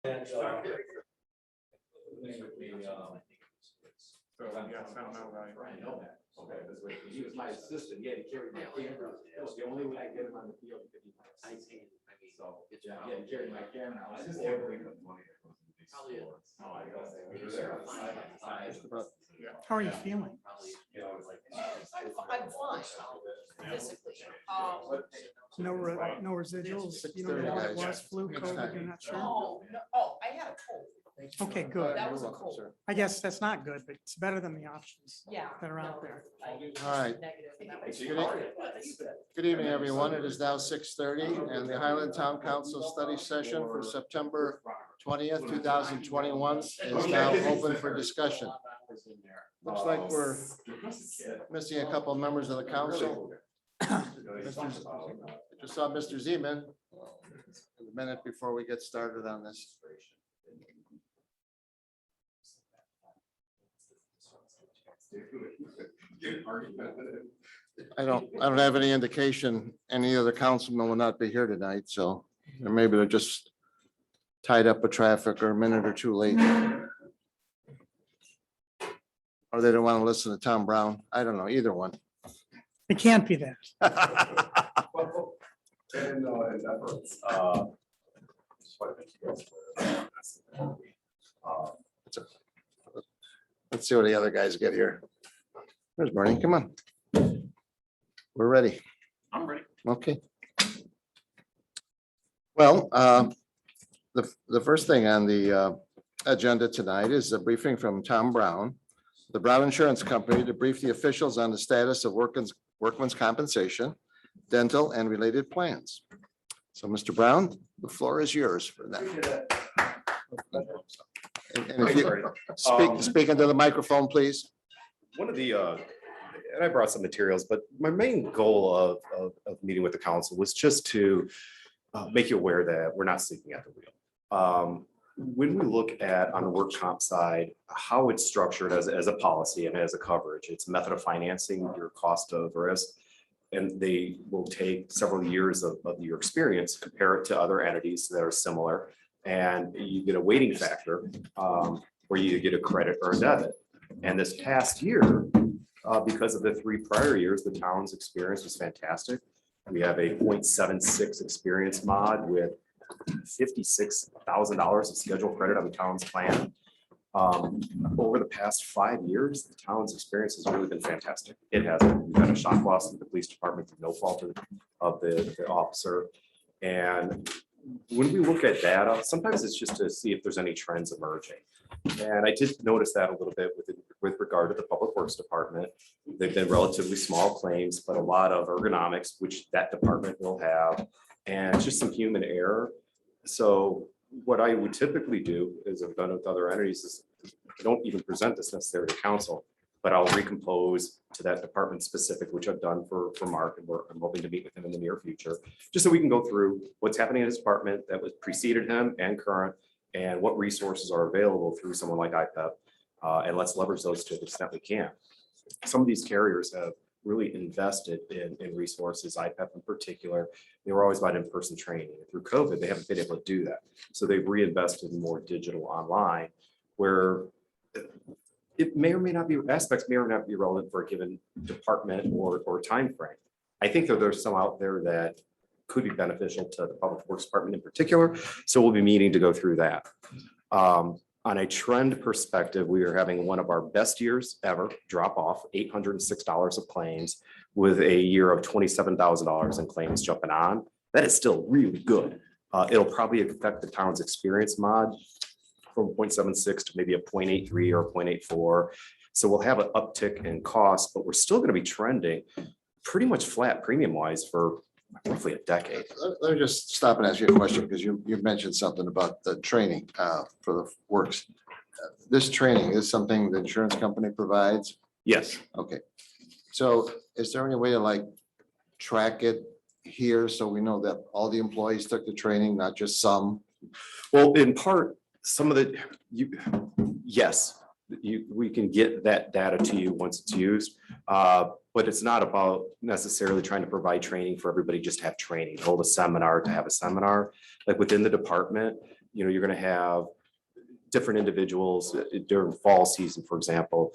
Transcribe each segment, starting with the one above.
Yes, I don't know, right? I know that. Okay, that's what, he was my assistant, yeah, he carried my camera. That was the only way I get him on the field. Because he was my assistant. So, yeah, he carried my camera. I just can't believe the money that goes into these sports. No, I gotta say, we were there. How are you feeling? I'm fine, physically. No residuals? You don't know what it was, flu, COVID, you're not sure? Oh, no, oh, I had a cold. Okay, good. That was a cold. I guess that's not good, but it's better than the options Yeah. that are out there. All right. Good evening, everyone. It is now 6:30 and the Highland Town Council study session for September 20th, 2021 is now open for discussion. Looks like we're missing a couple of members of the council. Just saw Mr. Zeman a minute before we get started on this. I don't have any indication any other councilman will not be here tonight, so maybe they're just tied up with traffic or a minute or two late. Or they don't want to listen to Tom Brown. I don't know, either one. It can't be that. Let's see what the other guys get here. There's Bernie, come on. We're ready. I'm ready. Okay. Well, the first thing on the agenda tonight is a briefing from Tom Brown, the Brown Insurance Company, to brief the officials on the status of workman's compensation, dental, and related plans. So, Mr. Brown, the floor is yours for that. And if you speak into the microphone, please. One of the, and I brought some materials, but my main goal of meeting with the council was just to make you aware that we're not sleeping at the wheel. When we look at on the work comp side, how it's structured as a policy and as a coverage, it's a method of financing your cost of risk. And they will take several years of your experience, compare it to other entities that are similar, and you get a weighting factor where you get a credit or a debit. And this past year, because of the 3 prior years, the town's experience was fantastic. We have a 0.76 experience mod with $56,000 of scheduled credit on the town's plan. Over the past 5 years, the town's experience has really been fantastic. It has. We've had a shock loss in the police department through no fault of the officer. And when we look at data, sometimes it's just to see if there's any trends emerging. And I did notice that a little bit with regard to the public works department. They've been relatively small claims, but a lot of ergonomics, which that department will have, and just some human error. So what I would typically do, as I've done with other entities, is I don't even present this necessarily to council, but I'll recompose to that department specific, which I've done for Mark, and I'm hoping to meet with him in the near future, just so we can go through what's happening in his department that was preceded him and current, and what resources are available through someone like IPEP, and let's leverage those to the extent we can. Some of these carriers have really invested in resources, IPEP in particular. They were always about in-person training. Through COVID, they haven't been able to do that. So they've reinvested in more digital online, where it may or may not be, aspects may or may not be relevant for a given department or time frame. I think that there's some out there that could be beneficial to the Public Works Department in particular. So we'll be meeting to go through that. On a trend perspective, we are having one of our best years ever, drop off $806 of claims with a year of $27,000 in claims jumping on. That is still really good. It'll probably affect the town's experience mod from 0.76 to maybe a 0.83 or a 0.84. So we'll have an uptick in cost, but we're still going to be trending pretty much flat premium wise for roughly a decade. Let me just stop and ask you a question, because you mentioned something about the training for the works. This training is something the insurance company provides? Yes. Okay. So is there any way to like track it here so we know that all the employees took the training, not just some? Well, in part, some of the, yes, we can get that data to you once it's used. But it's not about necessarily trying to provide training for everybody, just have training, hold a seminar to have a seminar. Like within the department, you're gonna have different individuals during fall season, for example,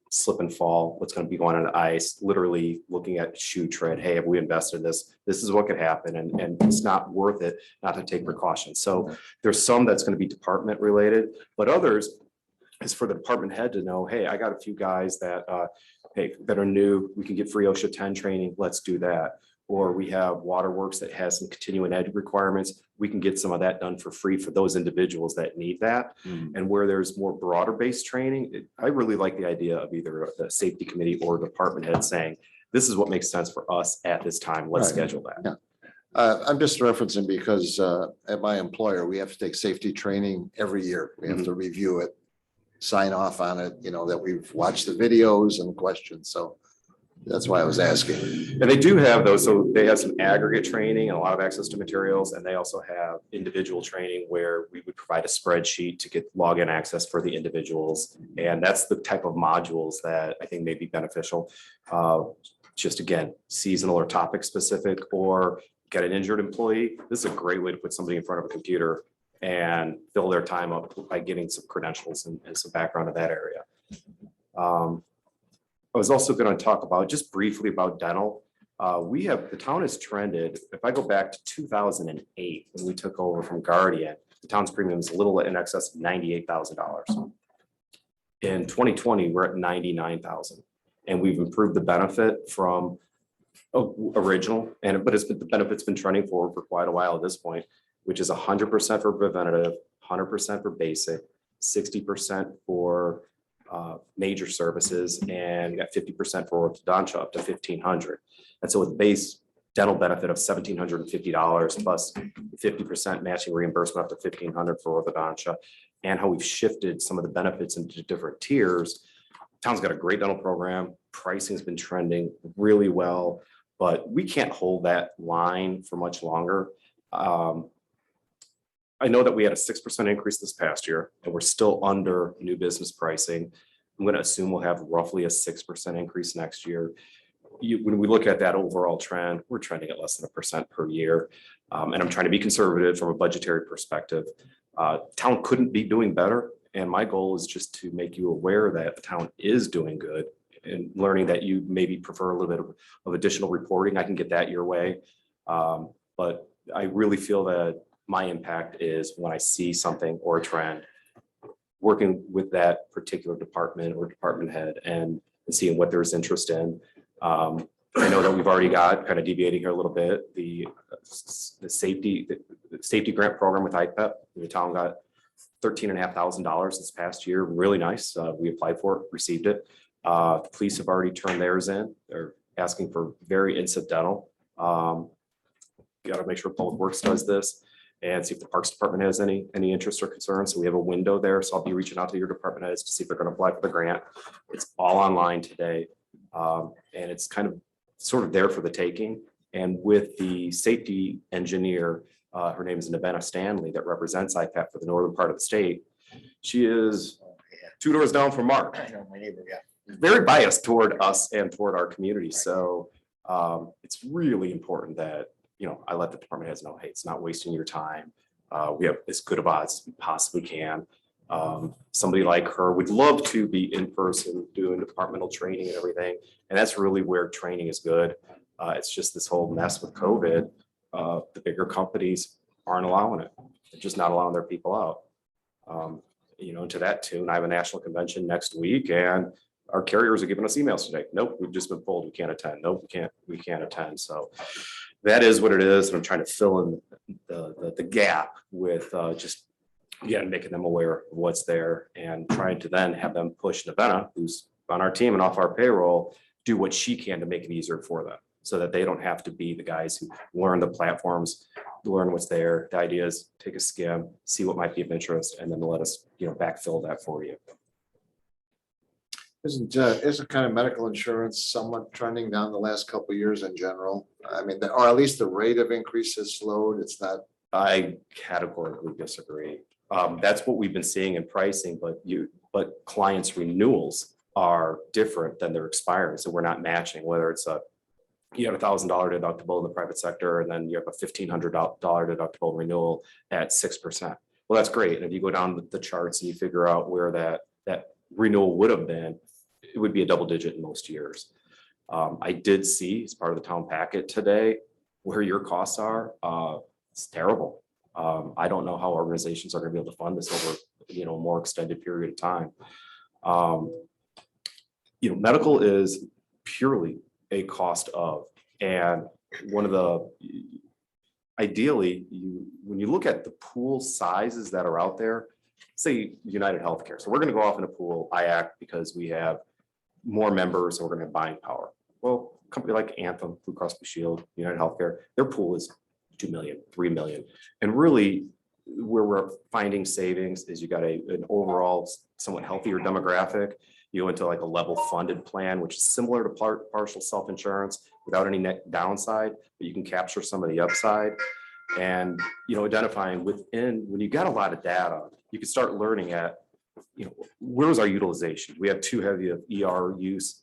slip and fall, what's going to be going on the ice, literally looking at shoe tread. Hey, have we invested in this? This is what could happen. And it's not worth it not to take precautions. So there's some that's going to be department related, but others is for the department head to know, hey, I got a few guys that, hey, that are new. We can get free OSHA 10 training. Let's do that. Or we have waterworks that has some continuing ed requirements. We can get some of that done for free for those individuals that need that. And where there's more broader based training, I really like the idea of either the safety committee or department head saying, this is what makes sense for us at this time. Let's Right. schedule that. Yeah. I'm just referencing because at my employer, we have to take safety training every year. We have to review it, sign off on it, that we've watched the videos and questions. So that's why I was asking. And they do have those, so they have some aggregate training and a lot of access to materials, and they also have individual training where we would provide a spreadsheet to get login access for the individuals. And that's the type of modules that I think may be beneficial. Just again, seasonal or topic specific, or get an injured employee. This is a great way to put somebody in front of a computer and fill their time up by getting some credentials and some background in that area. I was also going to talk about just briefly about dental. The town has trended, if I go back to 2008, when we took over from Guardian, the town's premium is a little in excess of $98,000. In 2020, we're at $99,000. And we've improved the benefit from original, but the benefit's been trending forward for quite a while at this point, which is 100% for preventative, 100% for basic, 60% for major services, and got 50% for orthodontia up to $1,500. And so with base dental benefit of $1,750 plus 50% matching reimbursement up to $1,500 for orthodontia, and how we've shifted some of the benefits into different tiers. Town's got a great dental program. Pricing has been trending really well, but we can't hold that line for much longer. I know that we had a 6% increase this past year, and we're still under new business pricing. I'm going to assume we'll have roughly a 6% increase next year. When we look at that overall trend, we're trending at less than 1% per year. And I'm trying to be conservative from a budgetary perspective. Town couldn't be doing better. And my goal is just to make you aware that the town is doing good, and learning that you maybe prefer a little bit of additional reporting. I can get that your way. But I really feel that my impact is when I see something or a trend, working with that particular department or department head and seeing what there's interest in. I know that we've already got, kind of deviating here a little bit, the safety grant program with IPEP. The town got $13,500 this past year. Really nice. We applied for it, received it. The police have already turned theirs in. They're asking for very incidental. Got to make sure Public Works does this and see if the Parks Department has any interest or concern. So we have a window there. So I'll be reaching out to your department heads to see if they're going to apply for the grant. It's all online today. And it's kind of sort of there for the taking. And with the safety engineer, her name is Nabena Stanley, that represents IPAP for the northern part of the state. She is 2 doors down from Mark. I know my neighbor, yeah. Very biased toward us and toward our community. So it's really important that, I let the department heads know, hey, it's not wasting your time. We have as good of odds as we possibly can. Somebody like her would love to be in person doing departmental training and everything. And that's really where training is good. It's just this whole mess with COVID. The bigger companies aren't allowing it. They're just not allowing their people out. To that tune, I have a national convention next week, and our carriers are giving us emails today. Nope, we've just been told we can't attend. Nope, we can't attend. So that is what it is. And I'm trying to fill in the gap with making them aware of what's there, and trying to then have them push Nabena, who's on our team and off our payroll, do what she can to make it easier for them, so that they don't have to be the guys who learn the platforms, learn what's there. The idea is take a skim, see what might be of interest, and then let us, backfill that for you. Isn't kind of medical insurance somewhat trending down the last couple of years in general? I mean, or at least the rate of increase has slowed. It's not. I categorically disagree. That's what we've been seeing in pricing, but clients' renewals are different than their expiring. So we're not matching, whether it's a you have $1,000 deductible in the private sector, and then you have a $1,500 deductible renewal at 6%. Well, that's great. And if you go down the charts and you figure out where that renewal would have been, it would be a double digit in most years. I did see as part of the town packet today where your costs are. It's terrible. I don't know how organizations are going to be able to fund this over, a more extended period of time. Medical is purely a cost of, and one of the, ideally, when you look at the pool sizes that are out there, say United Healthcare. So we're going to go off in a pool, IAC, because we have more members and we're going to have buying power. Well, a company like Anthem, Blue Cross Blue Shield, United Healthcare, their pool is 2 million, 3 million. And really where we're finding savings is you got an overall somewhat healthier demographic. You go into like a level funded plan, which is similar to partial self-insurance without any net downside, but you can capture some of the upside. And, identifying within, when you got a lot of data, you can start learning at, where's our utilization? We have too heavy of ER use.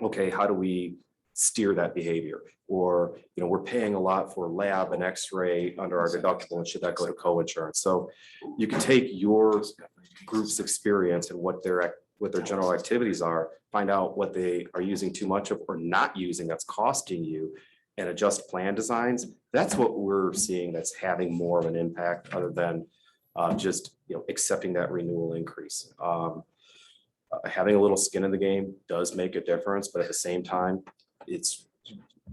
Okay, how do we steer that behavior? Or, we're paying a lot for lab and x-ray under our deductible, and should that go to co-insurance? So you can take your group's experience and what their general activities are, find out what they are using too much of or not using that's costing you, and adjust plan designs. That's what we're seeing that's having more of an impact other than just accepting that renewal increase. Having a little skin in the game does make a difference, but at the same time,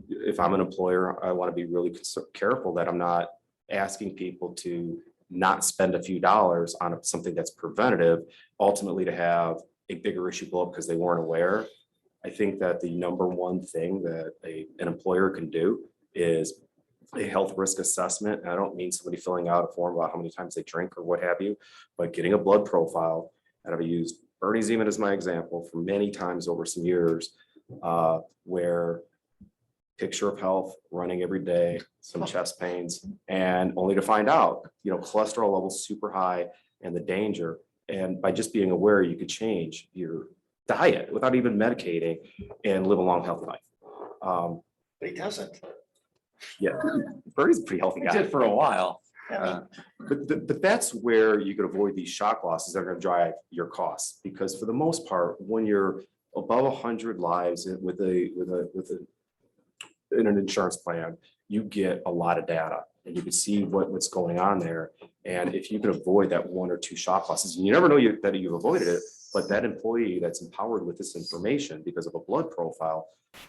if I'm an employer, I want to be really careful that I'm not asking people to not spend a few dollars on something that's preventative, ultimately to have a bigger issue blow up because they weren't aware. I think that the number one thing that an employer can do is a health risk assessment. And I don't mean somebody filling out a form about how many times they drink or what have you, but getting a blood profile. And I've used Bernie Zeman as my example for many times over some years, where picture of health, running every day, some chest pains, and only to find out, cholesterol levels super high and the danger. And by just being aware, you could change your diet without even medicating and live a long, healthy life. But he doesn't. Yeah, Bernie's a pretty healthy He guy. did for a while. But that's where you could avoid these shock losses that are going to drive your costs. Because for the most part, when you're above 100 lives with in an insurance plan, you get a lot of data and you can see what's going on there. And if you can avoid that 1 or 2 shock losses, and you never know that you've avoided it, but that employee that's empowered with this information because of a blood profile,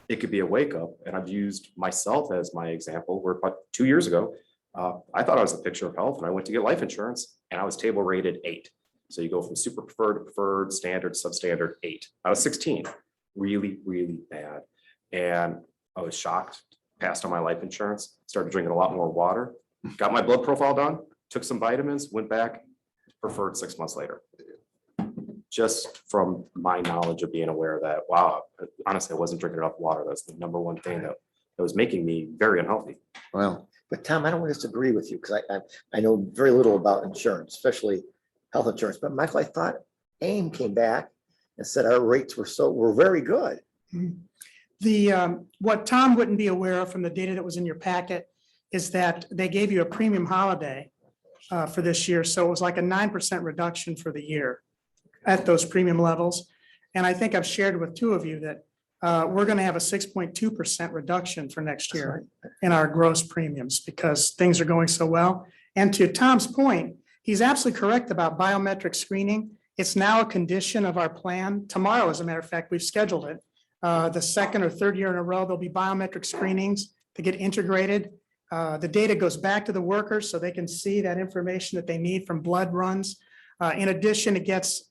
it could be a wake up. And I've used myself as my example, where about 2 years ago, I thought I was a picture of health and I went to get life insurance and I was table rated 8. So you go from super preferred to preferred, standard, substandard, 8. I was 16, really, really bad. And I was shocked, passed on my life insurance, started drinking a lot more water, got my blood profile done, took some vitamins, went back, preferred 6 months later. Just from my knowledge of being aware that, wow, honestly, I wasn't drinking enough water. That's the number one thing that was making me very unhealthy. Well, But Tom, I don't want to disagree with you because I know very little about insurance, especially health insurance. But Michael, I thought AIM came back and said our rates were very good. What Tom wouldn't be aware of from the data that was in your packet is that they gave you a premium holiday for this year. So it was like a 9% reduction for the year at those premium levels. And I think I've shared with 2 of you that we're going to have a 6.2% reduction for next year in our gross premiums because things are going so well. And to Tom's point, he's absolutely correct about biometric screening. It's now a condition of our plan. Tomorrow, as a matter of fact, we've scheduled it. The second or third year in a row, there'll be biometric screenings to get integrated. The data goes back to the workers so they can see that information that they need from blood runs. In addition, it gets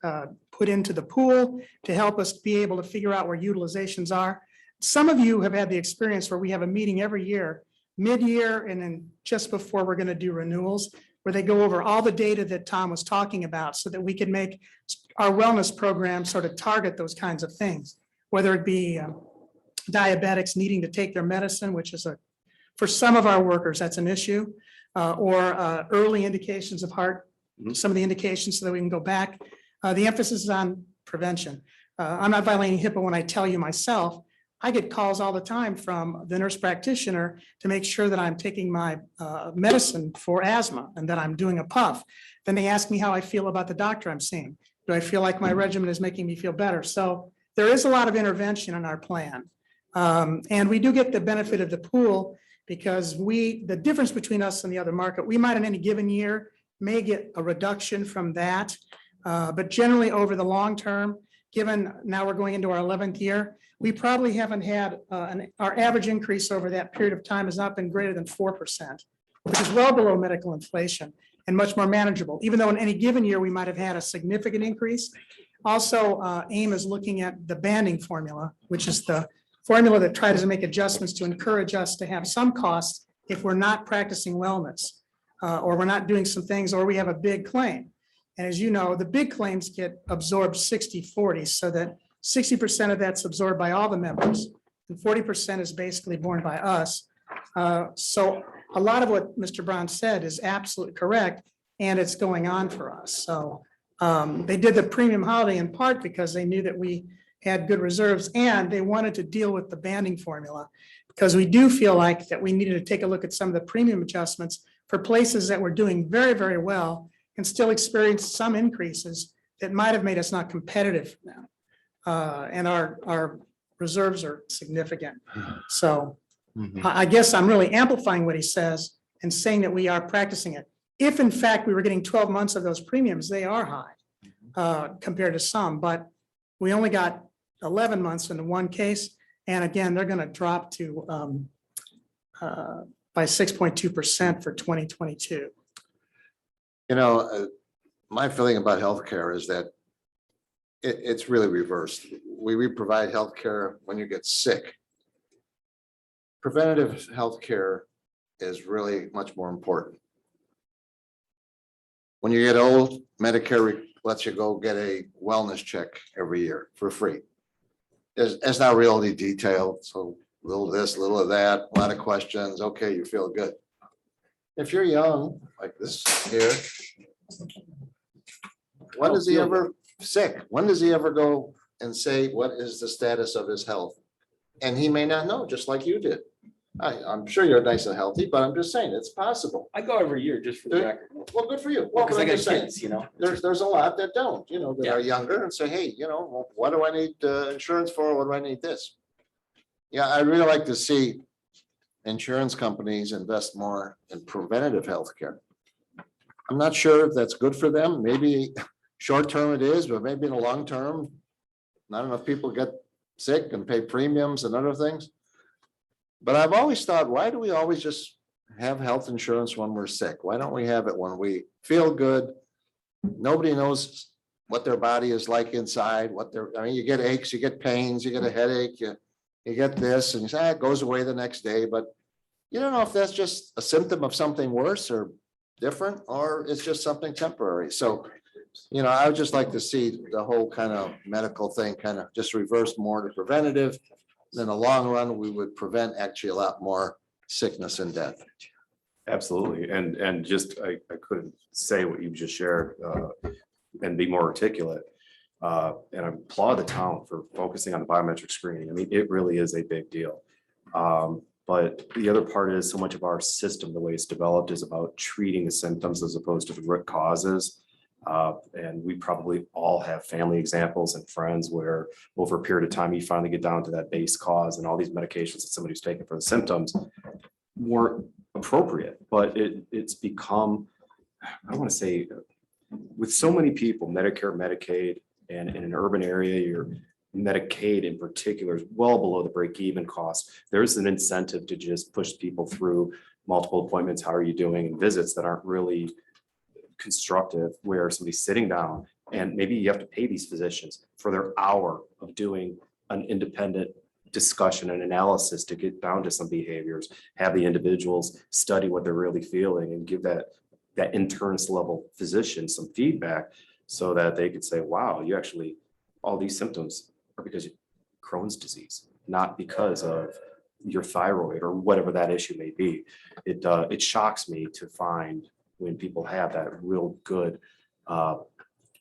put into the pool to help us be able to figure out where utilizations are. Some of you have had the experience where we have a meeting every year, mid-year, and then just before we're going to do renewals, where they go over all the data that Tom was talking about so that we can make our wellness program sort of target those kinds of things, whether it be diabetics needing to take their medicine, which is for some of our workers, that's an issue, or early indications of heart, some of the indications so that we can go back. The emphasis is on prevention. I'm not violating HIPAA when I tell you myself I get calls all the time from the nurse practitioner to make sure that I'm taking my medicine for asthma and that I'm doing a puff. Then they ask me how I feel about the doctor I'm seeing. Do I feel like my regimen is making me feel better? So there is a lot of intervention in our plan. And we do get the benefit of the pool because the difference between us and the other market, we might in any given year may get a reduction from that. But generally over the long term, given now we're going into our 11th year, we probably haven't had, our average increase over that period of time has not been greater than 4%, which is well below medical inflation and much more manageable, even though in any given year, we might have had a significant increase. Also, AIM is looking at the banding formula, which is the formula that tries to make adjustments to encourage us to have some costs if we're not practicing wellness, or we're not doing some things, or we have a big claim. And as you know, the big claims get absorbed 60-40, so that 60% of that's absorbed by all the members and 40% is basically borne by us. So a lot of what Mr. Brown said is absolutely correct, and it's going on for us. So they did the premium holiday in part because they knew that we had good reserves and they wanted to deal with the banding formula, because we do feel like that we needed to take a look at some of the premium adjustments for places that were doing very, very well and still experience some increases that might have made us not competitive now. And our reserves are significant. So I guess I'm really amplifying what he says and saying that we are practicing it. If in fact we were getting 12 months of those premiums, they are high compared to some, but we only got 11 months in the one case. And again, they're going to drop to by 6.2% for 2022. You know, my feeling about healthcare is that it's really reversed. We provide healthcare when you get sick. Preventative healthcare is really much more important. When you get old, Medicare lets you go get a wellness check every year for free. It's not really detailed, so little this, little of that, a lot of questions. Okay, you feel good. If you're young, like this here, when is he ever sick? When does he ever go and say, what is the status of his health? And he may not know, just like you did. I'm sure you're nice and healthy, but I'm just saying it's possible. I go every year just for the record. Well, good for you. Well, Because but I I'm got just saying, kids, you know. there's a lot that don't, that Yeah. are younger and say, hey, well, what do I need insurance for? What do I need this? Yeah, I'd really like to see insurance companies invest more in preventative healthcare. I'm not sure if that's good for them. Maybe short term it is, but maybe in the long term, not enough people get sick and pay premiums and other things. But I've always thought, why do we always just have health insurance when we're sick? Why don't we have it when we feel good? Nobody knows what their body is like inside, you get aches, you get pains, you get a headache, you get this, and you say, it goes away the next day, but you don't know if that's just a symptom of something worse or different, or it's just something temporary. So, I would just like to see the whole kind of medical thing kind of just reverse more to preventative. In the long run, we would prevent actually a lot more sickness and death. Absolutely. And just, I couldn't say what you just shared and be more articulate. And I applaud the town for focusing on the biometric screening. I mean, it really is a big deal. But the other part is so much of our system, the way it's developed, is about treating the symptoms as opposed to the root causes. And we probably all have family examples and friends where over a period of time, you finally get down to that base cause, and all these medications that somebody's taking for the symptoms weren't appropriate. But it's become, I want to say, with so many people, Medicare, Medicaid, and in an urban area, your Medicaid in particular is well below the break-even cost. There's an incentive to just push people through multiple appointments. How are you doing? And visits that aren't really constructive, where somebody's sitting down and maybe you have to pay these physicians for their hour of doing an independent discussion and analysis to get down to some behaviors, have the individuals study what they're really feeling and give that internist level physician some feedback so that they could say, wow, you actually, all these symptoms are because of Crohn's disease, not because of your thyroid or whatever that issue may be. It shocks me to find when people have that real good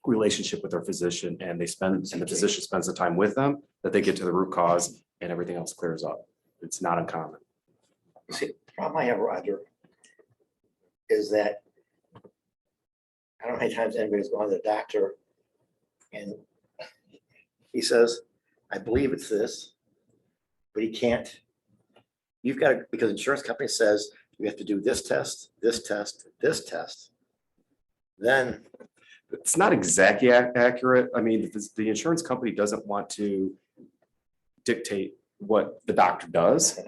relationship with their physician and the physician spends the time with them, that they get to the root cause and everything else clears up. It's not uncommon. See, the problem I have, Roger, is that I don't know how many times anybody's gone to the doctor and he says, I believe it's this, but he can't. You've got to, because insurance company says you have to do this test, this test, this test. Then It's not exactly accurate. I mean, the insurance company doesn't want to dictate what the doctor does.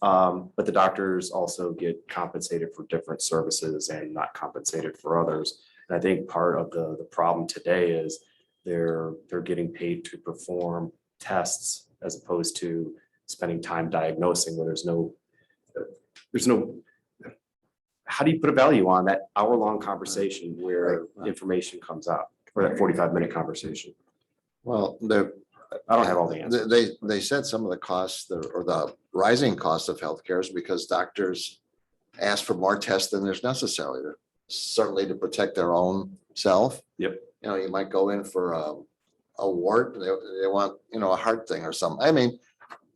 But the doctors also get compensated for different services and not compensated for others. And I think part of the problem today is they're getting paid to perform tests as opposed to spending time diagnosing where there's no, how do you put a value on that hour-long conversation where information comes out, or that 45-minute conversation? Well, I don't have all the answers. they said some of the costs or the rising cost of healthcare is because doctors ask for more tests than there's necessarily, certainly to protect their own self. Yep. You know, you might go in for a wart, they want, you know, a heart thing or something. I mean,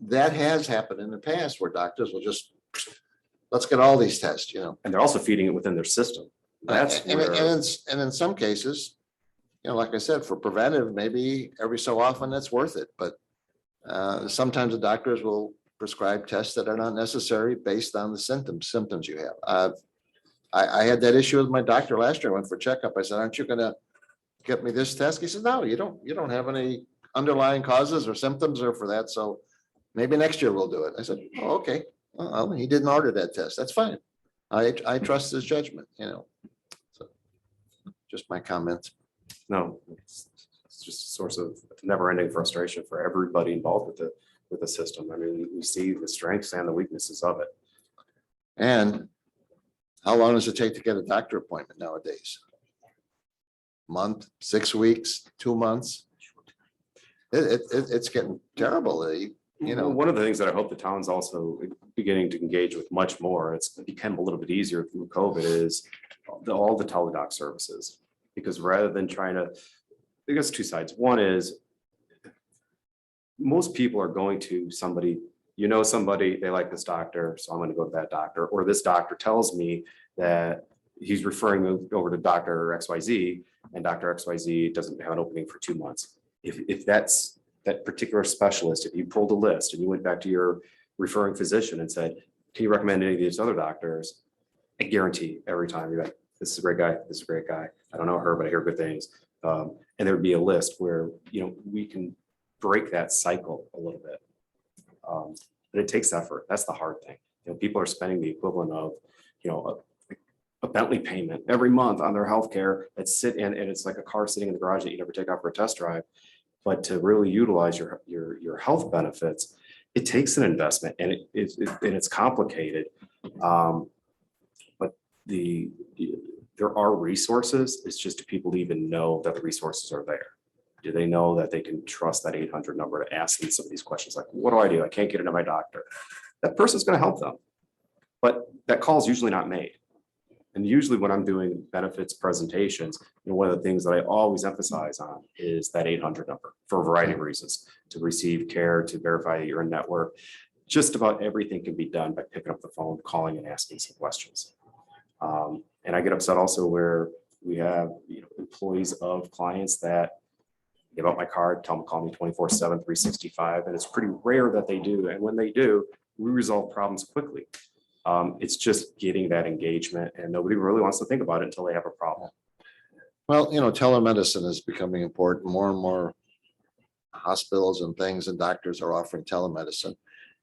that has happened in the past where doctors will just, let's get all these tests, you know. And they're also feeding it within their system. That's And where, and in some cases, you know, like I said, for preventive, maybe every so often it's worth it, but sometimes the doctors will prescribe tests that are not necessary based on the symptoms you have. I had that issue with my doctor last year. I went for checkup. I said, aren't you gonna get me this test? He said, no, you don't have any underlying causes or symptoms or for that. So maybe next year we'll do it. I said, oh, okay. Well, he didn't order that test. That's fine. I trust his judgment, you know. So just my comments. no, it's just a source of never-ending frustration for everybody involved with the system. I mean, we see the strengths and the weaknesses of it. And how long does it take to get a doctor appointment nowadays? Month, 6 weeks, 2 months? It's getting terrible. You know, One of the things that I hope the town's also beginning to engage with much more, it's become a little bit easier through COVID, is all the teledoc services. Because rather than trying to, I guess two sides. One is most people are going to somebody, you know, somebody, they like this doctor, so I'm going to go to that doctor. Or this doctor tells me that he's referring me over to Dr. XYZ, and Dr. XYZ doesn't have an opening for 2 months. If that's that particular specialist, if you pulled a list and you went back to your referring physician and said, can you recommend any of these other doctors? I guarantee every time you're like, this is a great guy, this is a great guy. I don't know her, but I hear good things. And there'd be a list where, you know, we can break that cycle a little bit. But it takes effort. That's the hard thing. You know, people are spending the equivalent of, you know, a Bentley payment every month on their healthcare. It's and it's like a car sitting in the garage that you never take out for a test drive. But to really utilize your health benefits, it takes an investment, and it's complicated. But there are resources. It's just, do people even know that the resources are there? Do they know that they can trust that 800 number to ask them some of these questions? Like, what do? I can't get into my doctor. That person's going to help them, but that call is usually not made. And usually when I'm doing benefits presentations, you know, one of the things that I always emphasize on is that 800 number for a variety of reasons: to receive care, to verify that you're in network. Just about everything can be done by picking up the phone, calling, and asking some questions. And I get upset also where we have, you know, employees of clients that give out my card, tell them to call me 24/7, 365, and it's pretty rare that they do. And when they do, we resolve problems quickly. It's just getting that engagement, and nobody really wants to think about it until they have a problem. well, you know, telemedicine is becoming important. More and more hospitals and things and doctors are offering telemedicine.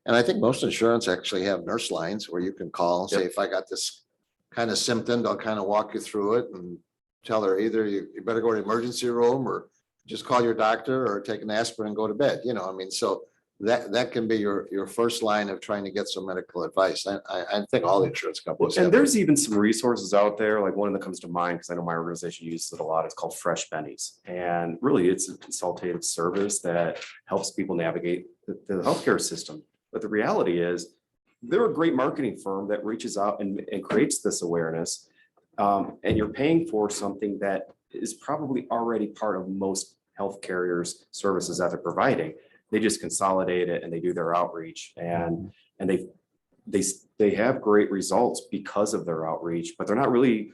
And I think most insurance actually have nurse lines where you can call and say, if I got this kind of symptom, they'll kind of walk you through it and tell her either you better go to the emergency room or just call your doctor or take an aspirin and go to bed. You know, I mean, so that can be your first line of trying to get some medical advice. I think all the insurance companies have And there's even some resources out there, like one that comes to mind, because I know my organization uses it a lot. It's called Fresh Bennies. And really, it's a consultative service that helps people navigate the healthcare system. But the reality is, they're a great marketing firm that reaches out and creates this awareness. And you're paying for something that is probably already part of most health carriers' services that they're providing. They just consolidate it and they do their outreach and they have great results because of their outreach, but they're not really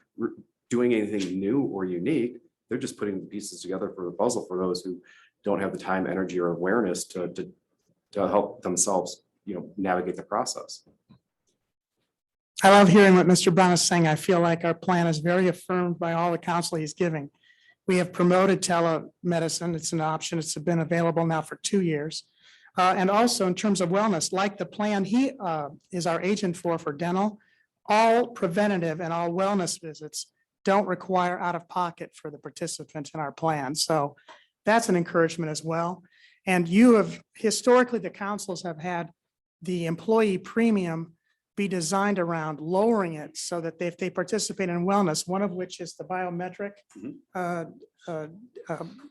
doing anything new or unique. They're just putting the pieces together for the puzzle for those who don't have the time, energy, or awareness to help themselves, navigate the process. I love hearing what Mr. Brown is saying. I feel like our plan is very affirmed by all the counsel he's giving. We have promoted telemedicine. It's an option. It's been available now for 2 years. And also in terms of wellness, like the plan he is our agent for dental, all preventative and all wellness visits don't require out of pocket for the participants in our plan. So that's an encouragement as well. And you have, historically, the councils have had the employee premium be designed around lowering it so that if they participate in wellness, one of which is the biometric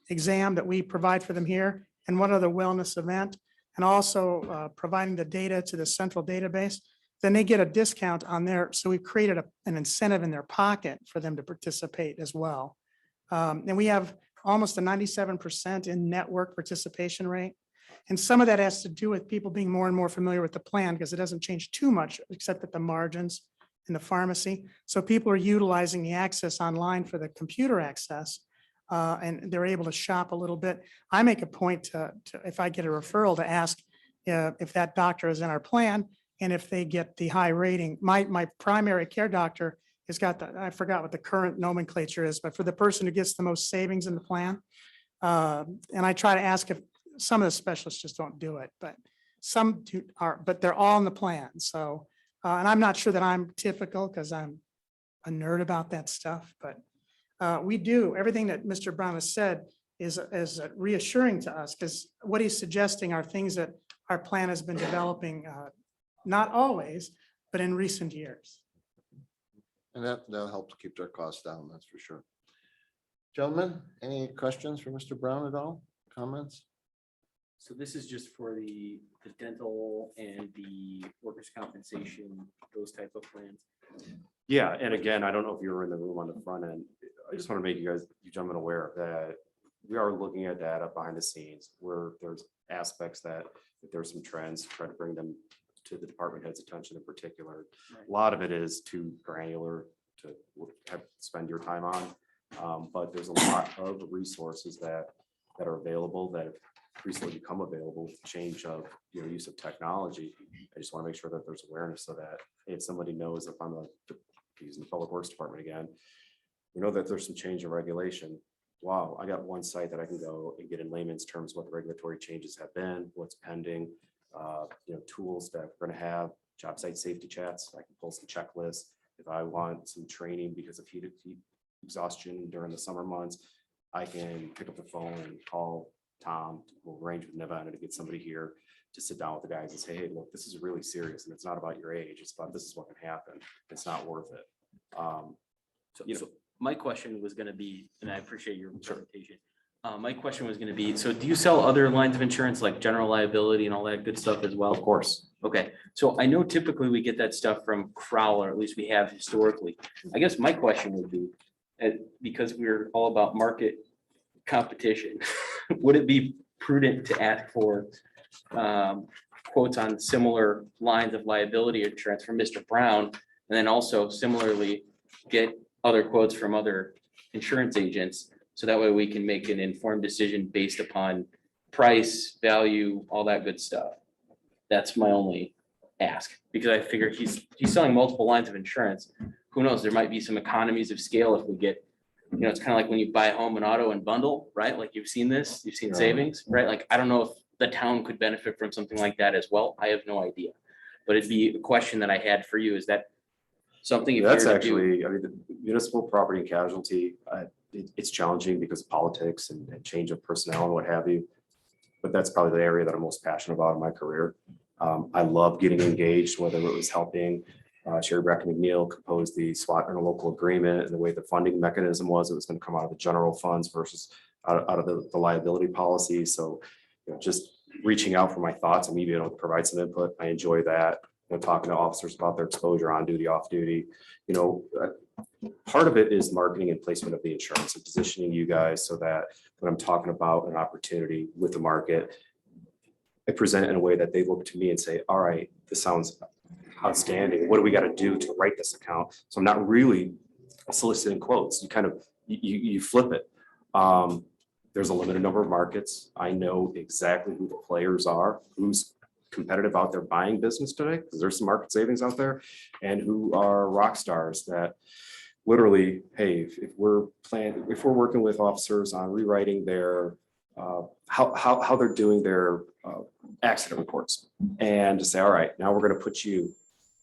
exam that we provide for them here, and one other wellness event, and also providing the data to the central database, then they get a discount on there. So we've created an incentive in their pocket for them to participate as well. And we have almost a 97% in network participation rate. And some of that has to do with people being more and more familiar with the plan because it doesn't change too much except at the margins in the pharmacy. So people are utilizing the access online for the computer access and they're able to shop a little bit. I make a point to if I get a referral, to ask if that doctor is in our plan and if they get the high rating. My primary care doctor has got I forgot what the current nomenclature is, but for the person who gets the most savings in the plan. And I try to ask if some of the specialists just don't do it, but some are, but they're all in the plan. So, and I'm not sure that I'm typical because I'm a nerd about that stuff, but we do everything that Mr. Brown has said is reassuring to us because what he's suggesting are things that our plan has been developing, not always, but in recent years. And that'll help to keep their costs down, that's for sure. Gentlemen, any questions for Mr. Brown at all? Comments? So this is just for the dental and the workers' compensation, those type of plans. Yeah, and again, I don't know if you were in the room on the front end. I just want to make you gentlemen aware that we are looking at data behind the scenes where there's aspects that if there's some trends, try to bring them to the department head's attention in particular. A lot of it is too granular to spend your time on, but there's a lot of resources that are available that have recently become available with the change of use of technology. I just want to make sure that there's awareness so that if somebody knows, if I'm using the public works department again, that there's some change in regulation. Wow, I got one site that I can go and get in layman's terms what the regulatory changes have been, what's pending, tools that we're going to have, job site safety chats. I can pull some checklists. If I want some training because of heat exhaustion during the summer months, I can pick up the phone and call Tom. We'll arrange with Nevada to get somebody here to sit down with the guys and say, hey, look, this is really serious and it's not about your age. It's about this is what can happen. It's not worth it. So my question was going to be, and I appreciate your presentation. My question was going to be, so do you sell other lines of insurance like general liability and all that good stuff as well? Of course. Okay, so I know typically we get that stuff from Crowell, or at least we have historically. I guess my question would be, because we're all about market competition, would it be prudent to ask for quotes on similar lines of liability insurance from Mr. Brown, and then also similarly get other quotes from other insurance agents, so that way we can make an informed decision based upon price, value, all that good stuff? That's my only ask, because I figure he's selling multiple lines of insurance. Who knows, there might be some economies of scale if we get, it's kind of like when you buy a home and auto and bundle, right? Like you've seen savings, right? Like, I don't know if the town could benefit from something like that as well. I have no idea, but it'd be a question that I had for you. Is that something? That's actually, the municipal property and casualty, it's challenging because of politics and change of personnel and what have you. But that's probably the area that I'm most passionate about in my career. I love getting engaged, whether it was helping Sherry Bracken McNeil compose the SWAT and a local agreement, and the way the funding mechanism was, it was going to come out of the general funds versus out of the liability policy. So, just reaching out for my thoughts and maybe provide some input. I enjoy that. Talking to officers about their exposure on duty, off duty. Part of it is marketing and placement of the insurance and positioning you guys so that when I'm talking about an opportunity with the market, I present it in a way that they look to me and say, all right, this sounds outstanding. What do we got to do to write this account? So I'm not really soliciting quotes. You kind of, you flip it. There's a limited number of markets. I know exactly who the players are, who's competitive out there buying business today, because there's some market savings out there, and who are rock stars that literally, hey, if we're working with officers on rewriting their how they're doing their accident reports, and to say, all right, now we're going to put you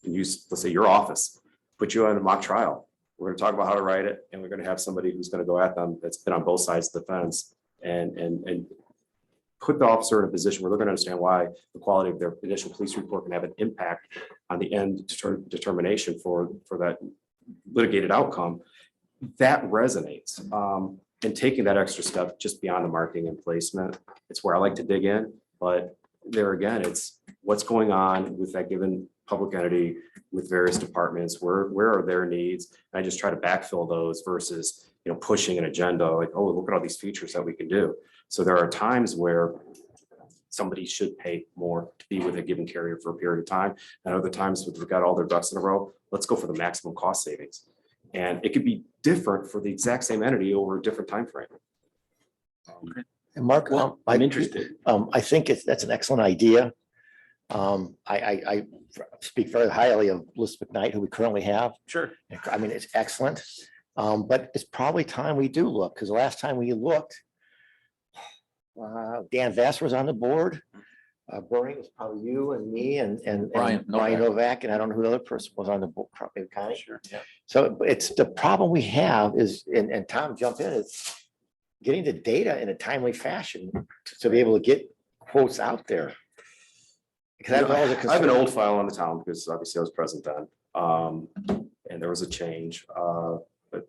and use, let's say, your office, put you on a mock trial. We're going to talk about how to write it, and we're going to have somebody who's going to go at them that's been on both sides of the fence and put the officer in a position where they're going to understand why the quality of their initial police report can have an impact on the end determination for that litigated outcome. That resonates. And taking that extra step just beyond the marketing and placement, it's where I like to dig in. But there again, it's what's going on with that given public entity with various departments, where are their needs? And I just try to backfill those versus, pushing an agenda like, oh, look at all these features that we can do. So there are times where somebody should pay more to be with a given carrier for a period of time. And other times when they've got all their ducks in a row, let's go for the maximum cost savings. And it could be different for the exact same entity over a different time frame. And Mark, I'm interested. I think that's an excellent idea. I speak very highly of Bliss McKnight, who we currently have. Sure. I mean, it's excellent. But it's probably time we do look, because the last time we looked, Dan Vass was on the board. Bernie was probably you and me and Brian Novak, and I don't know who the other person was on the board, probably Connie. Sure. Yeah. So it's the problem we have is, and Tom jump in, is getting the data in a timely fashion to be able to get quotes out there. Because that was always a I have an concern. old file on the town because obviously I was present then. And there was a change, but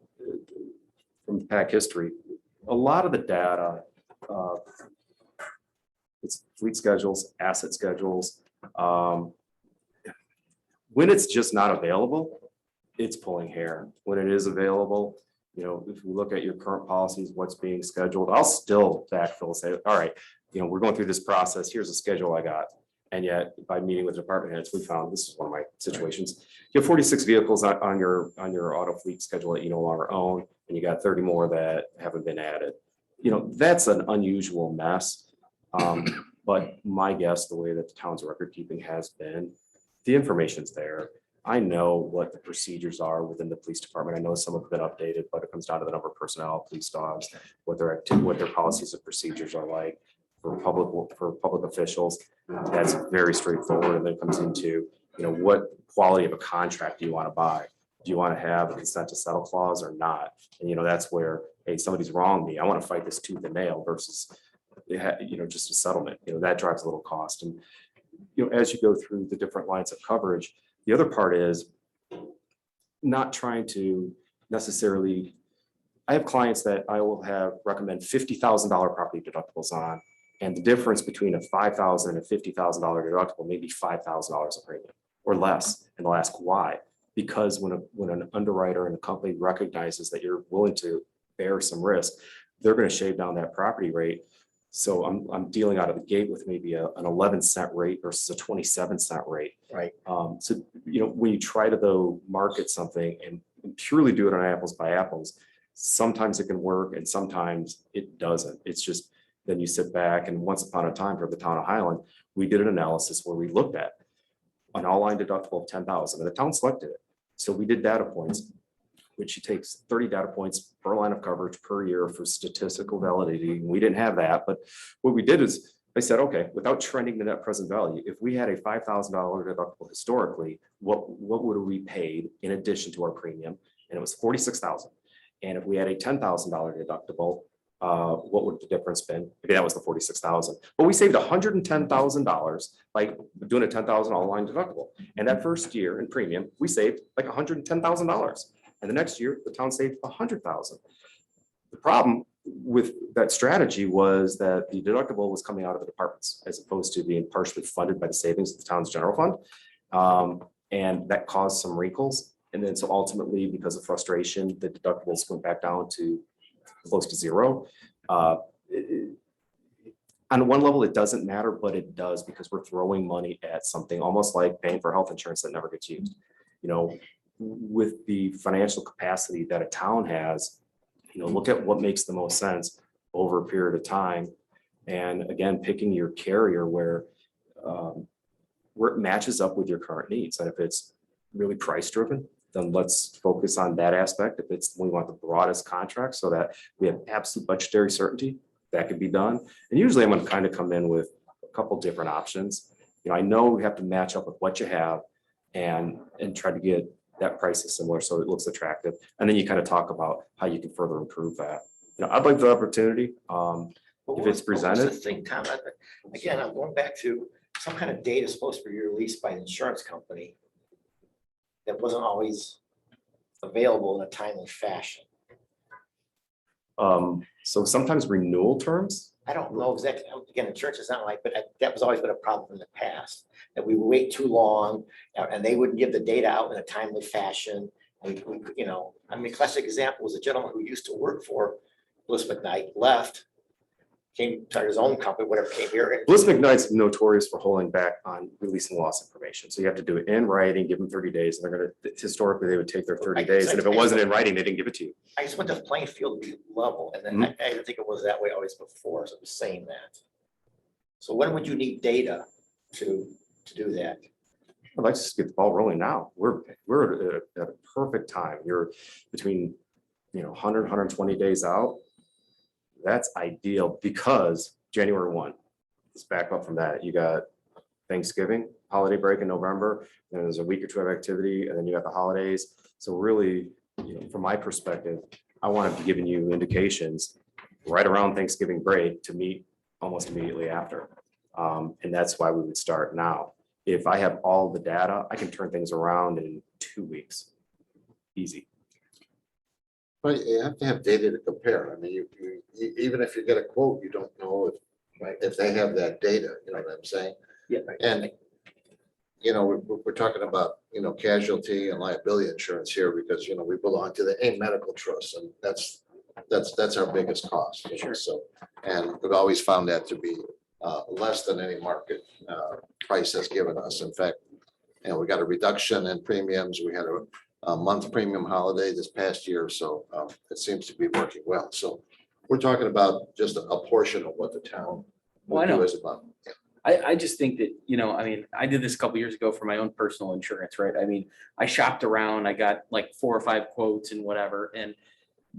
from PAC history, a lot of the data, it's fleet schedules, asset schedules. When it's just not available, it's pulling hair. When it is available, if we look at your current policies, what's being scheduled, I'll still backfill and say, all right, we're going through this process. Here's a schedule I got. And yet by meeting with department heads, we found, this is one of my situations. You have 46 vehicles on your auto fleet schedule that you no longer own, and you got 30 more that haven't been added. That's an unusual mess. But my guess, the way that the town's record keeping has been, the information's there. I know what the procedures are within the police department. I know some have been updated, but it comes down to the number of personnel, police dogs, what their policies and procedures are like for public officials. That's very straightforward. And then it comes into, what quality of a contract do you want to buy? Do you want to have a consent to settle clause or not? And that's where, hey, somebody's wronged me. I want to fight this tooth and nail versus, just a settlement. That drives a little cost. And as you go through the different lines of coverage, the other part is not trying to necessarily. I have clients that I will recommend $50,000 property deductibles on, and the difference between a $5,000 and a $50,000 deductible may be $5,000 a premium or less. And they'll ask why? Because when an underwriter and a company recognizes that you're willing to bear some risk, they're going to shave down that property rate. So I'm dealing out of the gate with maybe an 11-cent rate versus a 27-cent rate. Right. So when you try to market something and purely do it on apples by apples, sometimes it can work and sometimes it doesn't. It's just then you sit back, and once upon a time for the town of Highland, we did an analysis where we looked at an all-line deductible of $10,000, and the town selected it. So we did data points, which takes 30 data points per line of coverage per year for statistical validity. We didn't have that, but what we did is I said, okay, without trending the net present value, if we had a $5,000 deductible historically, what would we paid in addition to our premium? And it was $46,000. And if we had a $10,000 deductible, what would the difference been? Maybe that was the $46,000, but we saved $110,000 by doing a $10,000 all-line deductible. And that first year in premium, we saved like $110,000. And the next year, the town saved $100,000. The problem with that strategy was that the deductible was coming out of the departments as opposed to being partially funded by the savings of the town's general fund. And that caused some wrinkles. And then so ultimately, because of frustration, the deductibles went back down to close to zero. on one level, it doesn't matter, but it does because we're throwing money at something almost like paying for health insurance that never gets used. You know, with the financial capacity that a town has, you know, look at what makes the most sense over a period of time. And again, picking your carrier where it matches up with your current needs. And if it's really price driven, then let's focus on that aspect. If it's, we want the broadest contract so that we have absolute budgetary certainty, that could be done. And usually I'm going to kind of come in with a couple different options. You know, I know we have to match up with what you have and try to get that price is similar so it looks attractive. And then you kind of talk about how you can further improve that. You know, I'd like the opportunity. If it's presented. Thing, Tom, again, I'm going back to some kind of data supposed to be released by an insurance company that wasn't always available in a timely fashion. So sometimes renewal terms, I don't know exactly, again, insurance is not like, but that was always been a problem in the past, that we would wait too long and they wouldn't give the data out in a timely fashion. You know, I mean, classic example was a gentleman who used to work for Bliss McKnight, left, came, started his own company, whatever, came here. And Bliss McKnight's notorious for holding back on releasing loss information. So you have to do it in writing, give them 30 days, and they're gonna, historically, they would take their 30 days, and if it wasn't in writing, they didn't give it to you. I just went to the playing field to be level, and then I didn't think it was that way always before, so it was saying that. So when would you need data to do that? I'd like to just get the ball rolling now. We're at a perfect time. You're between, you know, 100, 120 days out. That's ideal because January 1, let's back up from that. You got Thanksgiving, holiday break in November, then there's a week or two of activity, and then you got the holidays. So really, you know, from my perspective, I want to be giving you indications right around Thanksgiving break to meet almost immediately after. And that's why we would start now. If I have all the data, I can turn things around in 2 weeks. Easy. But you have to have data to compare. I mean, even if you get a quote, you don't know if they have that data, you know what I'm saying? Yeah. And, you know, we're talking about, you know, casualty and liability insurance here because, you know, we belong to the A Medical Trust and that's our biggest cost. You know, so, and we've always found that to be less than any market price has given us. In fact, you know, we got a reduction in premiums. We had a month premium holiday this past year. So it seems to be working well. So we're talking about just a portion of what the town Well, I would do know. as a month. I just think that, you know, I mean, I did this a couple years ago for my own personal insurance, right? I mean, I shopped around, I got like 4 or 5 quotes and whatever, and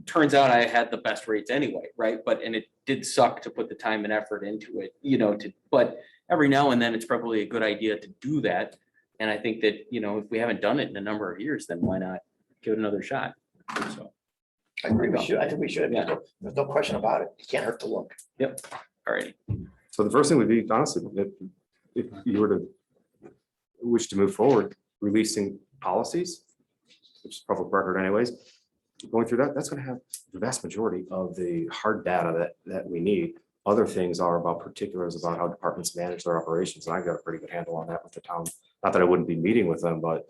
turns out I had the best rates anyway, right? And it did suck to put the time and effort into it, you know, but every now and then it's probably a good idea to do that. And I think that, you know, if we haven't done it in a number of years, then why not give it another shot? So, I agree, we should, I think we should, Yeah. there's no question about it, it can't hurt to look. all right. So the first thing would be, honestly, if you were to wish to move forward, releasing policies, which is public record anyways, going through that, that's going to have the vast majority of the hard data that we need. Other things are about particulars about how departments manage their operations. And I've got a pretty good handle on that with the town. Not that I wouldn't be meeting with them, but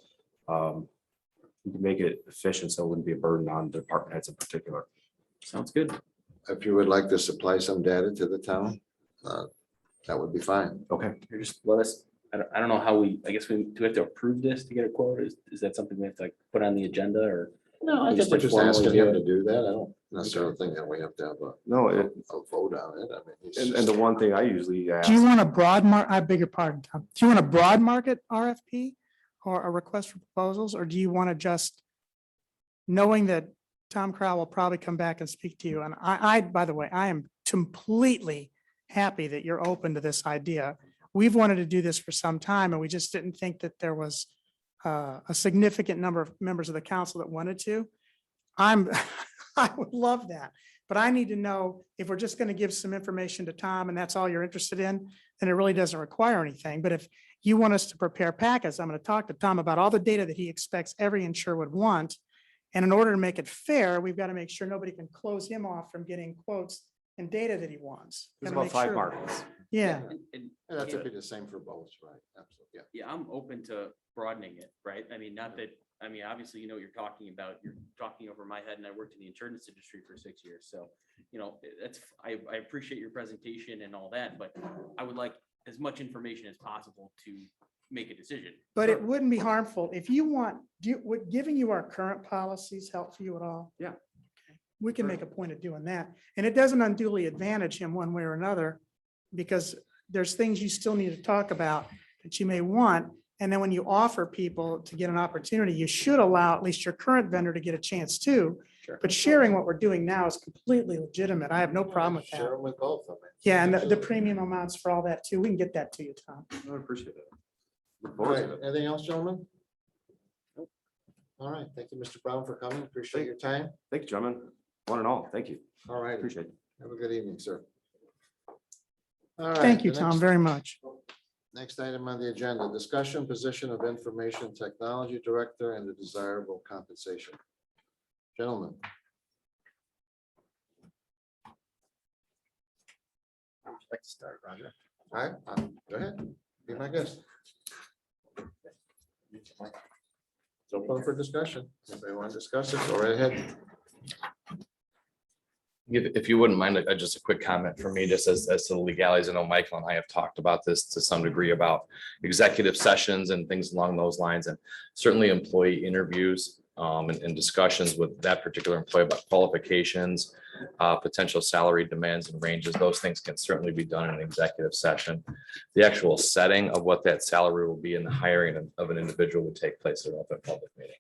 you can make it efficient so it wouldn't be a burden on the department heads in particular. Sounds good. If you would like to supply some data to the town, that would be fine. Okay. Here, just let us, I don't know how I guess do we have to approve this to get a quote? Is that something we have to like put on the agenda or? No, I We think just we're just informally asking do him it. to do that. I don't necessarily think that we have to have No, a vote on it. I mean, it's and just- the one thing I usually ask. Do you want a broad I beg your pardon, Tom. Do you want a broad market RFP or a request for proposals, or do you want to just, knowing that Tom Crowell will probably come back and speak to you, and by the way, I am completely happy that you're open to this idea. We've wanted to do this for some time, and we just didn't think that there was a significant number of members of the council that wanted to. I would love that, but I need to know if we're just going to give some information to Tom and that's all you're interested in, then it really doesn't require anything. But if you want us to prepare packets, I'm going to talk to Tom about all the data that he expects every insurer would want. And in order to make it fair, we've got to make sure nobody can close him off from getting quotes and data that he wants. There's Gotta about make 5 sure. markets. Yeah. And And that yeah, would be the same for both, right? Absolutely, yeah. yeah, I'm open to broadening it, right? I mean, not that I mean, obviously, you know what you're talking about. You're talking over my head, and I worked in the insurance industry for 6 years. So, you know, I appreciate your presentation and all that, but I would like as much information as possible to make a decision. But it wouldn't be harmful if you want, would giving you our current policies help for you at all? Yeah. We can make a point of doing that. And it doesn't unduly advantage him one way or another, because there's things you still need to talk about that you may want. And then when you offer people to get an opportunity, you should allow at least your current vendor to get a chance too. Sure. But sharing what we're doing now is completely legitimate. I have no problem with Share that. them with both of them. Yeah, and the premium amounts for all that too. We can get that to you, Tom. I appreciate it. Look All forward right, to it. anything else, gentlemen? All right, thank you, Mr. Brown, for coming. Appreciate your time. Thank you, gentlemen. One and all, thank you. All right, Appreciate it. have a good evening, sir. All right, Thank you, the Tom, next- very much. Next item on the agenda, discussion position of information technology director and the desirable compensation. Gentlemen. I'd like to start, Roger. All right, go ahead. Be my guest. It's open for discussion. If they want to discuss it, go right ahead. If you wouldn't mind, just a quick comment from me, just as to the legalities. I know Michael and I have talked about this to some degree about executive sessions and things along those lines, and certainly employee interviews and discussions with that particular employee about qualifications, potential salary demands and ranges. Those things can certainly be done in an executive session. The actual setting of what that salary will be and the hiring of an individual would take place at an open public meeting.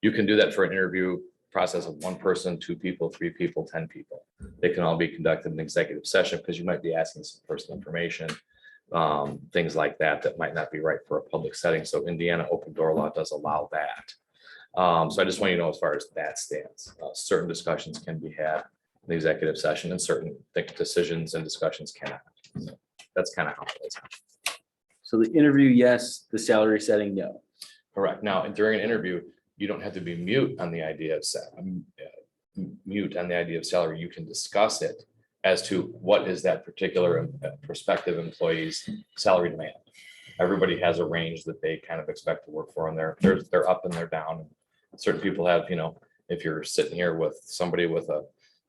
You can do that for an interview process of one person, two people, three people, 10 people. They can all be conducted in an executive session because you might be asking some personal information, things like that, that might not be right for a public setting. So Indiana open door law does allow that. So I just want you to know as far as that stands, certain discussions can be had in the executive session and certain decisions and discussions cannot. So that's kind of how it is. So the interview, yes, the salary setting, no. Correct. Now, during an interview, you don't have to be mute on the idea of salary. You can discuss it as to what is that particular prospective employee's salary demand. Everybody has a range that they kind of expect to work for, and they're up and they're down. Certain people have, you know, if you're sitting here with somebody with a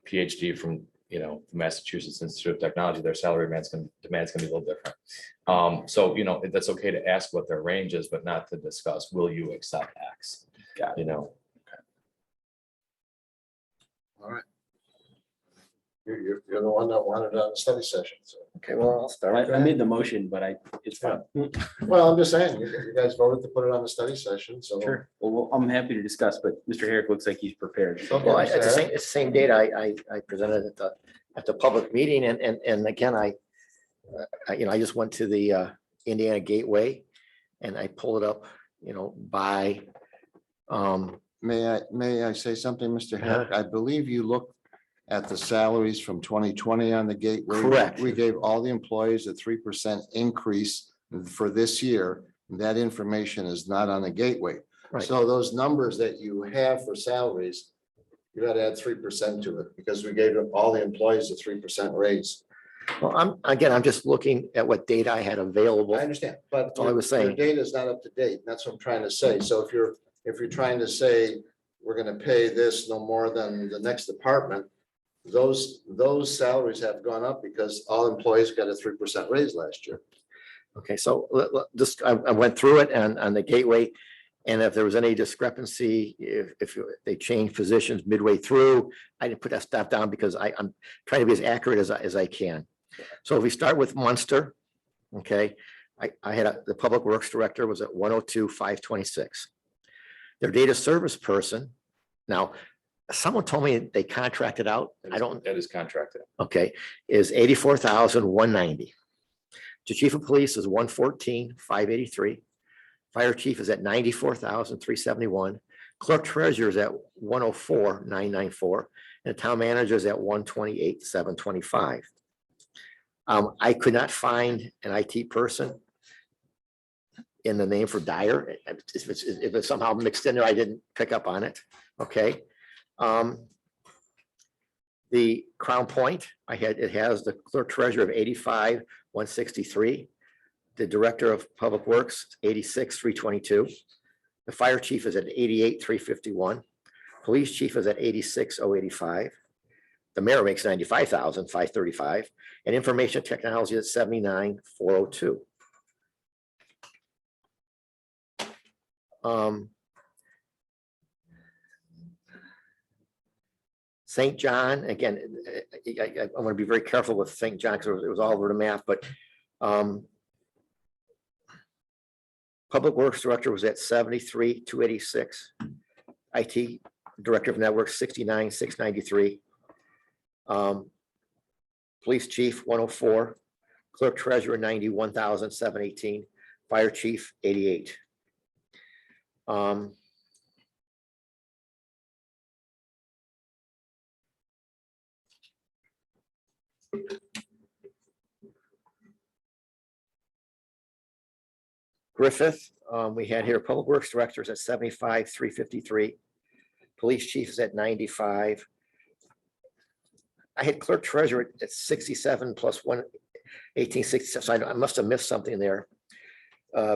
PhD from, you know, Massachusetts Institute of Technology, their salary demands can be a little different. So, you know, that's okay to ask what their range is, but not to discuss, will you accept X? Got it. You know, All right. You're the one that wanted a study session, so. Okay, well, I'll start. I made the motion, but it's fine. Well, I'm just saying, you guys voted to put it on the study session, so. Sure. Well, I'm happy to discuss, but Mr. Herrick looks like he's prepared. Okay. Well, it's the same date I presented at the public meeting, and again, I just went to the Indiana Gateway and I pulled it up, by. May I say something, Mr. Herrick? I believe you looked at the salaries from 2020 on the gateway. Correct. We gave all the employees a 3% increase for this year. That information is not on the gateway. Right. So those numbers that you have for salaries, you got to add 3% to it because we gave all the employees a 3% raise. Well, I'm just looking at what data I had available. I understand, but That's all I was your saying. data is not up to date. That's what I'm trying to say. So if you're trying to say, we're going to pay this no more than the next department, those salaries have gone up because all employees got a 3% raise last year. Okay, so I went through it and on the gateway, and if there was any discrepancy, if they changed positions midway through, I didn't put that stuff down because I'm trying to be as accurate as I can. So if we start with Munster, okay, I had the public works director was at 102,526. Their data service person, now, someone told me they contracted out. That is contracted. Okay, is 84,190. The chief of police is 114,583. Fire chief is at 94,371. Clerk treasurer is at 104,994. And the town manager is at 128,725. I could not find an IT person in the name for Dyer. If it's somehow mixed in there, I didn't pick up on it. Okay. The Crown Point, it has the clerk treasurer of 85,163. The director of public works, 86,322. The fire chief is at 88,351. Police chief is at 86,085. The mayor makes 95,535, and information technology is 79,402. St. John, again, I want to be very careful with St. John because it was all over the map, but Public Works Director was at 73,286. IT Director of Networks, 69,693. Police Chief, 104. Clerk Treasurer, 91,718. Fire Chief, 88. Griffith, we had here Public Works Directors at 75,353. Police Chief is at 95. I had Clerk Treasurer at 67 plus 1867, so I must have missed something there.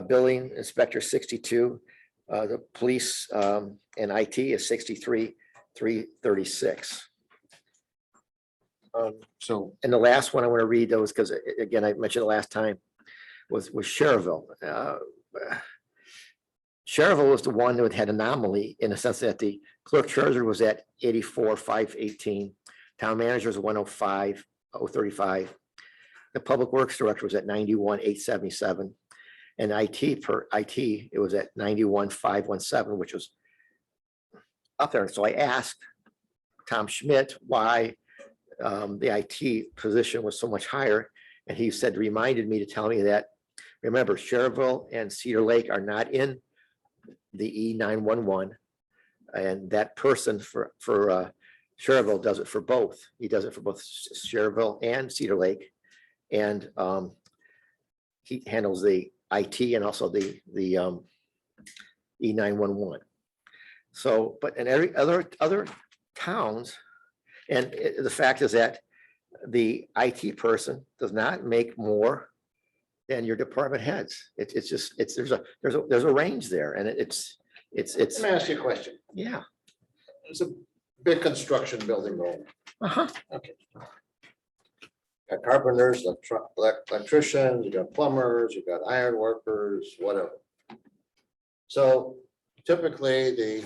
Billing Inspector 62. The police and IT is 63,336. So And the last one I want to read those because again, I mentioned the last time was Cherville. Cherville was the one that had anomaly in the sense that the clerk treasurer was at 84,518. Town manager was 105,035. The public works director was at 91,877. And IT, it was at 91,517, which was up there. So I asked Tom Schmidt why the IT position was so much higher. And he reminded me to tell me that, remember, Cherville and Cedar Lake are not in the E911. And that person for Cherville does it for both. He does it for both Cherville and Cedar Lake. And he handles the IT and also the E911. So, but in every other towns, and the fact is that the IT person does not make more than your department heads. It's just there's a range there, and it's. let me ask you a question. Yeah. It's a big construction building going. Uh-huh. Okay. Got carpenters, electricians, you got plumbers, you got iron workers, whatever. So typically the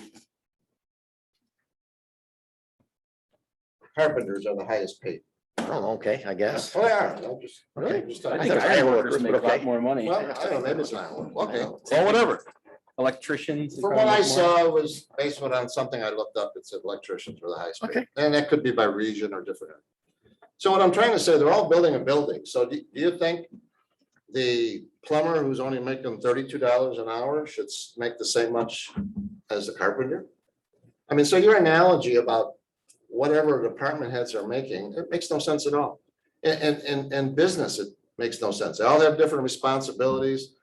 carpenters are the highest paid. Oh, okay, I guess. Oh, they are. I'm just- Really? just- I I think thought iron iron workers workers, make but a lot okay. more money. Well, I don't know, maybe it's not. Okay, well, whatever. Electricians. From what I saw, it was based on something I looked up, it said electricians were the highest paid. Okay. And that could be by region or different. So what I'm trying to say, they're all building a building. So do you think the plumber who's only making $32 an hour should make the same much as the carpenter? I mean, so your analogy about whatever department heads are making, it makes no sense at all. In business, it makes no sense. They all have different responsibilities,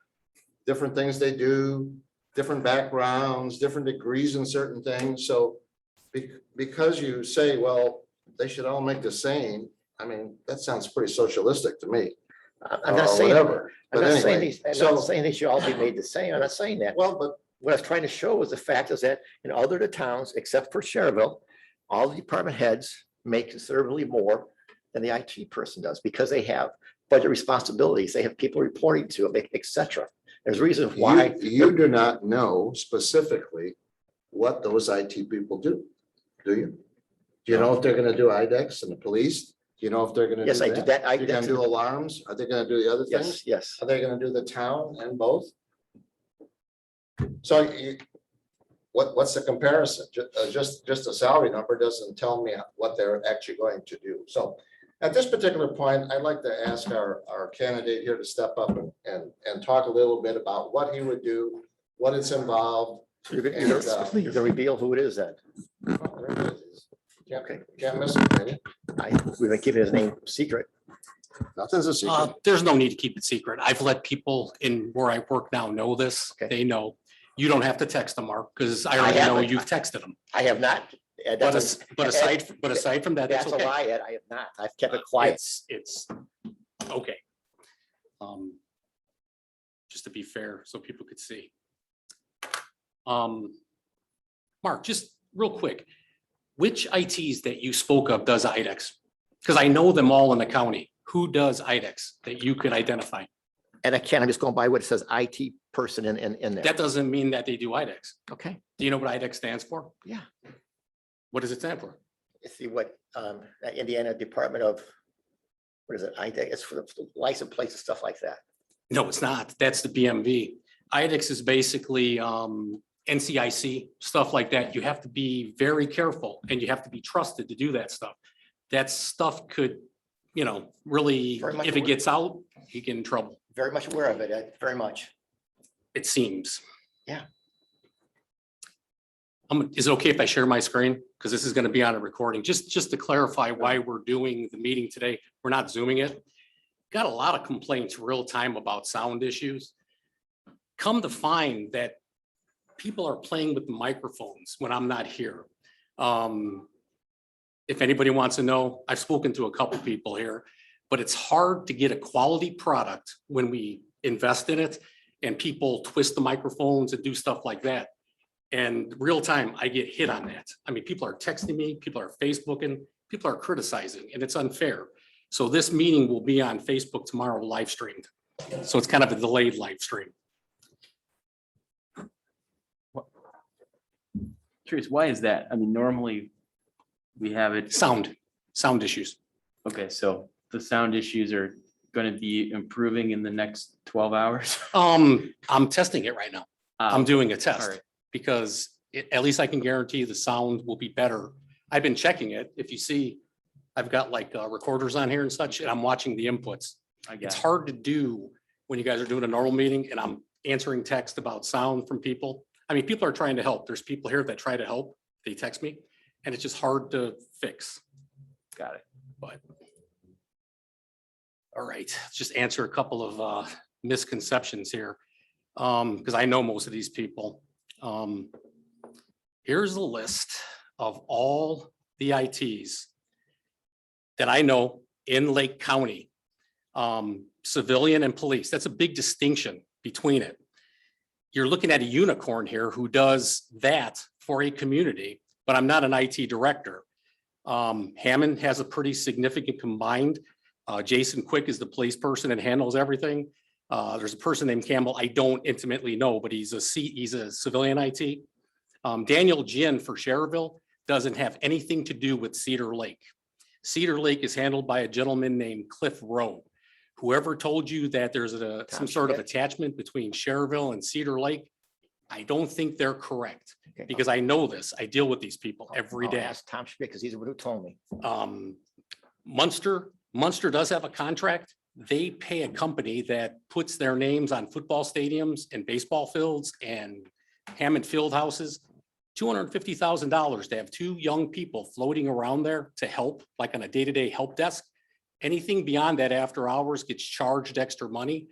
different things they do, different backgrounds, different degrees in certain things. So because you say, well, they should all make the same, I mean, that sounds pretty socialistic to me. I'm not saying, Whatever. I'm But not saying anyway, I'm so, not saying they should all be made the same. I'm not saying that. well, but What I was trying to show was the fact is that in other the towns, except for Cherville, all the department heads make considerably more than the IT person does because they have budget responsibilities. They have people reporting to them, et cetera. There's reasons why. you do not know specifically what those IT people do you? Do you know if they're gonna do IDEX and the police? Do you know if they're gonna do Yes, I do that. They're gonna do alarms? Are they gonna do the other Yes, things? yes. Are they gonna do the town and both? So what's the comparison? Just a salary number doesn't tell me what they're actually going to do. So at this particular point, I'd like to ask our candidate here to step up and talk a little bit about what he would do, what it's involved. You're And, gonna reveal who it is then. Okay, can't miss it, can you? We've been keeping his name secret. Nothing's a secret. There's no need to keep it secret. I've let people in where I work now know this. Okay. They know. You don't have to text them, Mark, because I I already know haven't. you've texted them. I have not. But aside from that, That's it's a okay. lie, Ed. I have not. I've kept it quiet. It's okay. Just to be fair, so people could see. Mark, just real quick, which ITs that you spoke of does IDEX? Because I know them all in the county. Who does IDEX that you could identify? And I can't, I'm just going by what it says, IT person in there. That doesn't mean that they do IDEX. Okay, Do you know what IDEX stands for? yeah. What does it stand for? You see what, Indiana Department of, what is it? IDEX, it's for the license plates and stuff like that. No, it's not. That's the BMV. IDEX is basically NCIC, stuff like that. You have to be very careful and you have to be trusted to do that stuff. That stuff could, really, Very much if it aware. gets out, you get in trouble. Very much aware of it, very much. It seems. Yeah. Is it okay if I share my screen? Because this is going to be on a recording, just to clarify why we're doing the meeting today. We're not zooming it. Got a lot of complaints real time about sound issues. Come to find that people are playing with the microphones when I'm not here. If anybody wants to know, I've spoken to a couple people here, but it's hard to get a quality product when we invest in it and people twist the microphones and do stuff like that. And real time, I get hit on that. I mean, people are texting me, people are Facebooking, people are criticizing, and it's unfair. So this meeting will be on Facebook tomorrow, live streamed. So it's kind of a delayed live stream. Curious, why is that? I mean, normally we have it. Sound issues. Okay, so the sound issues are going to be improving in the next 12 hours? I'm testing it right now. I'm doing a all test right. because at least I can guarantee the sound will be better. I've been checking it. If you see, I've got like recorders on here and such, and I'm watching the inputs. I It's guess. hard to do when you guys are doing a normal meeting and I'm answering text about sound from people. I mean, people are trying to help. There's people here that try to help. They text me and it's just hard to fix. Got it. But all right, let's just answer a couple of misconceptions here. Because I know most of these people. Here's a list of all the ITs that I know in Lake County. Civilian and police, that's a big distinction between it. You're looking at a unicorn here who does that for a community, but I'm not an IT director. Hammond has a pretty significant combined. Jason Quick is the police person and handles everything. There's a person named Campbell I don't intimately know, but he's a civilian IT. Daniel Ginn for Cherville doesn't have anything to do with Cedar Lake. Cedar Lake is handled by a gentleman named Cliff Rowe. Whoever told you that there's some sort of attachment between Cherville and Cedar Lake, I don't think they're correct Okay. because I know this. I deal with these people every I'll day. ask Tom Schmidt, because he's the one who told me. Munster does have a contract. They pay a company that puts their names on football stadiums and baseball fields and Hammond field houses. $250,000 to have two young people floating around there to help, like on a day-to-day help desk. Anything beyond that after hours gets charged extra money.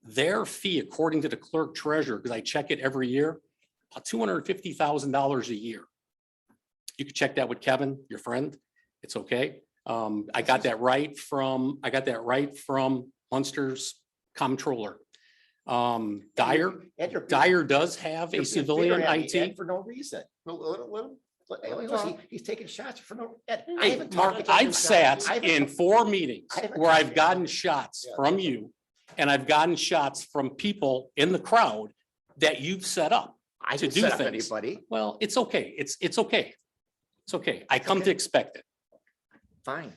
Their fee, according to the clerk treasurer, because I check it every year, about $250,000 a year. You can check that with Kevin, your friend. It's okay. I got that right from Munster's comptroller. Dyer does have a civilian IT. For no reason. He's taking shots for no. Ed, I Hey, haven't Mark, talked to him I've sat I haven't in talked- 4 meetings I haven't where talked I've to gotten him. shots Yeah. from you and I've gotten shots from people in the crowd that you've set up. I to didn't do set up things. anybody. Well, it's okay. It's okay. It's okay. I come to okay. expect it. Fine.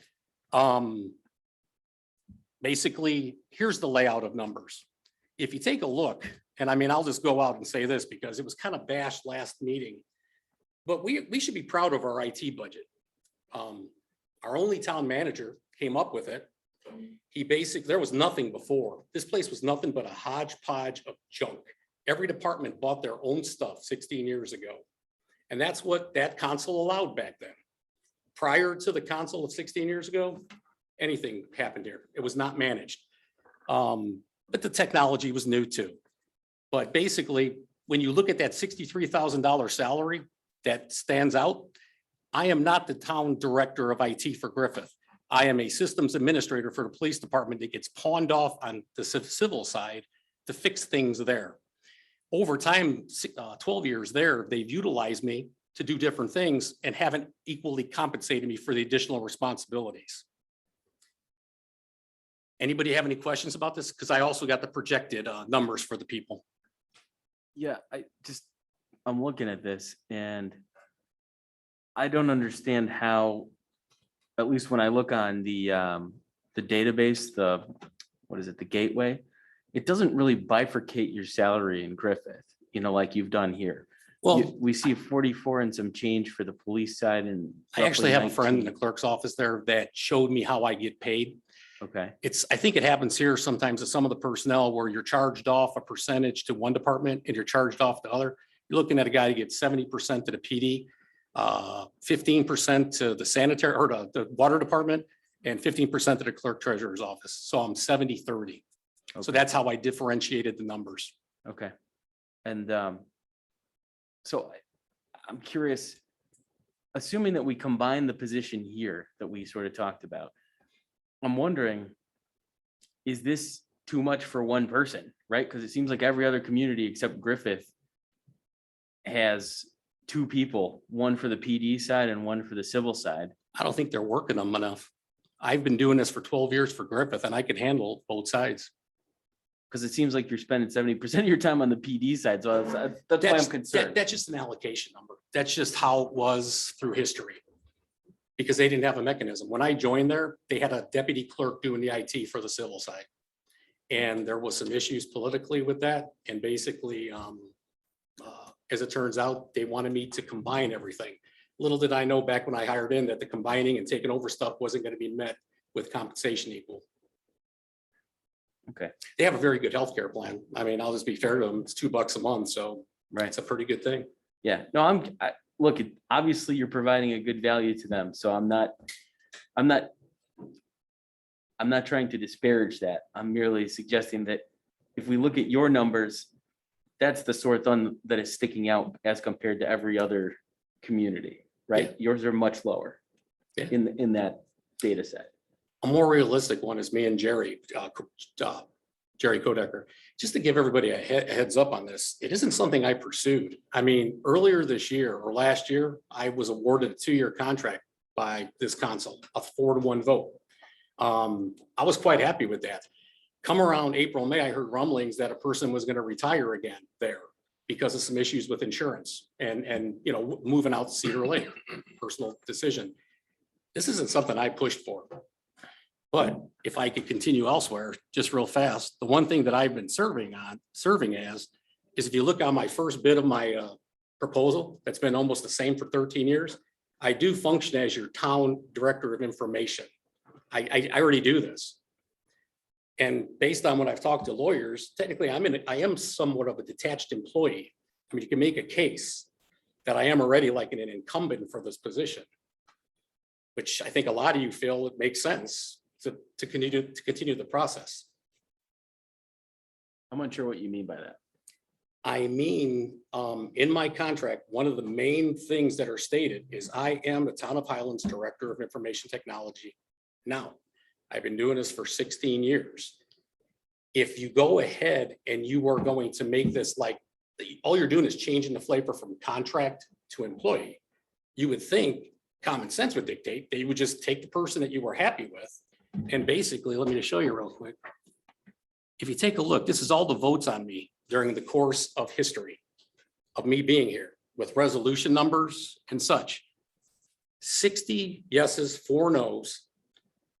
Basically, here's the layout of numbers. If you take a look, and I mean, I'll just go out and say this because it was kind of bashed last meeting. But we should be proud of our IT budget. Our only town manager came up with it. There was nothing before. This place was nothing but a hodgepodge of junk. Every department bought their own stuff 16 years ago. And that's what that council allowed back then. Prior to the council of 16 years ago, anything happened here. It was not managed. But the technology was new too. But basically, when you look at that $63,000 salary that stands out, I am not the town director of IT for Griffith. I am a systems administrator for the police department that gets pawned off on the civil side to fix things there. over time, 12 years there, they've utilized me to do different things and haven't equally compensated me for the additional responsibilities. Anybody have any questions about this? Because I also got the projected numbers for the people. Yeah, I'm looking at this and I don't understand how, at least when I look on the database, what is it, the gateway? It doesn't really bifurcate your salary in Griffith, like you've done here. Well, We see 44 and some change for the police side and. I actually have a friend in the 19. clerk's office there that showed me how I get paid. Okay, I think it happens here sometimes to some of the personnel where you're charged off a percentage to one department and you're charged off the other. You're looking at a guy to get 70% to the PD, 15% to the sanitary or the water department, and 15% to the clerk treasurer's office. So I'm 70-30. So Okay. that's how I differentiated the numbers. okay. And so I'm curious, assuming that we combine the position here that we sort of talked about, I'm wondering, is this too much for one person, right? Because it seems like every other community except Griffith has two people, one for the PD side and one for the civil side. I don't think they're working them enough. I've been doing this for 12 years for Griffith and I can handle both sides. Because it seems like you're spending 70% of your time on the PD side. So that's why I'm concerned. That's just an allocation number. That's just how it was through history. Because they didn't have a mechanism. When I joined there, they had a deputy clerk doing the IT for the civil side. And there was some issues politically with that. And basically, as it turns out, they wanted me to combine everything. Little did I know back when I hired in that the combining and taking over stuff wasn't going to be met with compensation equal. Okay. They have a very good healthcare plan. I mean, I'll just be fair to them. It's $2 a month. So Right. it's a pretty good thing. Yeah, no, look, obviously you're providing a good value to them. So I'm not trying to disparage that. I'm merely suggesting that if we look at your numbers, that's the sort of one that is sticking out as compared to every other community, right? Yeah. Yours are much lower Yeah. in that data set. A more realistic one is me and Jerry, Jerry Kodecker. Just to give everybody a heads up on this, it isn't something I pursued. I mean, earlier this year or last year, I was awarded a 2-year contract by this council, a 4-to-1 vote. I was quite happy with that. Come around April, May, I heard rumblings that a person was going to retire again there because of some issues with insurance and moving out to Cedar Lake, personal decision. This isn't something I pushed for. But if I could continue elsewhere, just real fast, the one thing that I've been serving as is if you look on my first bit of my proposal, that's been almost the same for 13 years. I do function as your town director of information. I already do this. And based on what I've talked to lawyers, technically I am somewhat of a detached employee. I mean, you can make a case that I am already like an incumbent for this position, which I think a lot of you feel it makes sense to continue the process. I'm unsure what you mean by that. I mean, in my contract, one of the main things that are stated is I am the Town of Highlands Director of Information Technology. Now, I've been doing this for 16 years. If you go ahead and you are going to make this like, all you're doing is changing the flavor from contract to employee, you would think common sense would dictate that you would just take the person that you were happy with. And basically, let me just show you real quick. If you take a look, this is all the votes on me during the course of history of me being here with resolution numbers and such. 60 yeses, 4 nos.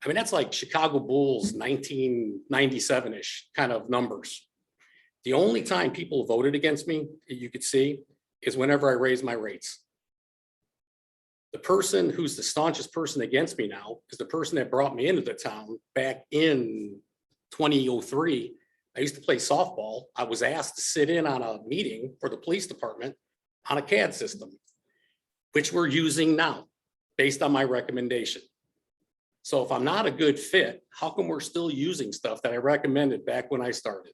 I mean, that's like Chicago Bulls 1997-ish kind of numbers. The only time people voted against me, you could see, is whenever I raised my rates. The person who's the staunchest person against me now is the person that brought me into the town back in 2003. I used to play softball. I was asked to sit in on a meeting for the police department on a CAD system, which we're using now based on my recommendation. So if I'm not a good fit, how come we're still using stuff that I recommended back when I started?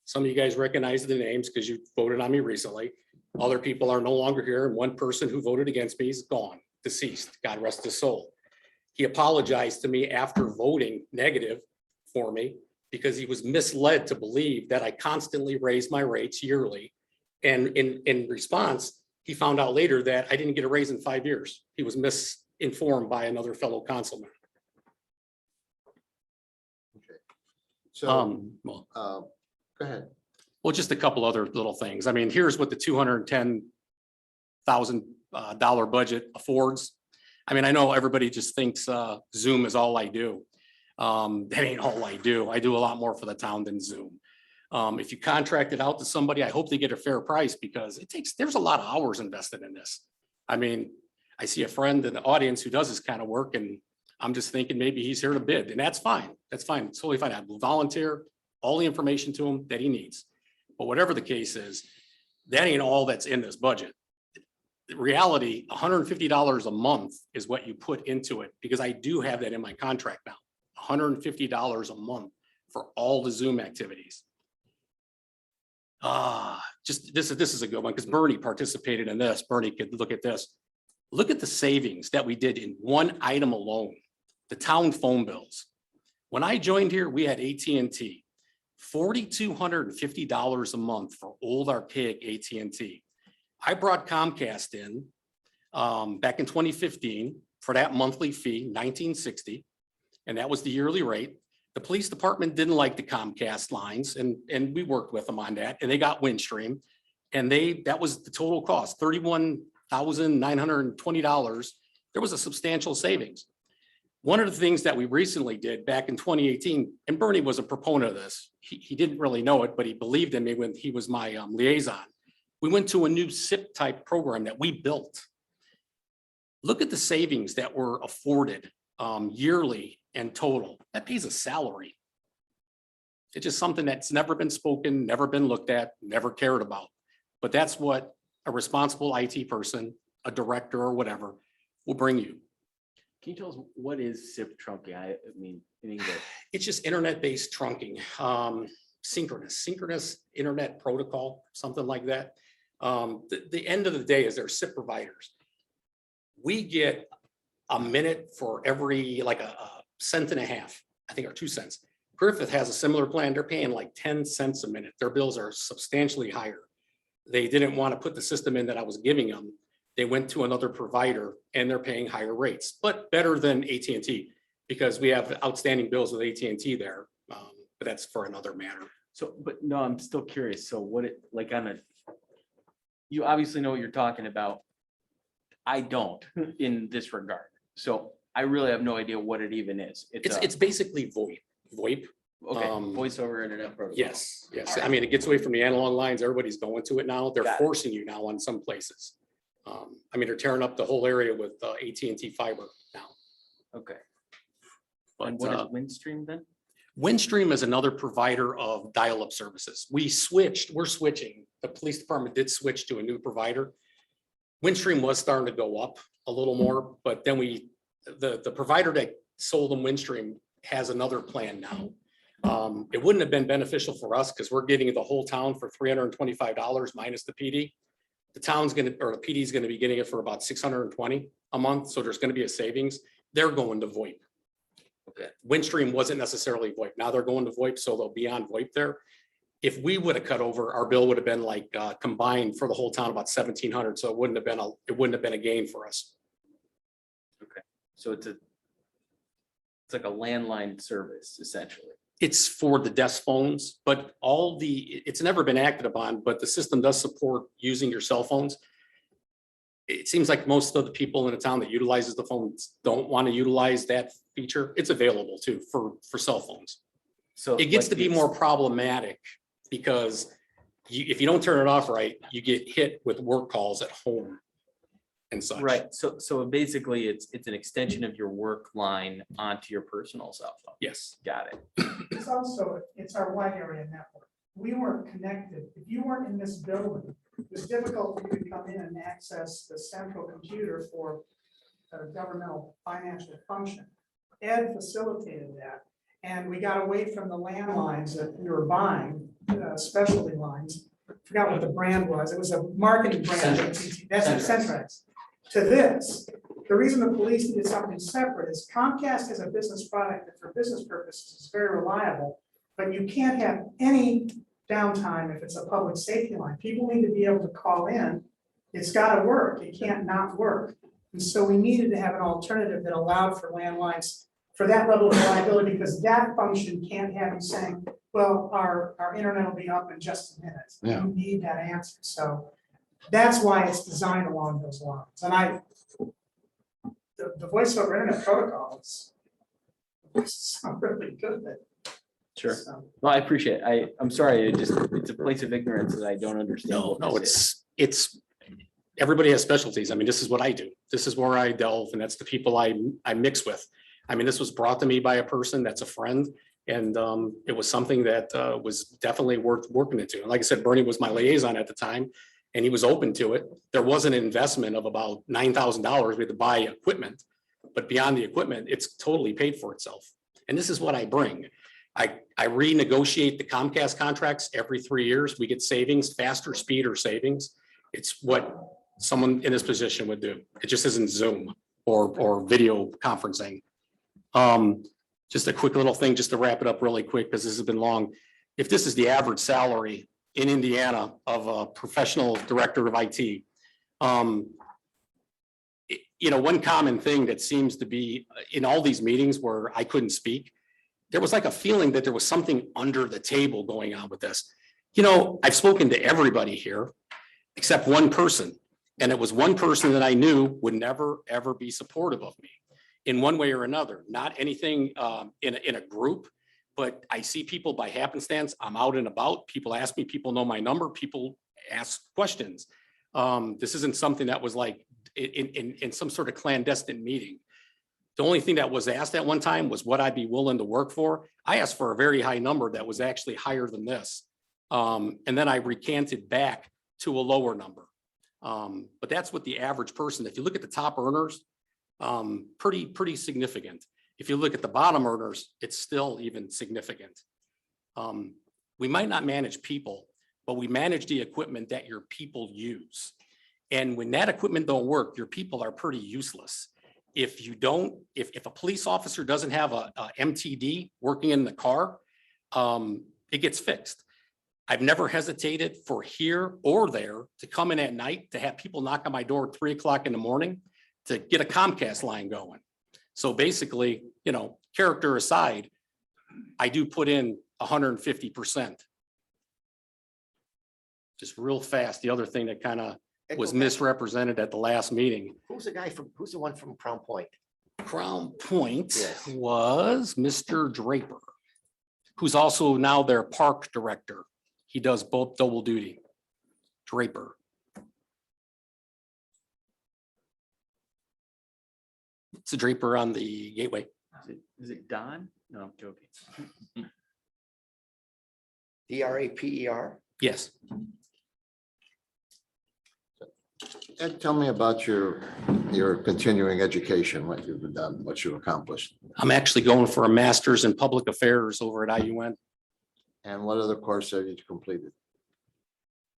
Some of you guys recognize the names because you voted on me recently. Other people are no longer here. And one person who voted against me is gone, deceased, God rest his soul. He apologized to me after voting negative for me because he was misled to believe that I constantly raised my rates yearly. And in response, he found out later that I didn't get a raise in 5 years. He was misinformed by another fellow councilman. So, Well, go ahead. well, just a couple other little things. I mean, here's what the $210,000 budget affords. I mean, I know everybody just thinks Zoom is all I do. That ain't all I do. I do a lot more for the town than Zoom. If you contract it out to somebody, I hope they get a fair price because there's a lot of hours invested in this. I mean, I see a friend in the audience who does this kind of work and I'm just thinking maybe he's here to bid and that's fine. That's fine. It's totally fine. I will volunteer all the information to him that he needs. But whatever the case is, that ain't all that's in this budget. The reality, $150 a month is what you put into it because I do have that in my contract now. $150 a month for all the Zoom activities. Just this is a good one because Bernie participated in this. Bernie could look at this. Look at the savings that we did in one item alone, the town phone bills. When I joined here, we had AT&T, $4,250 a month for old archaic AT&T. I brought Comcast in back in 2015 for that monthly fee, $19.60, and that was the yearly rate. The police department didn't like the Comcast lines, and we worked with them on that, and they got Windstream, and that was the total cost, $31,920. There was a substantial savings. One of the things that we recently did back in 2018, and Bernie was a proponent of this. He didn't really know it, but he believed in me when he was my liaison. We went to a new SIP type program that we built. Look at the savings that were afforded yearly and total. That pays a salary. It's just something that's never been spoken, never been looked at, never cared about. But that's what a responsible IT person, a director or whatever will bring you. Can you tell us what is SIP trunking? I mean, in English. It's just internet-based trunking, synchronous internet protocol, something like that. The end of the day is they're SIP providers. We get a minute for every like a cent and a half, I think, or 2 cents. Griffith has a similar plan. They're paying like 10 cents a minute. Their bills are substantially higher. They didn't want to put the system in that I was giving them. They went to another provider and they're paying higher rates, but better than AT&T because we have outstanding bills with AT&T there. But that's for another matter. So, but no, I'm still curious. So what it like on a, you obviously know what you're talking about. I don't in this regard. So I really have no idea what it even is. It's basically VoIP. Okay, voice over internet protocol. Yes. I mean, it gets away from the analog lines. Everybody's going to it now. They're Got it. forcing you now on some places. I mean, they're tearing up the whole area with AT&T fiber now. Okay. But And what is Windstream then? Windstream is another provider of dial-up services. We're switching. The police department did switch to a new provider. Windstream was starting to go up a little more, but then the provider that sold them Windstream has another plan now. It wouldn't have been beneficial for us because we're getting the whole town for $325 minus the PD. The PD is gonna be getting it for about $620 a month. So there's gonna be a savings. They're going to VoIP. Okay. Windstream wasn't necessarily VoIP. Now they're going to VoIP, so they'll be on VoIP there. If we would have cut over, our bill would have been like combined for the whole town about $1,700. So it wouldn't have been a gain for us. Okay. So it's like a landline service essentially. It's for the desk phones, but it's never been acted upon, but the system does support using your cell phones. It seems like most of the people in the town that utilizes the phones don't want to utilize that feature. It's available too for cell phones. So It gets like to be more problematic because if you don't turn it off right, you get hit with work calls at home and such. right. So basically it's an extension of your work line onto your personal cell phone. Yes. Got it. It's our wide area network. We weren't connected. If you weren't in this building, it was difficult for you to come in and access the central computer for a governmental financial function. Ed facilitated that. And we got away from the landlines that we were buying, specialty lines. Forgot what the brand was. It was a marketing brand. That's it, Centrex. To this, the reason the police needed something separate is Comcast has a business product that for business purposes is very reliable. But you can't have any downtime if it's a public safety line. People need to be able to call in. It's gotta work. It can't not work. And so we needed to have an alternative that allowed for landlines for that level of reliability, because that function can't have you saying, well, our internet will be up in just a minute. Yeah. You need that answer. So that's why it's designed along those lines. And the voice over internet protocol is really good. Sure. So, No, I appreciate it. I'm sorry, it's a place of ignorance that I don't understand. No, what no, this is. it's, everybody has specialties. I mean, this is what I do. This is where I delve, and that's the people I mix with. I mean, this was brought to me by a person that's a friend, and it was something that was definitely worth working into. And like I said, Bernie was my liaison at the time, and he was open to it. There was an investment of about $9,000. We had to buy equipment, but beyond the equipment, it's totally paid for itself. And this is what I bring. I renegotiate the Comcast contracts every 3 years. We get savings, faster speed or savings. It's what someone in this position would do. It just isn't Zoom or video conferencing. Just a quick little thing, just to wrap it up really quick, because this has been long. If this is the average salary in Indiana of a professional director of IT, one common thing that seems to be in all these meetings where I couldn't speak, there was like a feeling that there was something under the table going on with this. I've spoken to everybody here except one person, and it was one person that I knew would never, ever be supportive of me in one way or another. Not anything in a group, but I see people by happenstance. I'm out and about. People ask me, people know my number, people ask questions. This isn't something that was like in some sort of clandestine meeting. The only thing that was asked at one time was what I'd be willing to work for. I asked for a very high number that was actually higher than this. And then I recanted back to a lower number. But that's what the average person, if you look at the top earners, pretty significant. If you look at the bottom earners, it's still even significant. We might not manage people, but we manage the equipment that your people use. And when that equipment don't work, your people are pretty useless. If a police officer doesn't have a MTD working in the car, it gets fixed. I've never hesitated for here or there to come in at night to have people knock on my door at 3 o'clock in the morning to get a Comcast line going. So basically, character aside, I do put in 150%. Just real fast. The other thing that kind of was misrepresented at the last meeting. Who's the one from Crown Point? Crown Point Yes. was Mr. Draper, who's also now their park director. He does both double duty. Draper. It's a Draper on the gateway. Is it Don? No, I'm joking. DRAPER? Yes. Ed, tell me about your continuing education, what you've done, what you've accomplished, I'm actually going for a master's in public affairs over at IUN. and what other course have you completed?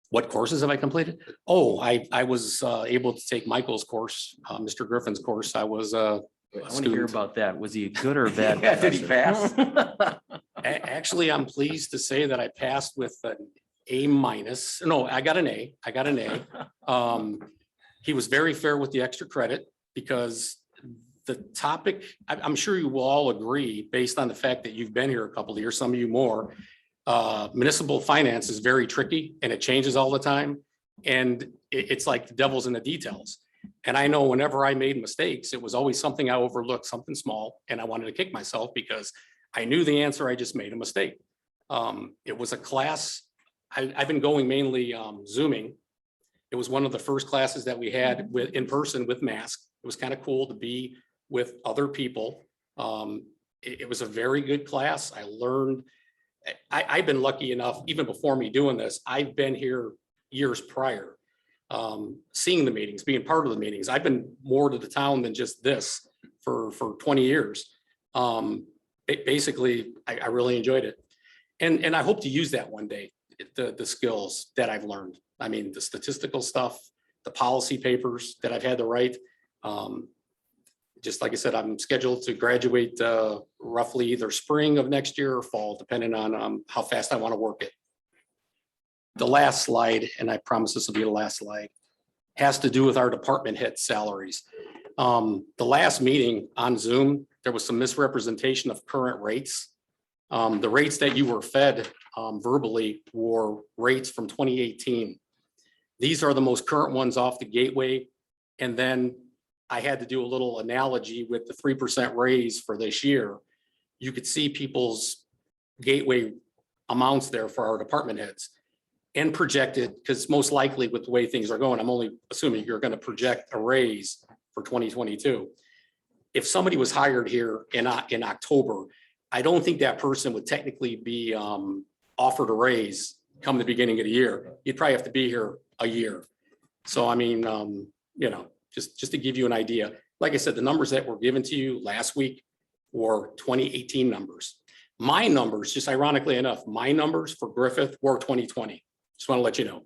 What courses have I completed? Oh, I was able to take Michael's course, Mr. Griffin's course. I was I want to hear about that. Was he a good or a bad? Yeah, did he professor? pass? Actually, I'm pleased to say that I passed with an A minus. No, I got an A. He was very fair with the extra credit because the topic, I'm sure you will all agree, based on the fact that you've been here a couple of years, some of you more, municipal finance is very tricky and it changes all the time. And it's like the devil's in the details. And I know whenever I made mistakes, it was always something I overlooked, something small, and I wanted to kick myself because I knew the answer, I just made a mistake. It was a class, I've been going mainly Zooming. It was one of the first classes that we had in person with masks. It was kind of cool to be with other people. It was a very good class. I learned, I've been lucky enough, even before me doing this, I've been here years prior, seeing the meetings, being part of the meetings. I've been more to the town than just this for 20 years. Basically, I really enjoyed it. And I hope to use that one day, the skills that I've learned. I mean, the statistical stuff, the policy papers that I've had to write, just like I said, I'm scheduled to graduate roughly either spring of next year or fall, depending on how fast I want to work it. The last slide, and I promise this will be the last slide, has to do with our department head salaries. The last meeting on Zoom, there was some misrepresentation of current rates. The rates that you were fed verbally were rates from 2018. These are the most current ones off the gateway. And then I had to do a little analogy with the 3% raise for this year. You could see people's gateway amounts there for our department heads and projected, because most likely with the way things are going, I'm only assuming you're going to project a raise for 2022. If somebody was hired here in October, I don't think that person would technically be offered a raise come the beginning of the year. You'd probably have to be here a year. So I mean, you know, just to give you an idea, like I said, the numbers that were given to you last week were 2018 numbers. My numbers, just ironically enough, my numbers for Griffith were 2020. Just want to let you know.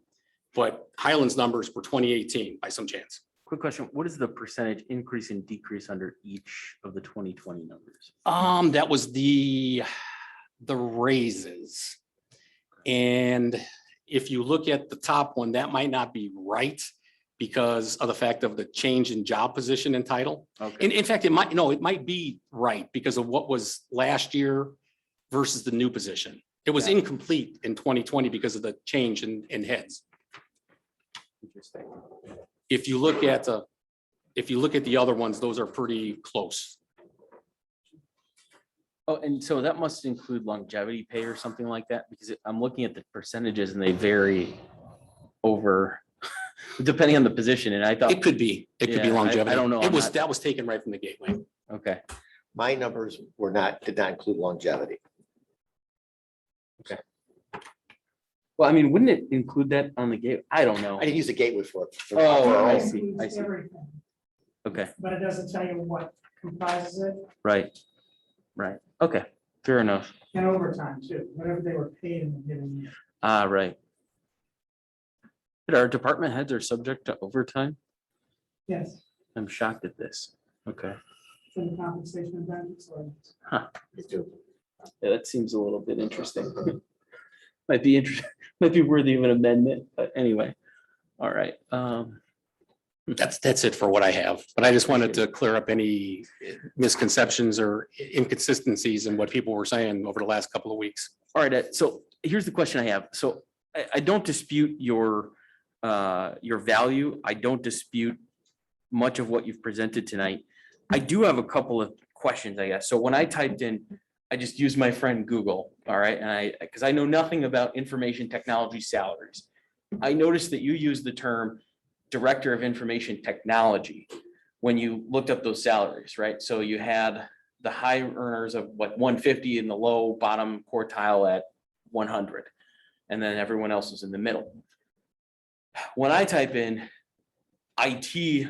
But Highland's numbers were 2018 by some chance. Quick question, what is the percentage increase and decrease under each of the 2020 numbers? That was the raises. And if you look at the top one, that might not be right because of the fact of the change in job position and title. Okay. In fact, it might be right because of what was last year versus the new position. It was incomplete in 2020 because of the change in heads. Interesting. If you look at the other ones, those are pretty close. Oh, and so that must include longevity pay or something like that, because I'm looking at the percentages and they vary over depending on the position. And I thought It could be Yeah, longevity. I don't know. That was taken right from the gateway. Okay. My numbers did not include longevity. Well, I mean, wouldn't it include that on the gate? I don't know. I didn't use the gateway for it. Oh, I It see. includes everything, Okay, but it doesn't tell you what comprises it, right. Okay, fair enough. and overtime too, whatever they were paid in the given year. Right. But our department heads are subject to overtime. Yes, I'm shocked at this. Okay. for the compensation and benefits. ordinance. Me too. Yeah, that seems a little bit interesting. Might be worthy of an amendment, but anyway. All right. That's it for what I have, but I just wanted to clear up any misconceptions or inconsistencies in what people were saying over the last couple of weeks. All right, so here's the question I have. So I don't dispute your value. I don't dispute much of what you've presented tonight. I do have a couple of questions, I guess. So when I typed in, I just used my friend Google, all right? And because I know nothing about information technology salaries. I noticed that you used the term Director of Information Technology when you looked up those salaries, right? So you had the high earners of what 150 and the low bottom quartile at 100. And then everyone else is in the middle. When I type in IT,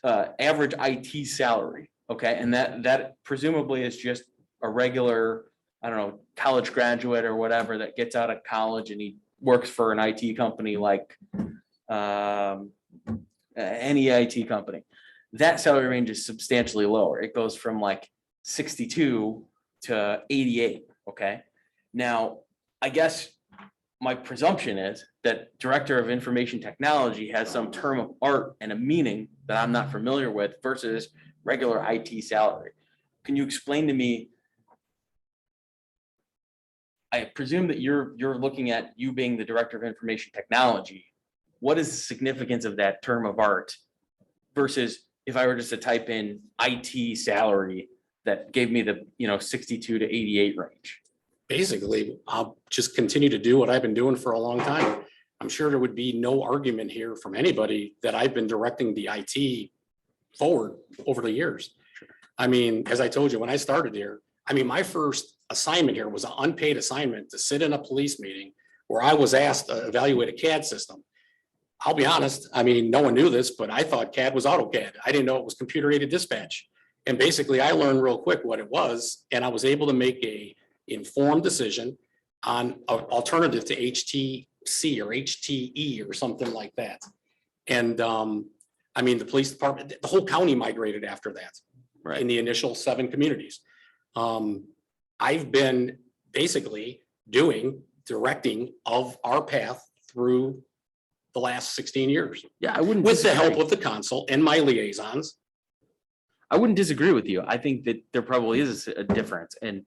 average IT salary, okay, and that presumably is just a regular, I don't know, college graduate or whatever that gets out of college and he works for an IT company like any IT company. That salary range is substantially lower. It goes from like 62 to 88. Okay. Now, I guess my presumption is that Director of Information Technology has some term of art and a meaning that I'm not familiar with versus regular IT salary. Can you explain to me? I presume that you're looking at you being the Director of Information Technology. What is the significance of that term of art versus if I were just to type in IT salary that gave me the 62 to 88 range? Basically, I'll just continue to do what I've been doing for a long time. I'm sure there would be no argument here from anybody that I've been directing the IT forward over the years. I mean, as I told you, when I started here, I mean, my first assignment here was an unpaid assignment to sit in a police meeting where I was asked to evaluate a CAD system. I'll be honest, I mean, no one knew this, but I thought CAD was AutoCAD. I didn't know it was computer aided dispatch. And basically I learned real quick what it was, and I was able to make a informed decision on an alternative to HTC or HTE or something like that. And I mean, the police department, the whole county migrated after that. Right. In the initial 7 communities. I've been basically directing of our path through the last 16 years Yeah, I wouldn't. with the help disagree. of the council and my liaisons. I wouldn't disagree with you. I think that there probably is a difference, and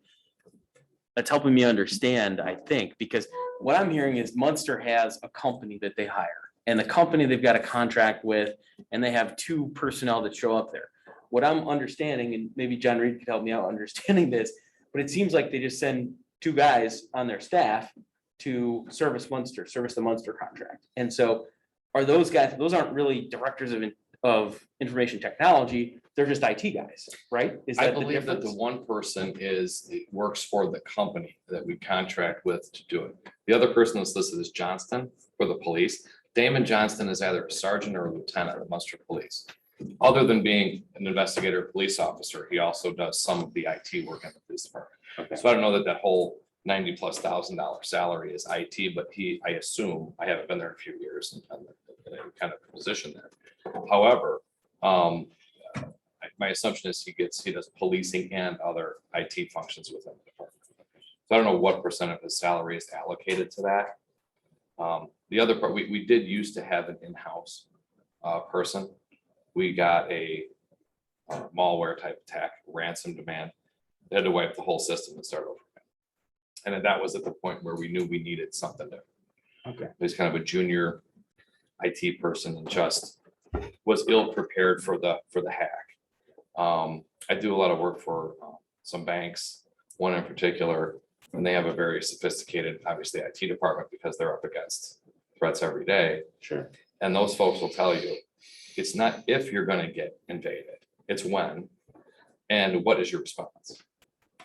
that's helping me understand, I think, because what I'm hearing is Munster has a company that they hire, and the company they've got a contract with, and they have 2 personnel that show up there. What I'm understanding, and maybe John Reed could help me out understanding this, but it seems like they just send 2 guys on their staff to service the Munster contract. And so are those guys, those aren't really directors of information technology, they're just IT guys, right? Is I that the believe that the difference? one person works for the company that we contract with to do it. The other person that's listed is Johnston for the police. Damon Johnston is either a sergeant or a lieutenant at Munster Police. Other than being an investigator, police officer, he also does some of the IT work in the police department. Okay. So I don't know that whole $90,000+ salary is IT, but I assume, I haven't been there in a few years and in a kind of position there. However, my assumption is he does policing and other IT functions within the department. So I don't know what percent of his salary is allocated to that. The other part, we did used to have an in-house person. We got a malware type attack, ransom demand. They had to wipe the whole system and start over. And then that was at the point where we knew we needed something there. Okay. It was kind of a junior IT person and just was ill prepared for the hack. I do a lot of work for some banks, one in particular, and they have a very sophisticated, obviously, IT department because they're up against threats every day. Sure. And those folks will tell you, it's not if you're going to get invaded, it's when, and what is your response?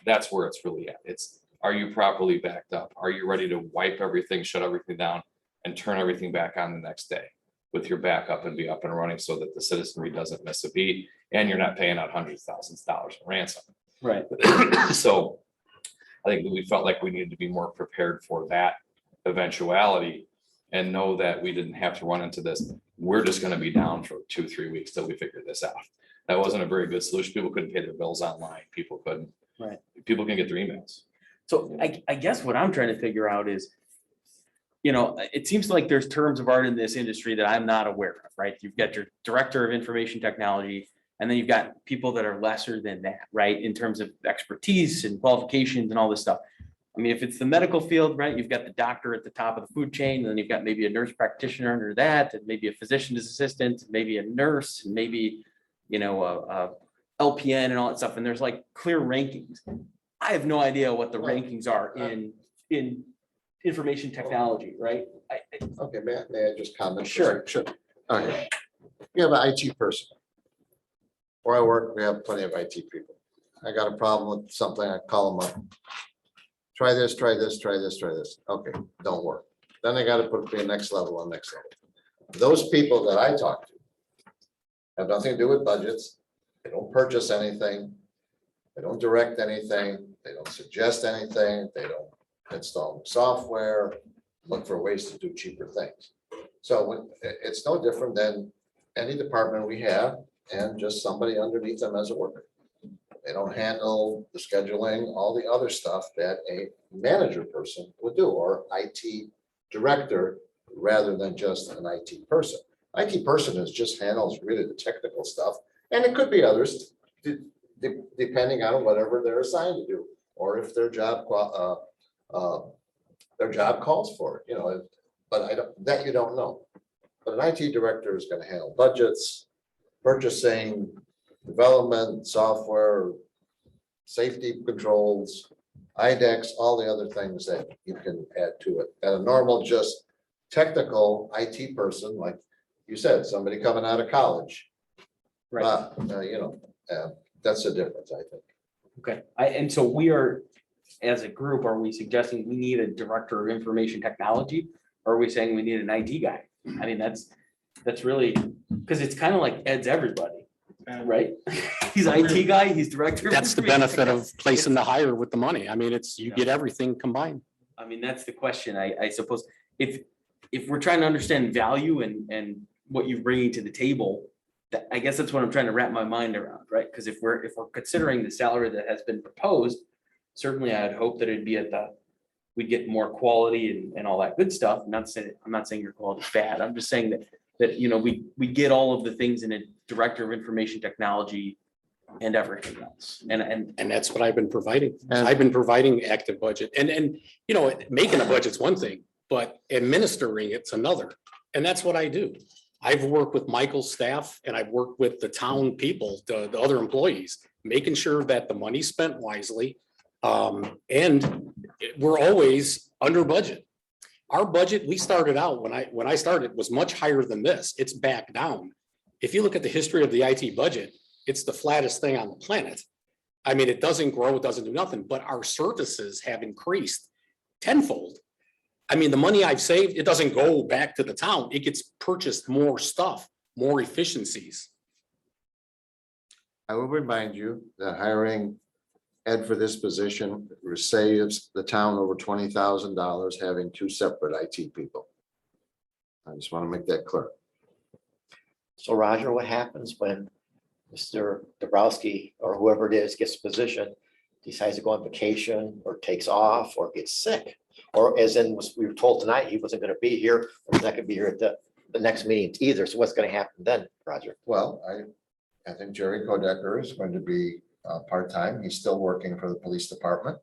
That's where it's really at. It's, are you properly backed up? Are you ready to wipe everything, shut everything down, and turn everything back on the next day with your backup and be up and running so that the citizenry doesn't miss a beat and you're not paying out hundreds of thousands of dollars in ransom. Right. So I think we felt like we needed to be more prepared for that eventuality and know that we didn't have to run into this. We're just going to be down for 2-3 weeks till we figure this out. That wasn't a very good solution. People couldn't pay their bills online. People couldn't. Right. People can get their emails. So I guess what I'm trying to figure out is, it seems like there's terms of art in this industry that I'm not aware of, right? You've got your director of information technology, and then you've got people that are lesser than that, right? In terms of expertise and qualifications and all this stuff. I mean, if it's the medical field, right, you've got the doctor at the top of the food chain, and then you've got maybe a nurse practitioner under that, and maybe a physician's assistant, maybe a nurse, and maybe, a LPN and all that stuff. And there's like clear rankings. I have no idea what the rankings are in information technology, right? Okay, may I just comment? Sure. Sure. Okay. We have an IT person. Where I work, we have plenty of IT people. I got a problem with something, I call them up. Try this, try this, try this, try this. Okay, don't work. Then I got to put the next level on next level. Those people that I talk to have nothing to do with budgets. They don't purchase anything. They don't direct anything. They don't suggest anything. They don't install software, look for ways to do cheaper things. So it's no different than any department we have and just somebody underneath them as a worker. They don't handle the scheduling, all the other stuff that a manager person would do, or IT director, rather than just an IT person. IT person is just handles really the technical stuff, and it could be others, depending on whatever they're assigned to do, or if their job calls for it, but you don't know. But an IT director is going to handle budgets, purchasing, development, software, safety controls, IDEX, all the other things that you can add to it. And a normal, just technical IT person, like you said, somebody coming out of college. Right. That's the difference, I think. Okay. And so we are, as a group, are we suggesting we need a director of information technology? Or are we saying we need an IT guy? I mean, that's really, because it's kind of like Ed's everybody, right? He's IT guy, he's director. That's the benefit of placing the hire with the money. I mean, you get everything combined. I mean, that's the question, I suppose. If we're trying to understand value and what you're bringing to the table, I guess that's what I'm trying to wrap my mind around, right? Because if we're considering the salary that has been proposed, certainly I'd hope that it'd be we'd get more quality and all that good stuff. I'm not saying your quality's bad. I'm just saying that, you know, we get all of the things in a director of information technology and everything else. And that's what I've been providing. And- I've been providing active budget and, you know, making a budget's one thing, but administering it's another. And that's what I do. I've worked with Michael's staff and I've worked with the town people, the other employees, making sure that the money's spent wisely. And we're always under budget. Our budget, we started out, when I started, was much higher than this. It's back down. If you look at the history of the IT budget, it's the flattest thing on the planet. I mean, it doesn't grow, it doesn't do nothing, but our services have increased tenfold. I mean, the money I've saved, it doesn't go back to the town. It gets purchased more stuff, more efficiencies. I will remind you that hiring Ed for this position saves the town over $20,000 having two separate IT people. I just want to make that clear. So Roger, what happens when Mr. Dabrowski or whoever it is gets a position, decides to go on vacation or takes off or gets sick? Or as in, we were told tonight, he wasn't gonna be here, or he's not gonna be here at the next meeting either. So what's gonna happen then, Roger? Well, I think Jerry Kodecker is going to be part-time. He's still working for the police department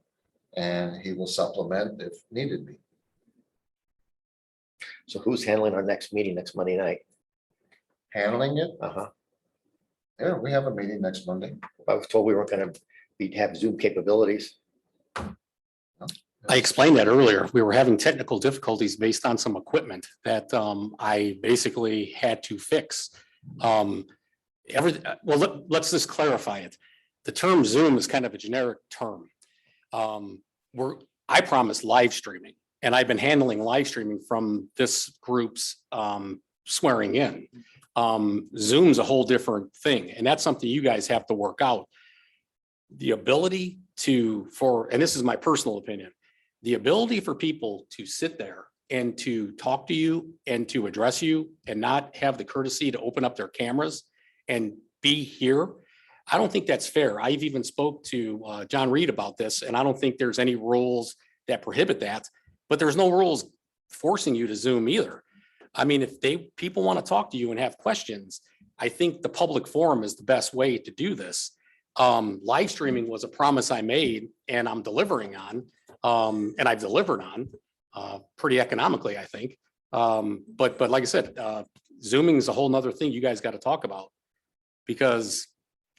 and he will supplement if needed be. So who's handling our next meeting next Monday night? Handling it? Uh-huh. Yeah, we have a meeting next Monday. I was told we weren't gonna have Zoom capabilities. I explained that earlier. We were having technical difficulties based on some equipment that I basically had to fix. Well, let's just clarify it. The term Zoom is kind of a generic term. I promised live streaming, and I've been handling live streaming from this group's swearing in. Zoom's a whole different thing, and that's something you guys have to work out. The ability and this is my personal opinion, the ability for people to sit there and to talk to you and to address you and not have the courtesy to open up their cameras and be here. I don't think that's fair. I've even spoke to John Reed about this, and I don't think there's any rules that prohibit that, but there's no rules forcing you to Zoom either. I mean, if people want to talk to you and have questions, I think the public forum is the best way to do this. Live streaming was a promise I made and I'm delivering on, and I've delivered on pretty economically, I think. But like I said, Zooming is a whole nother thing you guys got to talk about, because,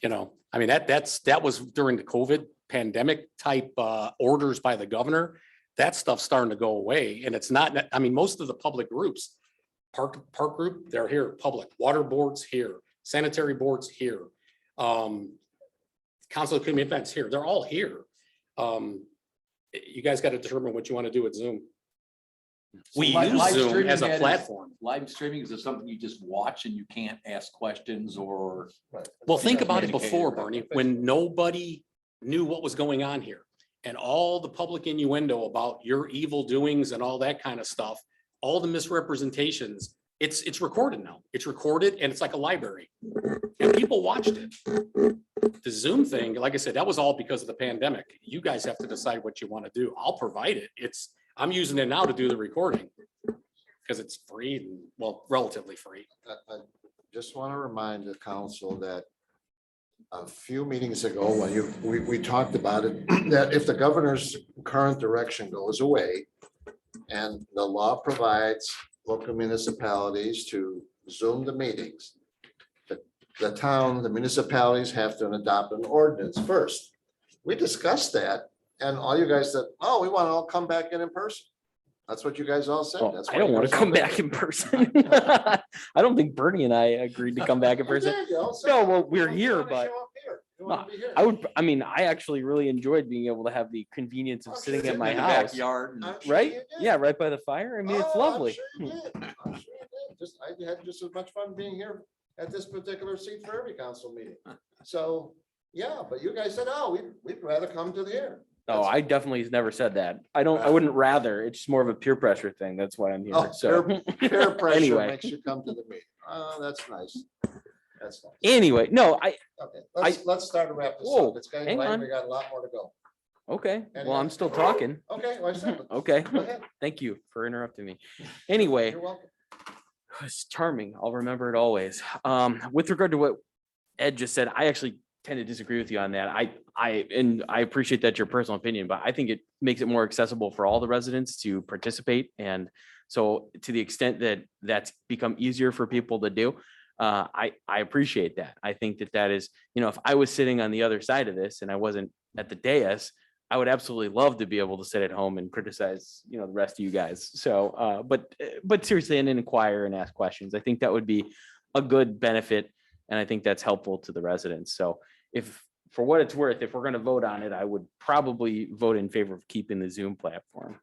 you know, I mean, that was during the COVID pandemic type orders by the governor. That stuff's starting to go away, and it's not, I mean, most of the public groups, park group, they're here, public water boards here, sanitary boards here, council of community events here, they're all here. You guys got to determine what you want to do with Zoom. We use Zoom as a platform. Live streaming, is it something you just watch and you can't ask questions or? Well, think about it Communicated before, about Bernie, it. when nobody knew what was going on here. And all the public innuendo about your evil doings and all that kind of stuff, all the misrepresentations, it's recorded now. It's recorded and it's like a library. And people watched it. The Zoom thing, like I said, that was all because of the pandemic. You guys have to decide what you want to do. I'll provide it. I'm using it now to do the recording because it's free and, well, relatively free. I just want to remind the council that a few meetings ago, when we talked about it, that if the governor's current direction goes away and the law provides local municipalities to Zoom the meetings, the town, the municipalities have to adopt an ordinance first. We discussed that, and all you guys said, oh, we want to all come back in person. That's what you guys all said. Well, That's I why don't you want to guys come all back did. in person. I don't think Bernie and I agreed to come back in person. You did, you all said No, it. well, we're You here, wanna but show up here. You wanna be here. I actually really enjoyed being able to have the convenience of I'm sitting sure at you my In the house. backyard. I'm sure Right? you did. Yeah, right by the fire. I mean, it's Oh, lovely. I'm sure you did. I'm sure you did. I had just as much fun being here at this particular seat for every council meeting. So, yeah, but you guys said, oh, we'd rather come to the here. No, I definitely never said that. I wouldn't rather. It's just more of a peer pressure thing. That's why I'm here. Oh, So peer pressure anyway. makes you come to the meeting. Oh, that's nice. That's nice. Anyway, no, Okay, let's start to wrap this Whoa, up. It's getting hang late. on. We got a lot more to go. okay, Any well, I'm other- still talking. Okay, well, I said, it. Okay, Go ahead. thank you for interrupting me. Anyway, You're welcome. it's charming. I'll remember it always. With regard to what Ed just said, I actually tend to disagree with you on that. And I appreciate that your personal opinion, but I think it makes it more accessible for all the residents to participate. And so to the extent that that's become easier for people to do, I appreciate that. I think that is, if I was sitting on the other side of this and I wasn't at the dais, I would absolutely love to be able to sit at home and criticize, the rest of you guys. So, but seriously, and then inquire and ask questions. I think that would be a good benefit. And I think that's helpful to the residents. So if, for what it's worth, if we're going to vote on it, I would probably vote in favor of keeping the Zoom platform.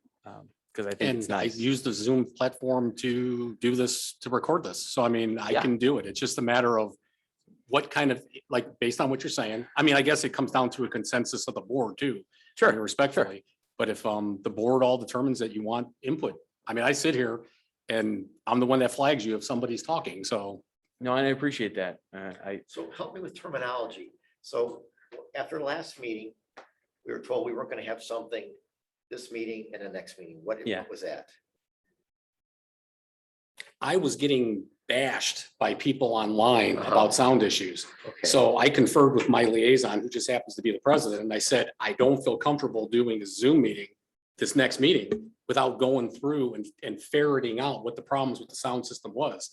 Because I think it's And I nice. use the Zoom platform to do this, to record this. So I mean, I Yeah. can do it. It's just a matter of what kind of, like, based on what you're saying. I mean, I guess it comes down to a consensus of the board too. I mean, Sure. respectfully. But if the board all determines that you want input, I mean, I sit here and I'm the one that flags you if somebody's talking. So No, and I appreciate that. So help me with terminology. So after the last meeting, we were told we weren't gonna have something this meeting and the next meeting. What Yeah. was that? I was getting bashed by people online Uh-huh. about sound issues. Okay. So I conferred with my liaison, who just happens to be the president, and I said, I don't feel comfortable doing a Zoom meeting, this next meeting, without going through and ferreting out what the problems with the sound system was.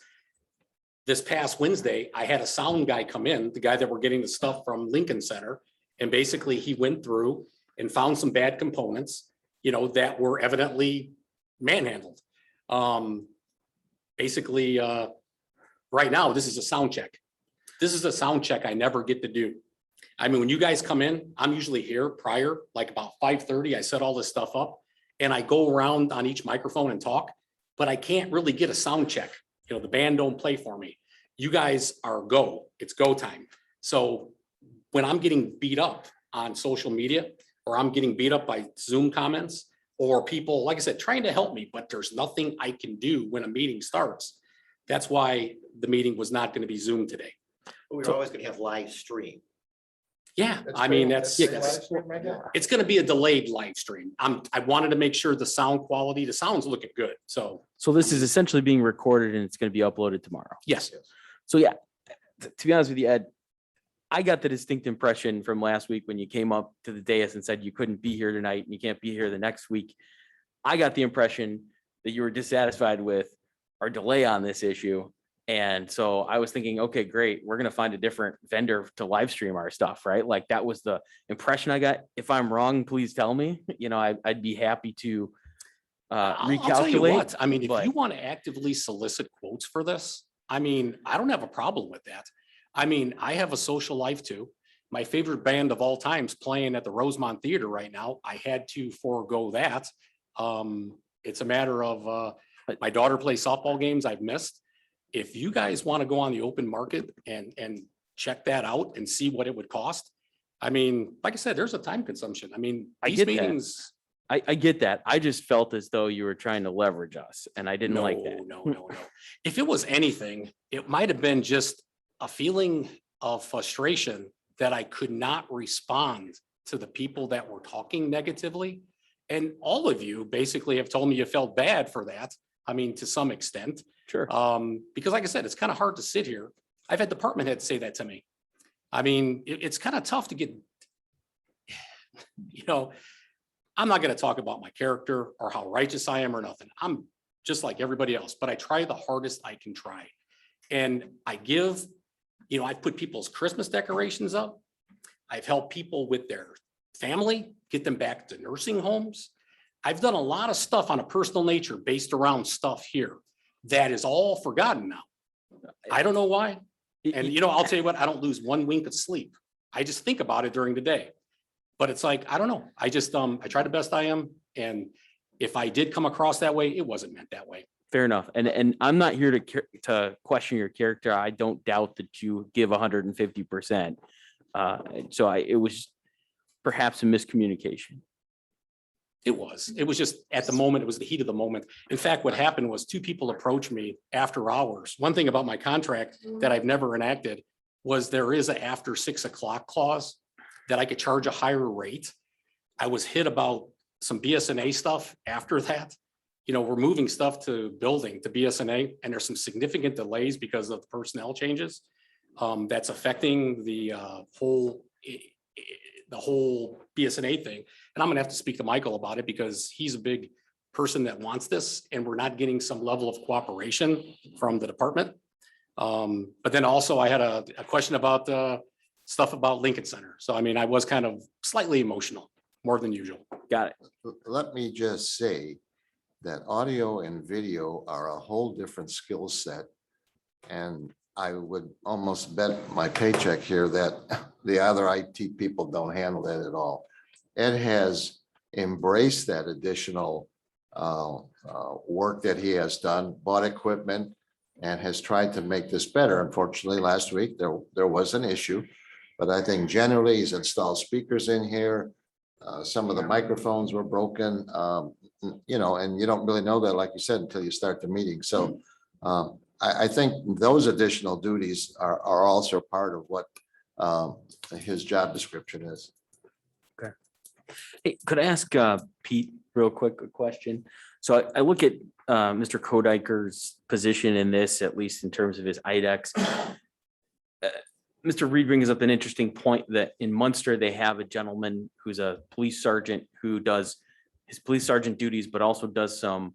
This past Wednesday, I had a sound guy come in, the guy that we're getting the stuff from Lincoln Center, and basically he went through and found some bad components, that were evidently manhandled. Basically, right now, this is a sound check. This is a sound check I never get to do. I mean, when you guys come in, I'm usually here prior, like about 5:30, I set all this stuff up and I go around on each microphone and talk, but I can't really get a sound check. The band don't play for me. You guys are go, it's go time. So when I'm getting beat up on social media, or I'm getting beat up by Zoom comments, or people, like I said, trying to help me, but there's nothing I can do when a meeting starts. That's why the meeting was not going to be Zoom today. We were always gonna have live stream. Yeah, That's I mean, great. that's, That's live stream right now. it's going to be a delayed live stream. I wanted to make sure the sound quality, the sound's looking good. So So this is essentially being recorded and it's going to be uploaded tomorrow. yes, So yeah, to be honest with you, Ed, I got the distinct impression from last week when you came up to the dais and said you couldn't be here tonight and you can't be here the next week. I got the impression that you were dissatisfied with our delay on this issue. And so I was thinking, okay, great, we're gonna find a different vendor to live stream our stuff, right? Like that was the impression I got. If I'm wrong, please tell me. I'd be happy to I'll tell you recalculate. what, I mean, if but- you want to actively solicit quotes for this, I mean, I don't have a problem with that. I mean, I have a social life too. My favorite band of all time's playing at the Rosemont Theater right now. I had to forego that. It's a matter of, my daughter plays softball games I've missed. If you guys want to go on the open market and check that out and see what it would cost. I mean, like I said, there's a time consumption. I mean, I these get that. meetings. I get that. I just felt as though you were trying to leverage us and I didn't like that. No. If it was anything, it might have been just a feeling of frustration that I could not respond to the people that were talking negatively. And all of you basically have told me you felt bad for that. I mean, to some extent. Sure. Because like I said, it's kind of hard to sit here. I've had department heads say that to me. I mean, it's kind of tough to get, I'm not going to talk about my character or how righteous I am or nothing. I'm just like everybody else, but I try the hardest I can try. And I give, I've put people's Christmas decorations up. I've helped people with their family, get them back to nursing homes. I've done a lot of stuff on a personal nature based around stuff here that is all forgotten now. I don't know why. And I'll tell you what, I don't lose one wink of sleep. I just think about it during the day. But it's like, I don't know. I just, I try the best I am. And if I did come across that way, it wasn't meant that way. Fair enough. And I'm not here to question your character. I don't doubt that you give 150%. It was perhaps a miscommunication. It was just at the moment, it was the heat of the moment. In fact, what happened was two people approached me after hours. One thing about my contract that I've never enacted was there is a after 6 o'clock clause that I could charge a higher rate. I was hit about some BSNA stuff after that. You know, we're moving stuff to building to BSNA, and there's some significant delays because of the personnel changes. That's affecting the whole BSNA thing. And I'm gonna have to speak to Michael about it because he's a big person that wants this, and we're not getting some level of cooperation from the department. But then also I had a question about stuff about Lincoln Center. So I mean, I was kind of slightly emotional, more than usual. Got it. Let me just say that audio and video are a whole different skill set. And I would almost bet my paycheck here that the other IT people don't handle that at all. Ed has embraced that additional work that he has done, bought equipment, and has tried to make this better. Unfortunately, last week there was an issue, but I think generally he's installed speakers in here. Some of the microphones were broken, you know, and you don't really know that, like you said, until you start the meeting. So I think those additional duties are also part of what his job description is. Hey, could I ask Pete real quick a question? So I look at Mr. Kodiker's position in this, at least in terms of his IDEX. Mr. Reed brings up an interesting point that in Munster, they have a gentleman who's a police sergeant who does his police sergeant duties, but also does some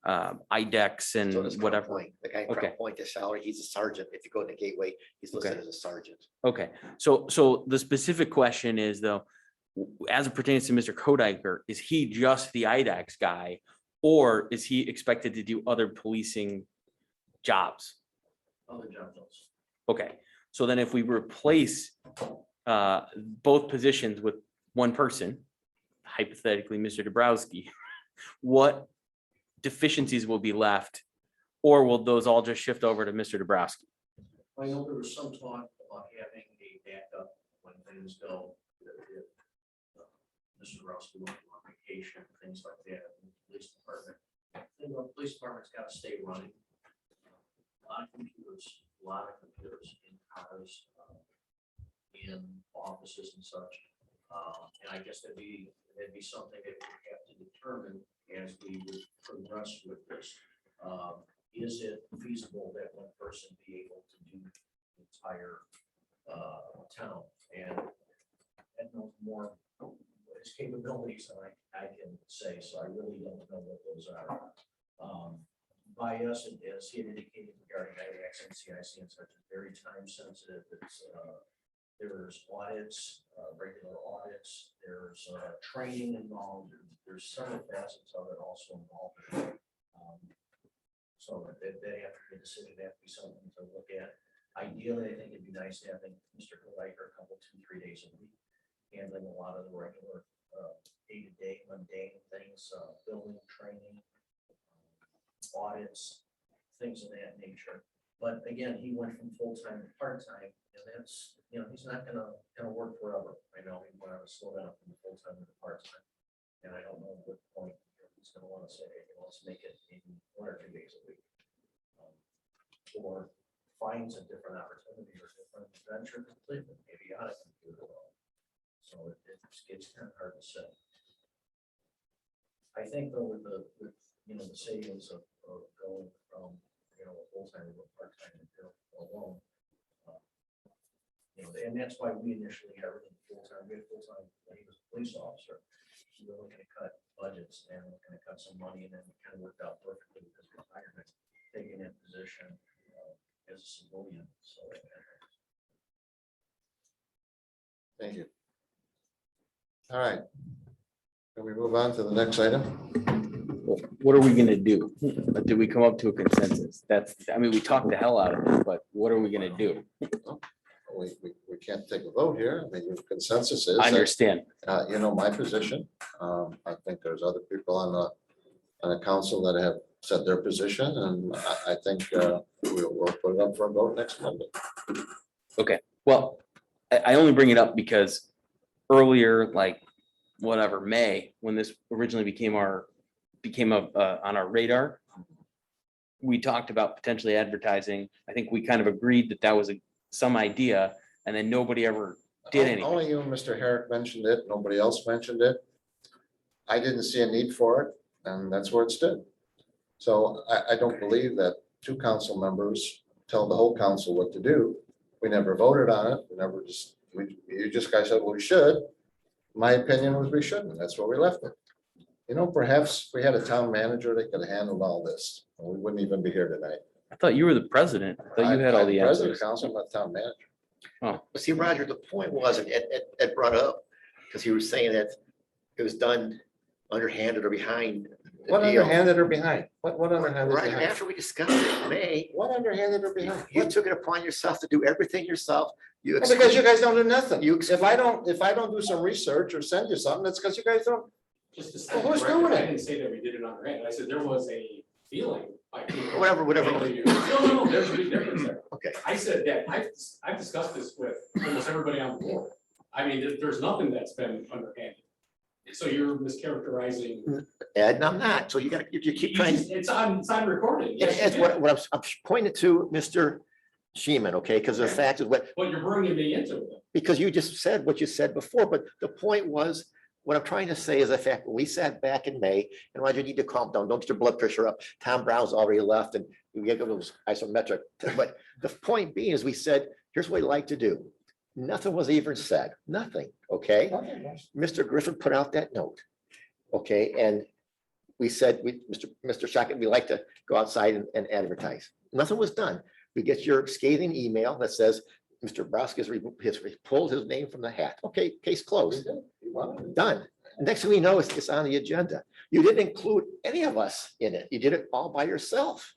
IDEX So and does Crown whatever. Point. The guy in Okay. Crown Point, the salary, he's a sergeant. If you go to the Gateway, he's listed Okay. as a sergeant. Okay, so the specific question is though, as it pertains to Mr. Kodiker, is he just the IDEX guy? Or is he expected to do other policing jobs? Other jobs. Okay, so then if we replace both positions with one person, hypothetically, Mr. Dabrowski, what deficiencies will be left? Or will those all just shift over to Mr. Dabrowski? I know there was some talk about having a backup when things go. Mr. Rouse went on vacation, things like that, in the police department. The police department's gotta stay running. A lot of computers in cars, in offices and such. And I guess that'd be something that we have to determine as we would progress with this. Is it feasible that one person be able to do the entire town? And Ed knows more his capabilities than I can say, so I really don't know what those are. By us, as he had indicated regarding IDEX and CIC and such, is very time sensitive. It's there's audits, regular audits, there's training involved, there's several facets of it also involved. So that have to be a decision, that have to be something to look at. Ideally, I think it'd be nice to have Mr. Kodiker a couple, 2-3 days a week, handling a lot of the regular day-to-day mundane things, building, training, audits, things of that nature. But again, he went from full-time to part-time, and that's, you know, he's not gonna work forever. I know he went on to slow down from full-time to part-time. And I don't know at what point he's gonna wanna say, hey, let's make it maybe 1 or 2 days a week. Or finds a different opportunity or different venture completely, maybe out of computer world. So it's kind of hard to say. I think though with the savings of going from, a full-time to a part-time alone. And that's why we initially got rid of the full-time, we had full-time when he was a police officer. We were looking to cut budgets and looking to cut some money, and then it kind of worked out perfectly with his retirement, taking that position as a civilian, so. Thank you. All right. Can we move on to the next item? What are we gonna do? Did we come up to a consensus? I mean, we talked the hell out of it, but what are we gonna do? We can't take a vote here. I mean, your consensus is. I that, understand. my position. I think there's other people on the council that have set their position, and I think we'll put it up for a vote next Monday. Okay, well, I only bring it up because earlier, like whatever, May, when this originally became on our radar, we talked about potentially advertising. I think we kind of agreed that was some idea, and then nobody ever did anything. Only you and Mr. Herrick mentioned it. Nobody else mentioned it. I didn't see a need for it, and that's where it stood. So I don't believe that two council members tell the whole council what to do. We never voted on it. We never just, you just guys said, well, we should. My opinion was we shouldn't. That's where we left it. You know, perhaps if we had a town manager that could have handled all this, and we wouldn't even be here tonight. I thought you were the president. I thought you had all I'm the president of answers. council, I'm not town manager. But see, Roger, the point was, and Ed brought up, because he was saying that it was done underhanded or behind. the What deal. underhanded or behind? What underhanded? Right behind? after we discussed it in May, What underhanded or behind? you took it upon yourself to do everything yourself. You Well, because you guys don't do nothing. You If I don't do some research or send you something, that's because you guys don't. Just to Well, state who's the record, doing I it? didn't say that we did it underhand. I said there was a feeling. by people. Whatever. No, there's a big difference there. Okay. I said that, I've discussed this with almost everybody on the board. I mean, there's nothing that's been underhanded. So you're mischaracterizing. Ed, and I'm not. So you gotta, you keep trying. It's on recording. Yeah, Yes, Ed, you did. what I'm pointing to Mr. Sheeman, okay, because the fact is But you're bringing me into it. because you just said what you said before, but the point was, what I'm trying to say is the fact, when we sat back in May, and Roger, you need to calm down, don't get your blood pressure up. Tom Brown's already left and we get those isometric, but the point being is we said, here's what we like to do. Nothing was even said, nothing, okay? Mr. Griffin put out that note, okay, and we said, Mr. Shockett, we like to go outside and advertise. Nothing was done. We get your scathing email that says, Mr. Broski has pulled his name from the hat. Okay, case closed. Done. Next thing we know, it's on the agenda. You didn't include any of us in it. You did it all by yourself.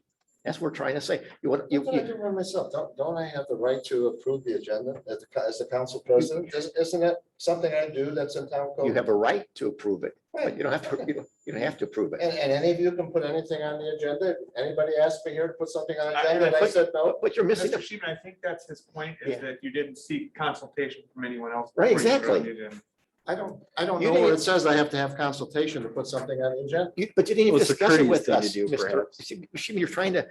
That's what we're trying to say. You want, What did I do by myself? Don't I have the right to approve the agenda as the council president? Isn't that something I do that's in town code? you have a right to approve it, but you don't have to, you don't have to approve it. And any of you can put anything on the agenda. Anybody asked me here to put something on the I- agenda and I but- said no. But you're missing Mr. the, Sheeman, I think that's his point, Yeah. is that you didn't seek consultation from anyone else. Right, before you exactly. voted in. I don't You know where didn't- it says I have to have consultation to put something on the agenda. but you didn't even Well, it's a discuss it courteous with thing to us, do, Mr. perhaps. Sheeman, you're trying to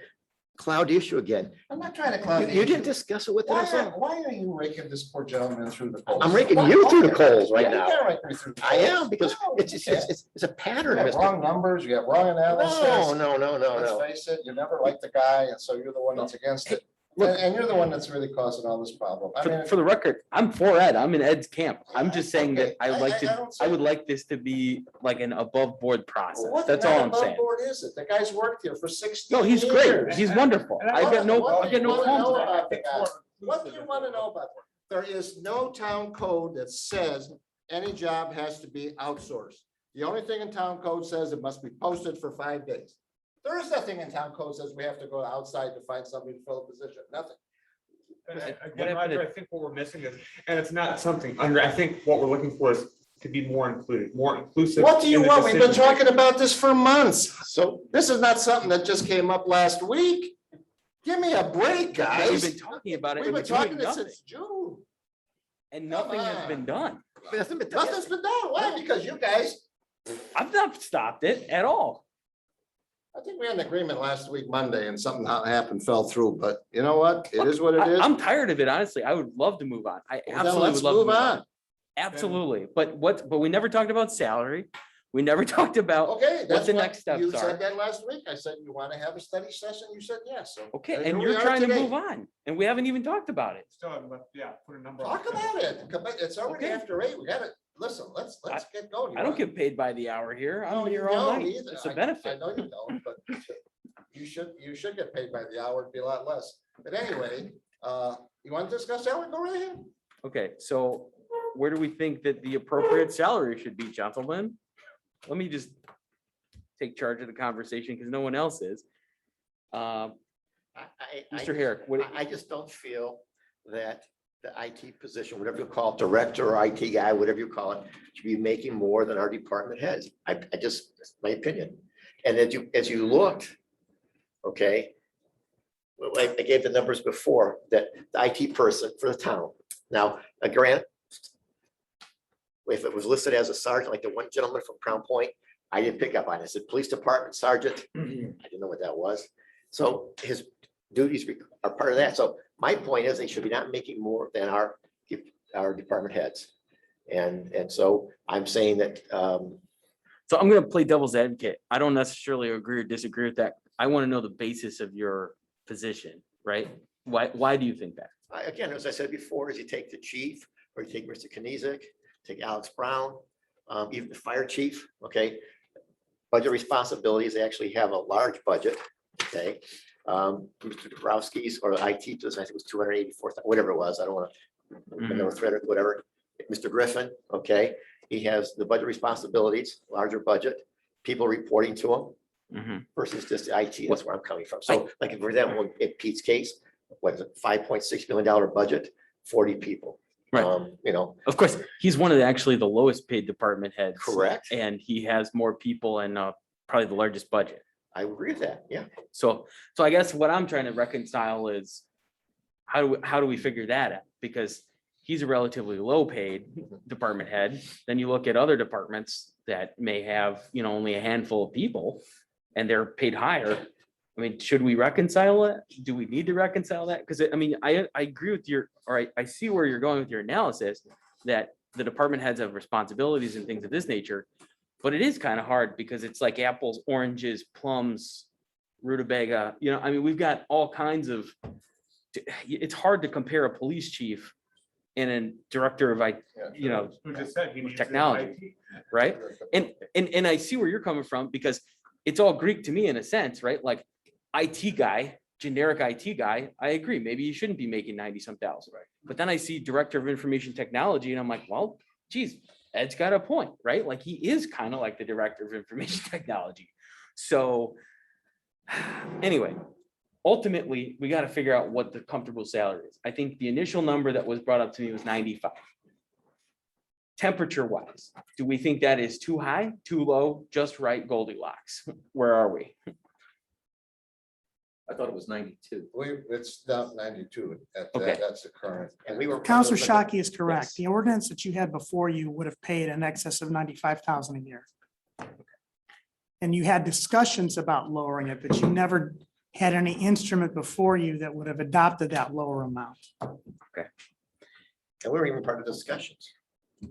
cloud the issue again. I'm not trying to cloud. You the didn't issue. discuss it with Why us. are you raking this poor gentleman through the coals? I'm raking you through the coals right Yeah, you now. can't rake me through the I coals. am, because No, it's, you it's, can't. it's a pattern, You got Mr. wrong numbers, you got wrong analysis. No. Let's face it, you never liked the guy, and so you're the one that's against it. Look- And you're the one that's really causing all this problem. I mean, For the record, I'm for Ed. I'm in Ed's camp. I'm just saying Okay, that I would like I don't I say- would like this to be like an above board process. what That's kind all of I'm above saying. board is it? The guy's worked here for 16 No, years. he's great. He's wonderful. And I- I've got no, What I've do got you no wanna qualms know with that. about the guy? What do you want to know about? There is no town code that says any job has to be outsourced. The only thing in town code says it must be posted for 5 days. There is nothing in town code says we have to go outside to find somebody to fill a position, nothing. And What again, happened Roger, I think what we're missing is, and it's not something under, I think what we're looking for is to be more included, more inclusive. What do you in the want? We've been decision-making. talking about this for months. So This is not something that just came up last week. Give me a break, We've guys. been talking about it We've and been we're talking doing this nothing. since June. And nothing has been done. nothing but that. Nothing's been done. Why? Because you guys, I've not stopped it at all. I think we had an agreement last week, Monday, and something happened, fell through, but you know what? It is what it is. I'm tired of it, honestly. I would love to move on. I Well, then absolutely let's would love to move move on. on. Absolutely. But we never talked about salary. We never talked about, Okay, what that's the what next steps you are. said that last week. I said, you want to have a study session? You said yes. So okay, here and we you're are trying to today. move on and we haven't even talked about it. Still haven't, but yeah, put a number. on Talk about it. It's already Okay. after 8. We got to, listen, let's get going. I don't get paid by the hour here. No, I'm you here all don't night. either. It's a I benefit. know you don't, but you should get paid by the hour. It'd be a lot less. But anyway, you want to discuss salary? Go right ahead. Okay, so where do we think that the appropriate salary should be, gentlemen? Let me just take charge of the conversation because no one else is. Mr. Herrick, what? I just don't feel that the IT position, whatever you call it, director or IT guy, whatever you call it, should be making more than our department heads. I just, that's my opinion. And as you looked, okay, well, I gave the numbers before, that the IT person for the town. Now, a grant, if it was listed as a sergeant, like the one gentleman from Crown Point, I didn't pick up on it. It said police department sergeant. I didn't know what that was. So his duties are part of that. So my point is they should be not making more than our department heads. And so I'm saying that, So I'm gonna play devil's advocate. I don't necessarily agree or disagree with that. I want to know the basis of your position, right? Why do you think that? again, as I said before, is you take the chief or you take Mr. Kenizik, take Alex Brown, even the fire chief, okay? Budget responsibilities, they actually have a large budget, okay? Mr. Dabrowski's or IT, I think it was 284, whatever it was, I don't want to remember thread or whatever. Mr. Griffin, okay, he has the budget responsibilities, larger budget, people reporting to him Mhm. versus just the IT, that's where I'm coming from. So like for example, in Pete's case, what is it, $5.6 million budget, 40 people. Right. You know, Of course, he's one of actually the lowest paid department heads. correct, And he has more people and probably the largest budget. I agree with that, yeah. So I guess what I'm trying to reconcile is how do we figure that out? Because he's a relatively low paid department head. Then you look at other departments that may have, only a handful of people and they're paid higher. I mean, should we reconcile it? Do we need to reconcile that? Because I agree with I see where you're going with your analysis that the department heads have responsibilities and things of this nature. But it is kind of hard because it's like apples, oranges, plums, rutabaga, we've got all kinds of, it's hard to compare a police chief and a director of, Who just said he needs technology, right? And I see where you're coming from because it's all Greek to me in a sense, right? Like IT guy, generic IT guy, I agree. Maybe you shouldn't be making 90-some thousand. Right. But then I see director of information technology and I'm like, well, geez, Ed's got a point, right? Like he is kind of like the director of information technology. So anyway, ultimately, we got to figure out what the comfortable salary is. I think the initial number that was brought up to me was 95. Temperature wise, do we think that is too high, too low, just right, Goldilocks? Where are we? I thought it was 92. It's down 92. Okay. That's the current. And we were. Counselor Shockey is correct. Yes. The ordinance that you had before you would have paid in excess of 95,000 a year. And you had discussions about lowering it, but you never had any instrument before you that would have adopted that lower amount. And we were even part of the discussions.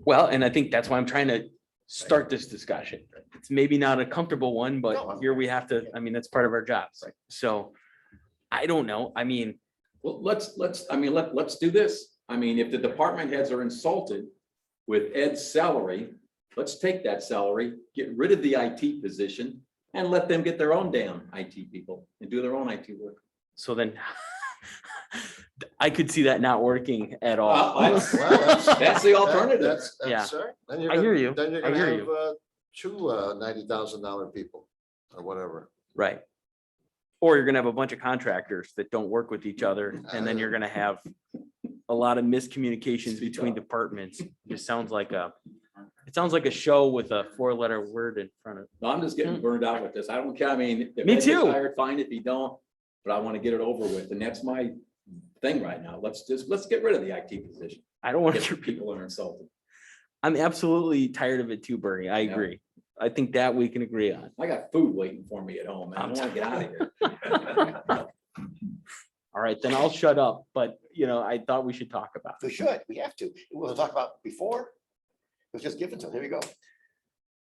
Well, and I think that's why I'm trying to start this discussion. It's maybe not a comfortable one, but here we have to, that's part of our jobs. So I don't know. Well, let's do this. If the department heads are insulted with Ed's salary, let's take that salary, get rid of the IT position and let them get their own damn IT people and do their own IT work. So then I could see that not working at all. That's the alternative. Yeah. Then I hear you. Then you're I gonna hear have you. two $90,000 people or whatever. Right. Or you're gonna have a bunch of contractors that don't work with each other, and then you're gonna have a lot of miscommunications between departments. It sounds like a show with a 4-letter word in front of. No, I'm just getting burned out with this. I don't care. If Me Ed gets too. hired, fine. If he don't, but I want to get it over with. And that's my thing right now. Let's get rid of the IT position. I don't want Get to. people that are insulted. I'm absolutely tired of it too, Bernie. I Yeah. agree. I think that we can agree on. I got food waiting for me at home, man. I want to get out of here. All right, then I'll shut up. But I thought we should talk about it. We should, we have to. It wasn't talked about before. It was just given to them. Here you go.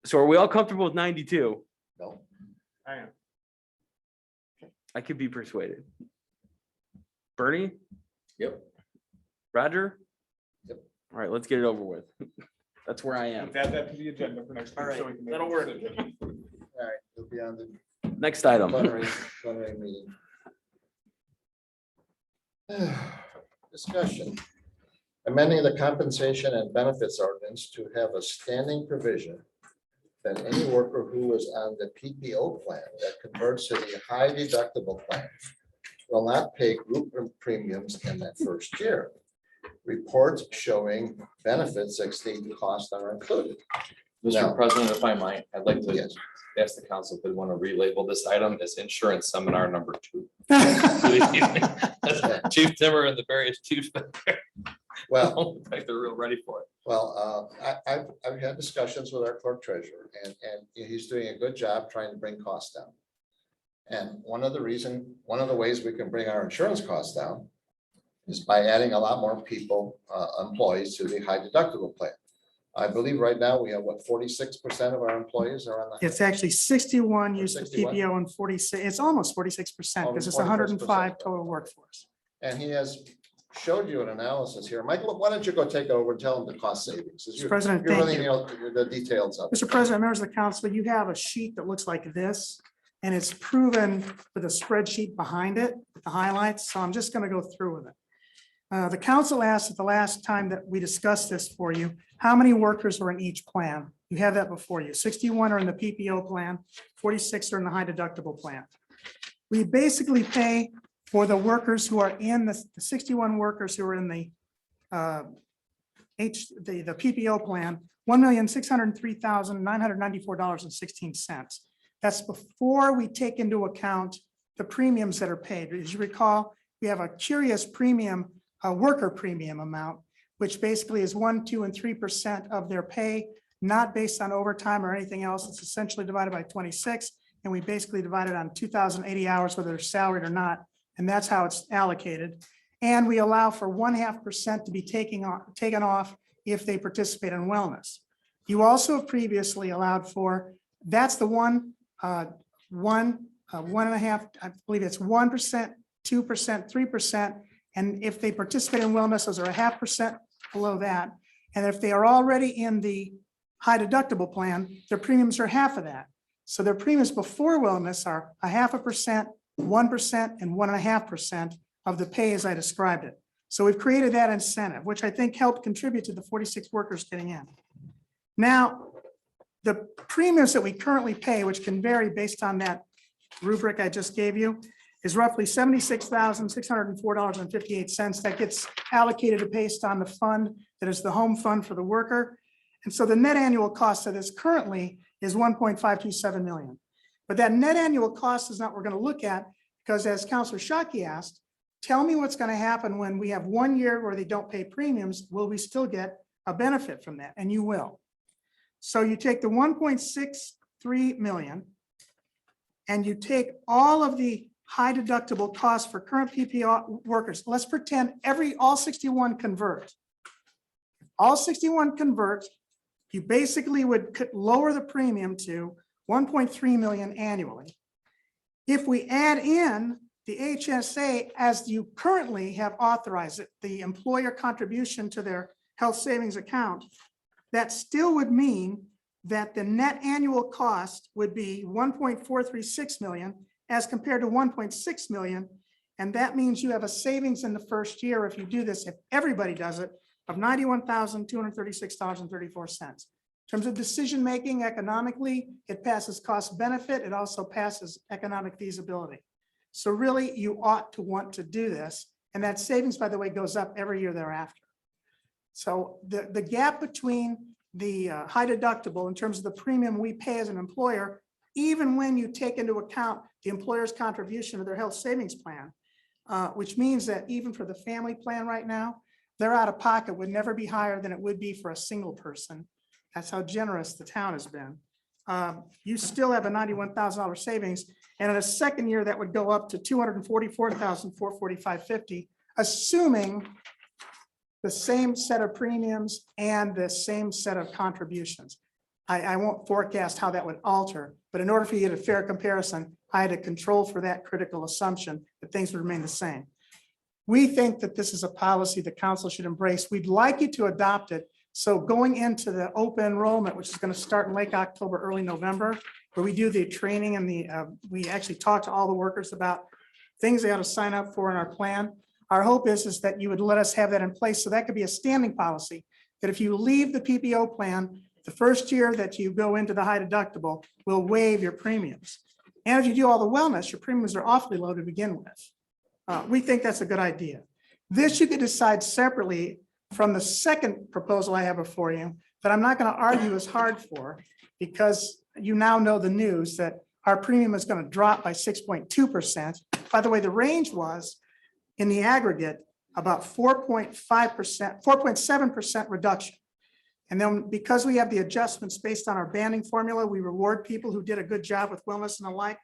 So are we all comfortable with 92? No. I am. I could be persuaded. Bernie, Yep. Roger? Yep. All right, let's get it over with. That's where I am. Let's add that to the agenda for next week. All right, so we can make that'll a work. decision. All right, it'll be on the Next item. plenary meeting. Discussion. Amending the compensation and benefits ordinance to have a standing provision that any worker who is on the PPO plan that converts to the high deductible plan will not pay group premiums in that first year. Reports showing benefits exceed costs are included. Mr. No. President, if I might, I'd like to Yes. ask the council if they want to relabel this item as insurance seminar number 2. Good evening. Chief Timmer and the various chiefs. Well, Like they're real ready for it. Well, I've had discussions with our clerk treasurer and he's doing a good job trying to bring costs down. And one of the ways we can bring our insurance costs down is by adding a lot more people, employees to the high deductible plan. I believe right now we have 46% of our employees are on the. It's actually 61 use the 61? PPO and 46, it's almost 46% because it's Almost 105 46%. total workforce. And he has showed you an analysis here. Michael, why don't you go take over and tell him the cost savings? Mr. President, You thank really you. know the details of it. Mr. President, members of the council, you have a sheet that looks like this, and it's proven with a spreadsheet behind it, with the highlights, so I'm just going to go through with it. The council asked at the last time that we discussed this for you, how many workers are in each plan? You have that before you. 61 are in the PPO plan, 46 are in the high deductible plan. We basically pay for the workers who are in the 61 workers who are in the PPO plan, $1,603,994.16. That's before we take into account the premiums that are paid. As you recall, we have a curious premium, a worker premium amount, which basically is 1%, 2%, and 3% of their pay, not based on overtime or anything else. It's essentially divided by 26, and we basically divide it on 2,080 hours, whether they're salaried or not, and that's how it's allocated. And we allow for 0.5% to be taken off if they participate in wellness. You also previously allowed for, that's the 1.5, I believe it's 1%, 2%, 3%. And if they participate in wellness, those are 0.5% below that. And if they are already in the high deductible plan, their premiums are half of that. So their premiums before wellness are 0.5%, 1%, and 1.5% of the pay as I described it. So we've created that incentive, which I think helped contribute to the 46 workers getting in. Now, the premiums that we currently pay, which can vary based on that rubric I just gave you, is roughly $76,604.58. That gets allocated based on the fund that is the home fund for the worker. And so the net annual cost of this currently is 1.527 million. But that net annual cost is not what we're going to look at, because as Councilor Shockey asked, tell me what's going to happen when we have 1 year where they don't pay premiums. Will we still get a benefit from that? And you will. So you take the 1.63 million and you take all of the high deductible costs for current PPO workers. Let's pretend all 61 convert. All 61 convert, you basically would lower the premium to 1.3 million annually. If we add in the HSA as you currently have authorized it, the employer contribution to their health savings account, that still would mean that the net annual cost would be 1.436 million as compared to 1.6 million. And that means you have a savings in the first year, if you do this, if everybody does it, of $91,236.34. In terms of decision-making economically, it passes cost benefit. It also passes economic feasibility. So really, you ought to want to do this. And that savings, by the way, goes up every year thereafter. So the gap between the high deductible in terms of the premium we pay as an employer, even when you take into account the employer's contribution to their health savings plan, which means that even for the family plan right now, their out of pocket would never be higher than it would be for a single person. That's how generous the town has been. You still have a $91,000 savings. And in a second year, that would go up to $244,445.50, assuming the same set of premiums and the same set of contributions. I won't forecast how that would alter, but in order for you to get a fair comparison, I had to control for that critical assumption that things would remain the same. We think that this is a policy the council should embrace. We'd like you to adopt it. So going into the open enrollment, which is going to start in late October, early November, where we do the training and we actually talk to all the workers about things they ought to sign up for in our plan. Our hope is that you would let us have that in place. So that could be a standing policy, that if you leave the PPO plan, the first year that you go into the high deductible, we'll waive your premiums. And if you do all the wellness, your premiums are awfully low to begin with. We think that's a good idea. This you could decide separately from the second proposal I have before you that I'm not going to argue as hard for, because you now know the news that our premium is going to drop by 6.2%. By the way, the range was in the aggregate about 4.5%, 4.7% reduction. And then because we have the adjustments based on our banding formula, we reward people who did a good job with wellness and the like.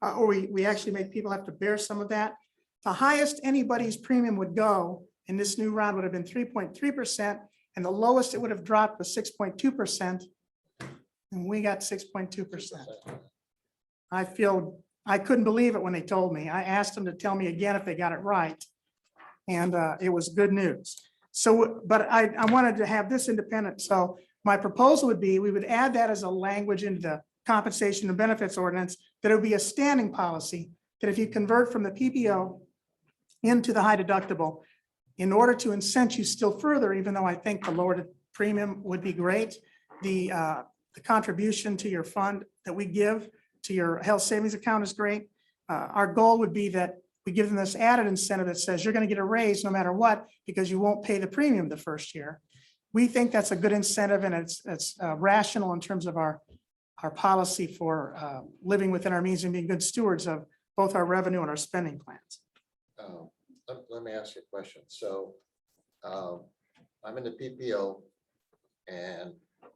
or we actually made people have to bear some of that. The highest anybody's premium would go in this new round would have been 3.3%, and the lowest it would have dropped was 6.2%. And we got 6.2%. I couldn't believe it when they told me. I asked them to tell me again if they got it right. And it was good news. So, but I wanted to have this independent. So my proposal would be, we would add that as a language into the compensation and benefits ordinance, that it would be a standing policy, that if you convert from the PPO into the high deductible, in order to incent you still further, even though I think the lower premium would be great, the contribution to your fund that we give to your health savings account is great. Our goal would be that we give them this added incentive that says you're going to get a raise no matter what, because you won't pay the premium the first year. We think that's a good incentive, and it's rational in terms of our policy for living within our means and being good stewards of both our revenue and our spending plans. Let me ask you a question. So I'm in the PPO and I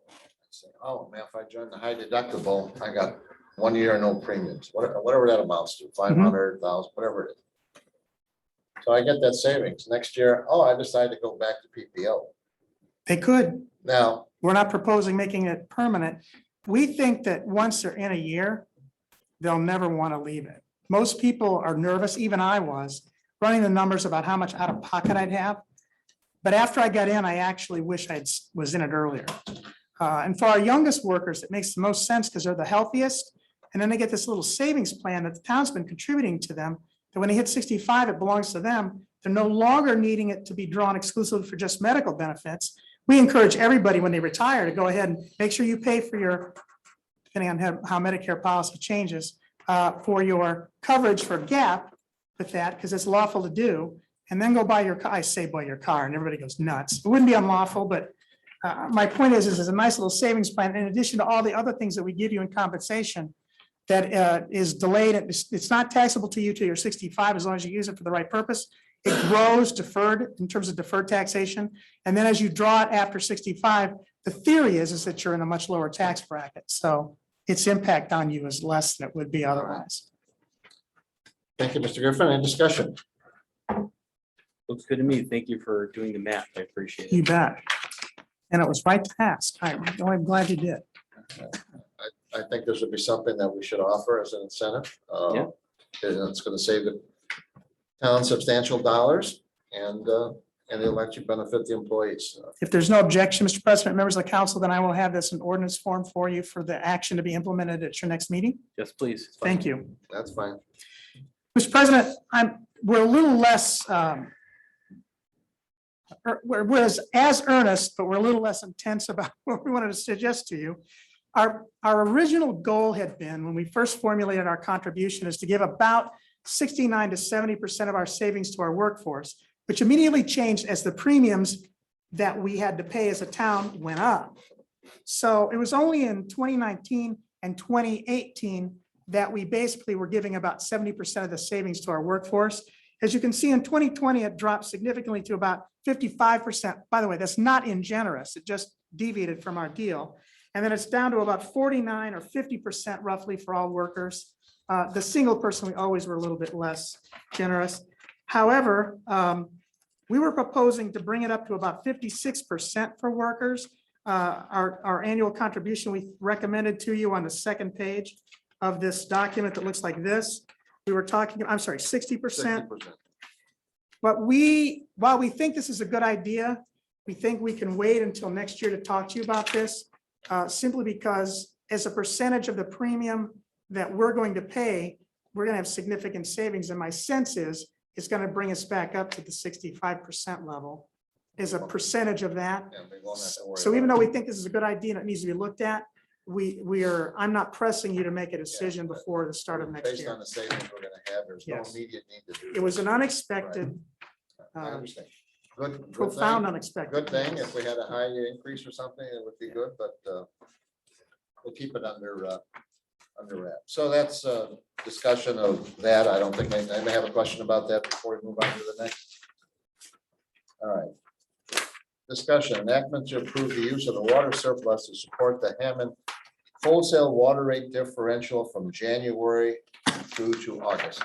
say, oh man, if I join the high deductible, I got 1 year, no premiums, whatever that amounts to, 500,000, whatever it is. So I get that savings next year. Oh, I decided to go back to PPO. They could. Now, We're not proposing making it permanent. We think that once they're in a year, they'll never want to leave it. Most people are nervous, even I was, running the numbers about how much out of pocket I'd have. But after I got in, I actually wish I was in it earlier. And for our youngest workers, it makes the most sense because they're the healthiest. And then they get this little savings plan that the town's been contributing to them, that when they hit 65, it belongs to them. They're no longer needing it to be drawn exclusively for just medical benefits. We encourage everybody when they retire to go ahead and make sure you pay for your, depending on how Medicare policy changes, for your coverage for gap with that, because it's lawful to do, and then go buy your car. I say buy your car, and everybody goes nuts. It wouldn't be unlawful, but my point is it's a nice little savings plan in addition to all the other things that we give you in compensation that is delayed. It's not taxable to you till you're 65 as long as you use it for the right purpose. It grows deferred in terms of deferred taxation. And then as you draw it after 65, the theory is that you're in a much lower tax bracket. So its impact on you is less than it would be otherwise. thank you, Mr. Griffin. Any discussion? Looks good to me. Thank you for doing the math. I appreciate You it. bet. And it was right to ask. I'm glad you did. I think this would be something that we should offer as an incentive. Yeah. And it's going to save the town substantial dollars and it'll actually benefit the employees. If there's no objection, Mr. President, members of the council, then I will have this in ordinance form for you for the action to be implemented at your next meeting. Yes, please. Thank you. That's fine. Mr. President, we're a little less, we're as earnest, but we're a little less intense about what we wanted to suggest to you. Our original goal had been, when we first formulated our contribution, is to give about 69 to 70% of our savings to our workforce, which immediately changed as the premiums that we had to pay as a town went up. So it was only in 2019 and 2018 that we basically were giving about 70% of the savings to our workforce. As you can see, in 2020, it dropped significantly to about 55%. By the way, that's not ingenerous. It just deviated from our deal. And then it's down to about 49 or 50% roughly for all workers. The single person, we always were a little bit less generous. However, we were proposing to bring it up to about 56% for workers. Our annual contribution we recommended to you on the second page of this document that looks like this. We were talking, I'm sorry, 60%. But while we think this is a good idea, we think we can wait until next year to talk to you about this, simply because as a percentage of the premium that we're going to pay, we're going to have significant savings. And my sense is it's going to bring us back up to the 65% level as a percentage of that. Yeah, we won't have to worry So even about though we think this is a good idea and it needs to be looked at, I'm not pressing you to make a decision before the start of it. next Based on year. the savings we're going to have, there's no Yes. immediate need to do. It was an unexpected, I understand. Good profound thing. unexpected. Good thing. If we had a high increase or something, it would be good, but we'll keep it under wrap. So that's a discussion of that. I don't think I may have a question about that before we move on to the next. All right. Discussion, enactment to approve the use of the water surplus to support the Hammond wholesale water rate differential from January through to August.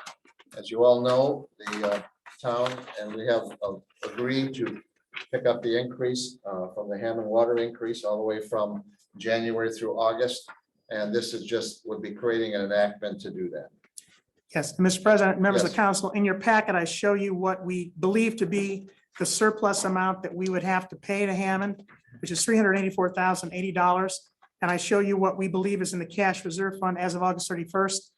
As you all know, the town and we have agreed to pick up the increase from the Hammond water increase all the way from January through August. And this is just, would be creating an enactment to do that. Yes, Mr. President, members of Yes. council, in your packet, I show you what we believe to be the surplus amount that we would have to pay to Hammond, which is $384,080. And I show you what we believe is in the cash reserve fund as of August 31st.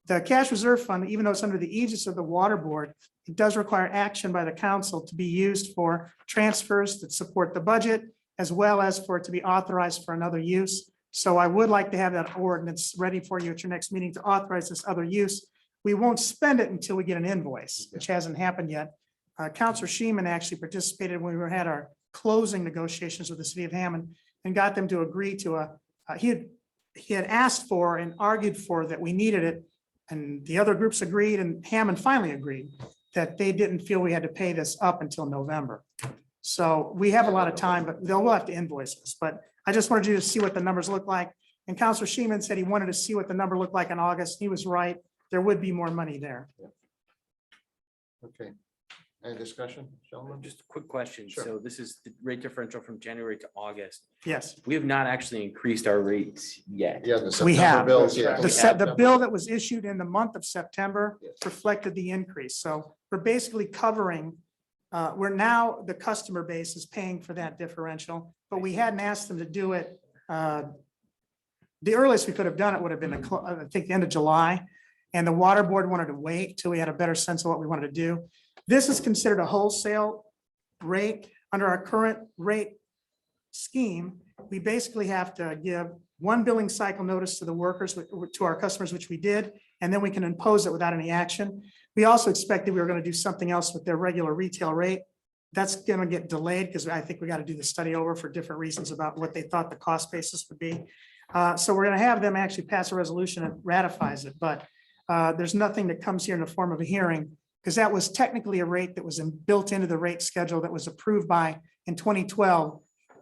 The cash reserve fund, even though it's under the aegis of the water board, it does require action by the council to be used for transfers that support the budget, as well as for it to be authorized for another use. So I would like to have that ordinance ready for you at your next meeting to authorize this other use. We won't spend it until we get an invoice, which hasn't happened yet. Counselor Sheeman actually participated when we had our closing negotiations with the city of Hammond and got them to agree to he had asked for and argued for that we needed it. And the other groups agreed and Hammond finally agreed that they didn't feel we had to pay this up until November. So we have a lot of time, but we'll have to invoice us. But I just wanted you to see what the numbers look like. And Counselor Sheeman said he wanted to see what the number looked like in August. He was right. There would be more money there. Okay. Any discussion, gentlemen? Just a quick question. Sure. So this is the rate differential from January to August. Yes. We have not actually increased our rates yet. Yeah, the We September have. bills, yeah. The bill that was issued in the month of September reflected the increase. So we're basically covering, we're now, the customer base is paying for that differential, but we hadn't asked them to do it. The earliest we could have done it would have been, I think, the end of July. And the water board wanted to wait till we had a better sense of what we wanted to do. This is considered a wholesale rate. Under our current rate scheme, we basically have to give one billing cycle notice to the workers, to our customers, which we did, and then we can impose it without any action. We also expected we were going to do something else with their regular retail rate. That's going to get delayed because I think we got to do the study over for different reasons about what they thought the cost basis would be. So we're going to have them actually pass a resolution that ratifies it, but there's nothing that comes here in the form of a hearing, because that was technically a rate that was built into the rate schedule that was approved by in 2012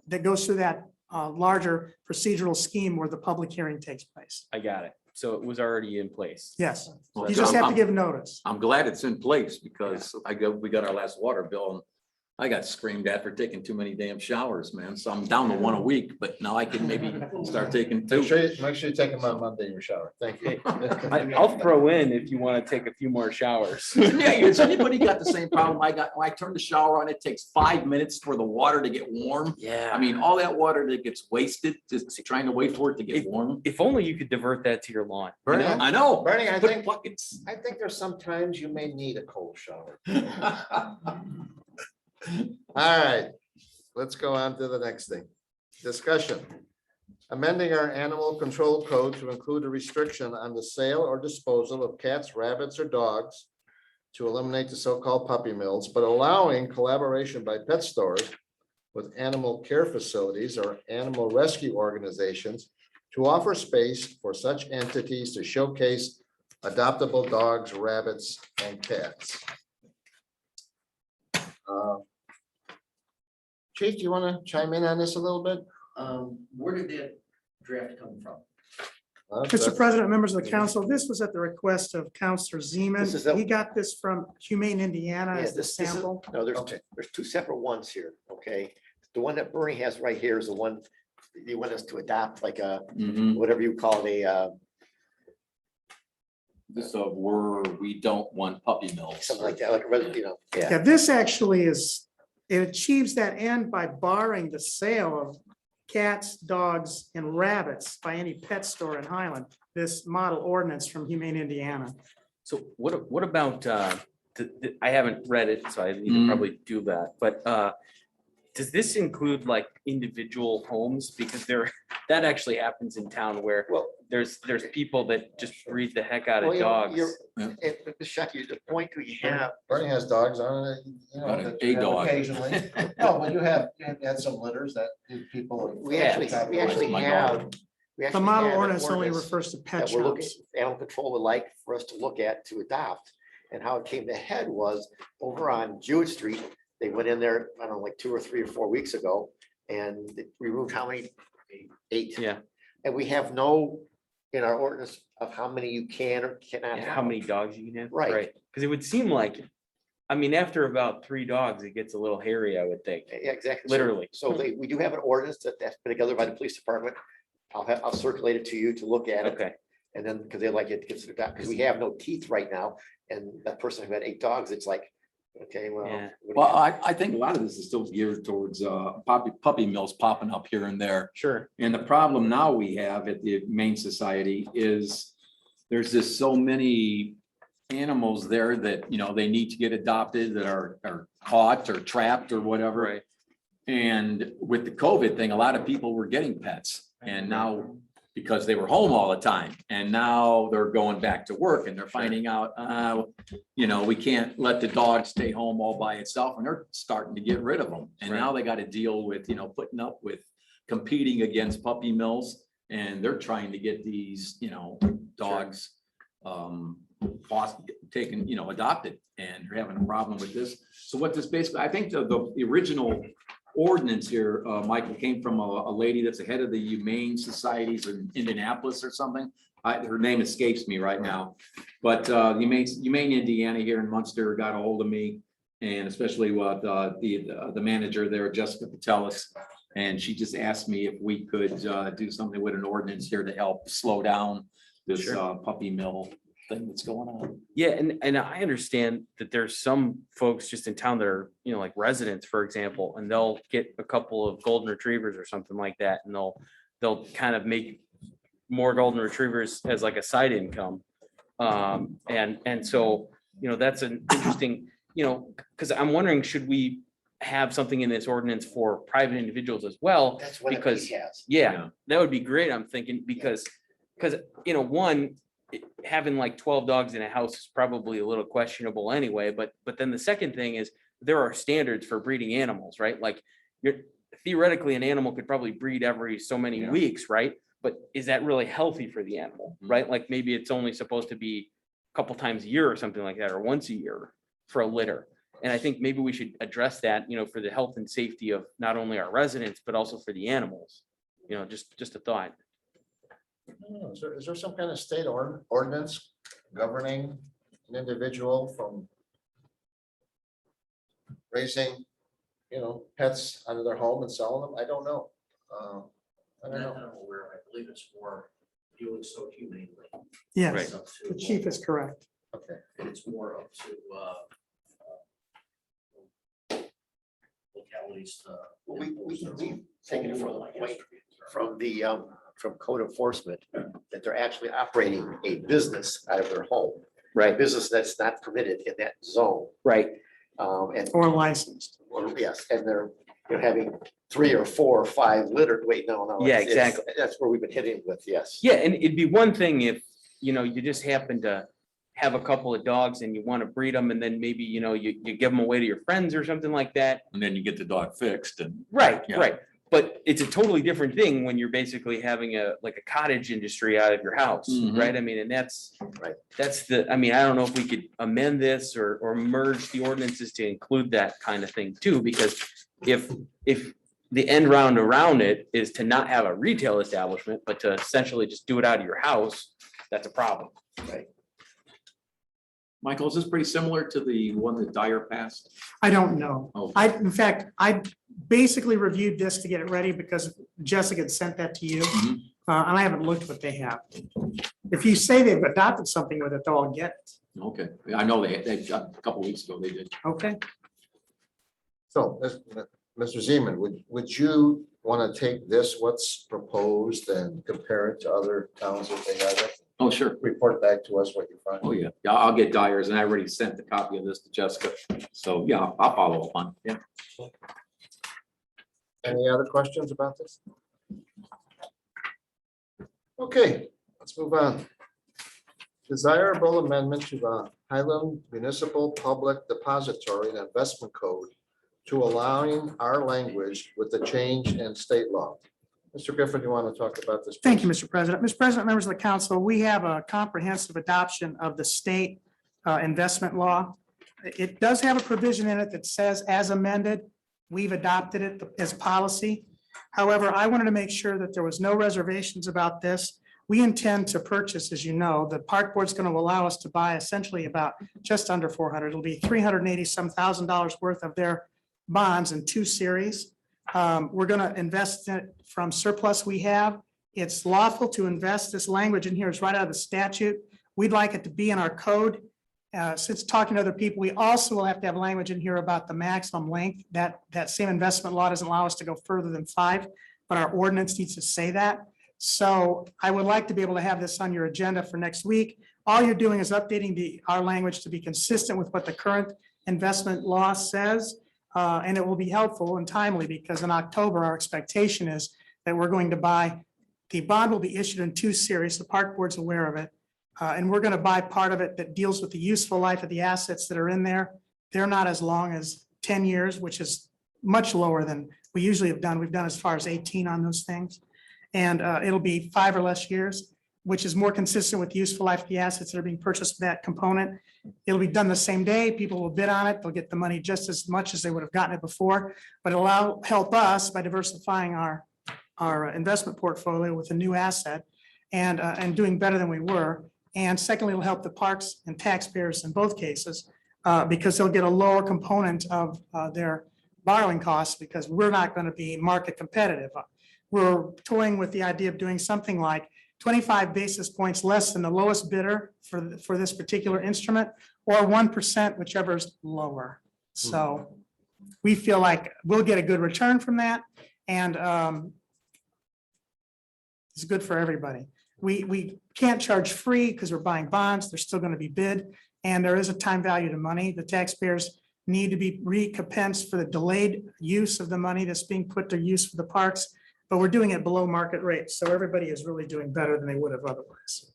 that goes through that larger procedural scheme where the public hearing takes place. I got it. So it was already in place. Yes, Well, you just have to I'm- give notice. I'm glad it's in place because we got our last water bill and I got screamed at for taking too many damn showers, man. So I'm down to one a week, but now I can maybe start taking two. Make sure you take them on Monday in your shower. Thank you. I'll throw in if you want to take a few more showers. Yeah, has anybody got the same problem I got? When I turn the shower on, it takes 5 minutes for the water to get warm. Yeah. I mean, all that water that gets wasted, just trying to wait for it to get warm. If only you could divert that to your lawn. Bernie, I know. Bernie, I Put think buckets. there's sometimes you may need a cold shower. All right, let's go on to the next thing. Discussion. Amending our animal control code to include a restriction on the sale or disposal of cats, rabbits, or dogs to eliminate the so-called puppy mills, but allowing collaboration by pet stores with animal care facilities or animal rescue organizations to offer space for such entities to showcase adoptable dogs, rabbits, and cats. Chief, do you want to chime in on this a little bit? Where did that draft come from? Mr. President, members of the council, this was at the request of Counselor This is Zeman. a- He got this from Humane Indiana Yeah, as the this is- sample. No, Okay. there's two separate ones here, okay? The one that Bernie has right here is the one you want us to adopt, like a, Mhm. whatever you call it, This of where we don't want puppy mills. something like that, like, yeah. Yeah, this actually is, it achieves that end by barring the sale of cats, dogs, and rabbits by any pet store in Highland. This model ordinance from Humane Indiana. So what about, I haven't read it, so I need to probably do that, but does this include like individual homes? Because that actually happens in town where Well, there's people that just breed the heck out well, of you know, dogs. Mr. Shockey, the point that you have, Bernie has dogs on it. You know, Got a that you have dog. Occasionally. No, but you have had some litters that people. we actually My have. dog. we The actually model have an ordinance only ordinance refers to pet that we're looking, shops. animal control would like for us to look at to adopt. And how it came to head was over on Jewett Street, they went in there, I don't know, like 2 or 3 or 4 weeks ago, and they removed how many? 8. Yeah. And we have no, in our ordinance of how many you can or cannot. And how have. many dogs you can have. Right. Because it would seem like, I mean, after about 3 dogs, it gets a little hairy, I would think. Yeah, exactly. Literally. So we do have an ordinance that's put together by the police department. I'll circulate it to you to look at it. Okay. And then, because they like it, because we have no teeth right now, and that person who had 8 dogs, it's like, okay, well. Yeah. what do you Well, have? I think a lot of this is still geared towards puppy mills popping up here and there. Sure. And the problem now we have at the Humane Society is there's just so many animals there that, you know, they need to get adopted that are caught or trapped or whatever. Right. And with the COVID thing, a lot of people were getting pets and now because they were home all the time and now they're going back to work and they're finding out, you know, we can't let the dog stay home all by itself and they're starting to get rid of them. And now they got to deal with, you know, putting up with competing against puppy mills and they're trying to get these, you know, dogs taken, you know, adopted and they're having a problem with this. So what this basically, I think the original ordinance here, Michael, came from a lady that's the head of the Humane Societies in Indianapolis or something. Her name escapes me right now, but Humane Indiana here in Munster got a hold of me, and especially what the manager there, Jessica Patelis, and she just asked me if we could do something with an ordinance here to help slow down this puppy mill thing that's going on. Yeah, and I understand that there's some folks just in town that are, you know, like residents, for example, and they'll get a couple of golden retrievers or something like that, and they'll kind of make more golden retrievers as like a side income. And so, you know, that's an interesting, you know, because I'm wondering, should we have something in this ordinance for private individuals as well? That's what Because, he has. yeah, that would be great, I'm thinking, because, you know, one, having like 12 dogs in a house is probably a little questionable anyway, but then the second thing is there are standards for breeding animals, right? Like theoretically, an animal could probably breed every so many weeks, right? But is that really healthy for the animal, right? Like maybe it's only supposed to be a couple times a year or something like that, or once a year for a litter. And I think maybe we should address that, you know, for the health and safety of not only our residents, but also for the animals. You know, just a thought. Is there some kind of state ordinance governing an individual from raising, you know, pets out of their home and selling them? I don't know. I don't know. I believe it's more doing so humanely. Yes, Right. the chief is correct. Okay. And it's more up to localities. We've taken it from code enforcement, that they're actually operating a business out of their home. A Right, business that's not permitted in that zone. right. And, Or licensed. yes, and they're having 3 or 4 or 5 litter, wait, no. Yeah, it's- exactly. That's where we've been hitting with, yes. Yeah, and it'd be one thing if, you know, you just happen to have a couple of dogs and you want to breed them, and then maybe, you know, you give them away to your friends or something like that. And then you get the dog fixed and. Right, Yeah. right. But it's a totally different thing when you're basically having a cottage industry out of your house, Mhm. right? I mean, and that's Right. I mean, I don't know if we could amend this or merge the ordinances to include that kind of thing too, because if the end round around it is to not have a retail establishment, but to essentially just do it out of your house, that's a problem. Right. Michael, is this pretty similar to the one that Dyer passed? I don't know. Oh. In fact, I basically reviewed this to get it ready because Jessica had sent that to you. Mhm. And I haven't looked what they have. If you say they've adopted something with it, they'll all get it. Okay, I know they got a couple weeks ago, they did. Okay. So, Mr. Zeman, would you want to take this, what's proposed, and compare it to other towns that they have it? Oh, sure. Report back to us what you find. Oh, yeah. Yeah, I'll get Dyer's and I already sent the copy of this to Jessica. So, yeah, I'll follow up on, it. Yeah. Any other questions about this? Okay, let's move on. Desirable amendment to the Highland Municipal Public Depository and Investment Code to allowing our language with the change in state law. Mr. Griffin, you want to talk about this? Thank you, please? Mr. President. Mr. President, members of the council, we have a comprehensive adoption of the state investment law. It does have a provision in it that says as amended, we've adopted it as policy. However, I wanted to make sure that there was no reservations about this. We intend to purchase, as you know, the park board's going to allow us to buy essentially about just under 400. It'll be $380,000 worth of their bonds in 2 series. We're going to invest it from surplus we have. It's lawful to invest. This language in here is right out of the statute. We'd like it to be in our code. Since talking to other people, we also will have to have language in here about the maximum length. That same investment law doesn't allow us to go further than 5, but our ordinance needs to say that. So I would like to be able to have this on your agenda for next week. All you're doing is updating our language to be consistent with what the current investment law says. And it will be helpful and timely because in October, our expectation is that we're going to buy, the bond will be issued in 2 series. The park board's aware of it. And we're going to buy part of it that deals with the useful life of the assets that are in there. They're not as long as 10 years, which is much lower than we usually have done. We've done as far as 18 on those things. And it'll be 5 or less years, which is more consistent with the useful life of the assets that are being purchased for that component. It'll be done the same day. People will bid on it. They'll get the money just as much as they would have gotten it before, but it'll help us by diversifying our investment portfolio with a new asset and doing better than we were. And secondly, it'll help the parks and taxpayers in both cases because they'll get a lower component of their borrowing costs because we're not going to be market competitive. We're toying with the idea of doing something like 25 basis points less than the lowest bidder for this particular instrument, or 1%, whichever is lower. So we feel like we'll get a good return from that, and it's good for everybody. We can't charge free because we're buying bonds. They're still going to be bid, and there is a time value to money. The taxpayers need to be recompensed for the delayed use of the money that's being put to use for the parks. But we're doing it below market rates, so everybody is really doing better than they would have otherwise.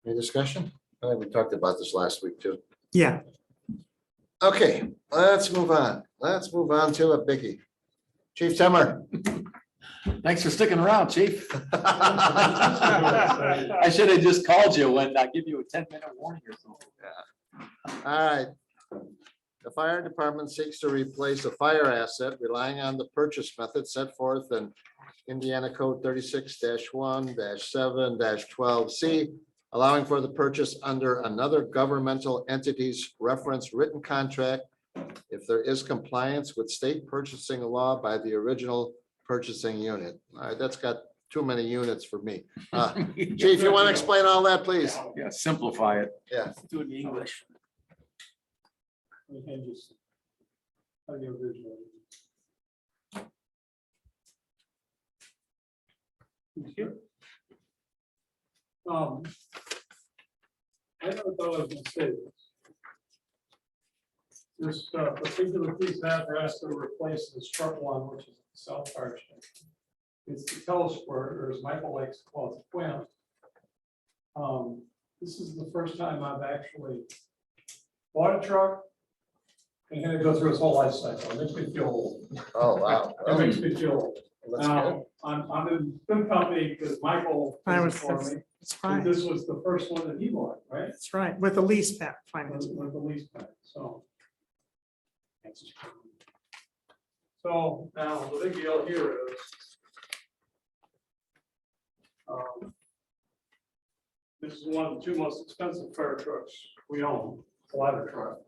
Any discussion? I think we talked about this last week too. Yeah, Okay, let's move on. Let's move on to a biggie. Chief Timmer. Thanks for sticking around, chief. I should have just called you when I give you a 10-minute warning or something. All right. The fire department seeks to replace a fire asset relying on the purchase method set forth in Indiana Code 36-1-7-12C, allowing for the purchase under another governmental entity's reference written contract if there is compliance with state purchasing law by the original purchasing unit. All right, that's got too many units for me. Chief, you want to explain all that, please? Yeah, simplify it. Yeah. Do it in English. I never thought I was gonna say this. This particular piece of apparatus to replace the struck one, which is the cell fire station. It's the telesquirt, or as Michael likes to call it, the quint. This is the first time I've actually bought a truck and had to go through its whole life cycle. It makes me feel old. Oh, wow. It makes me feel old. That's good. Now, I'm in good company because Michael I did it was, for me. it's And fine. this was the first one that he bought, right? That's right, with the lease back finance. With the lease back, so. So now the big deal here is. This is one of the 2 most expensive fire trucks we own, a ladder truck.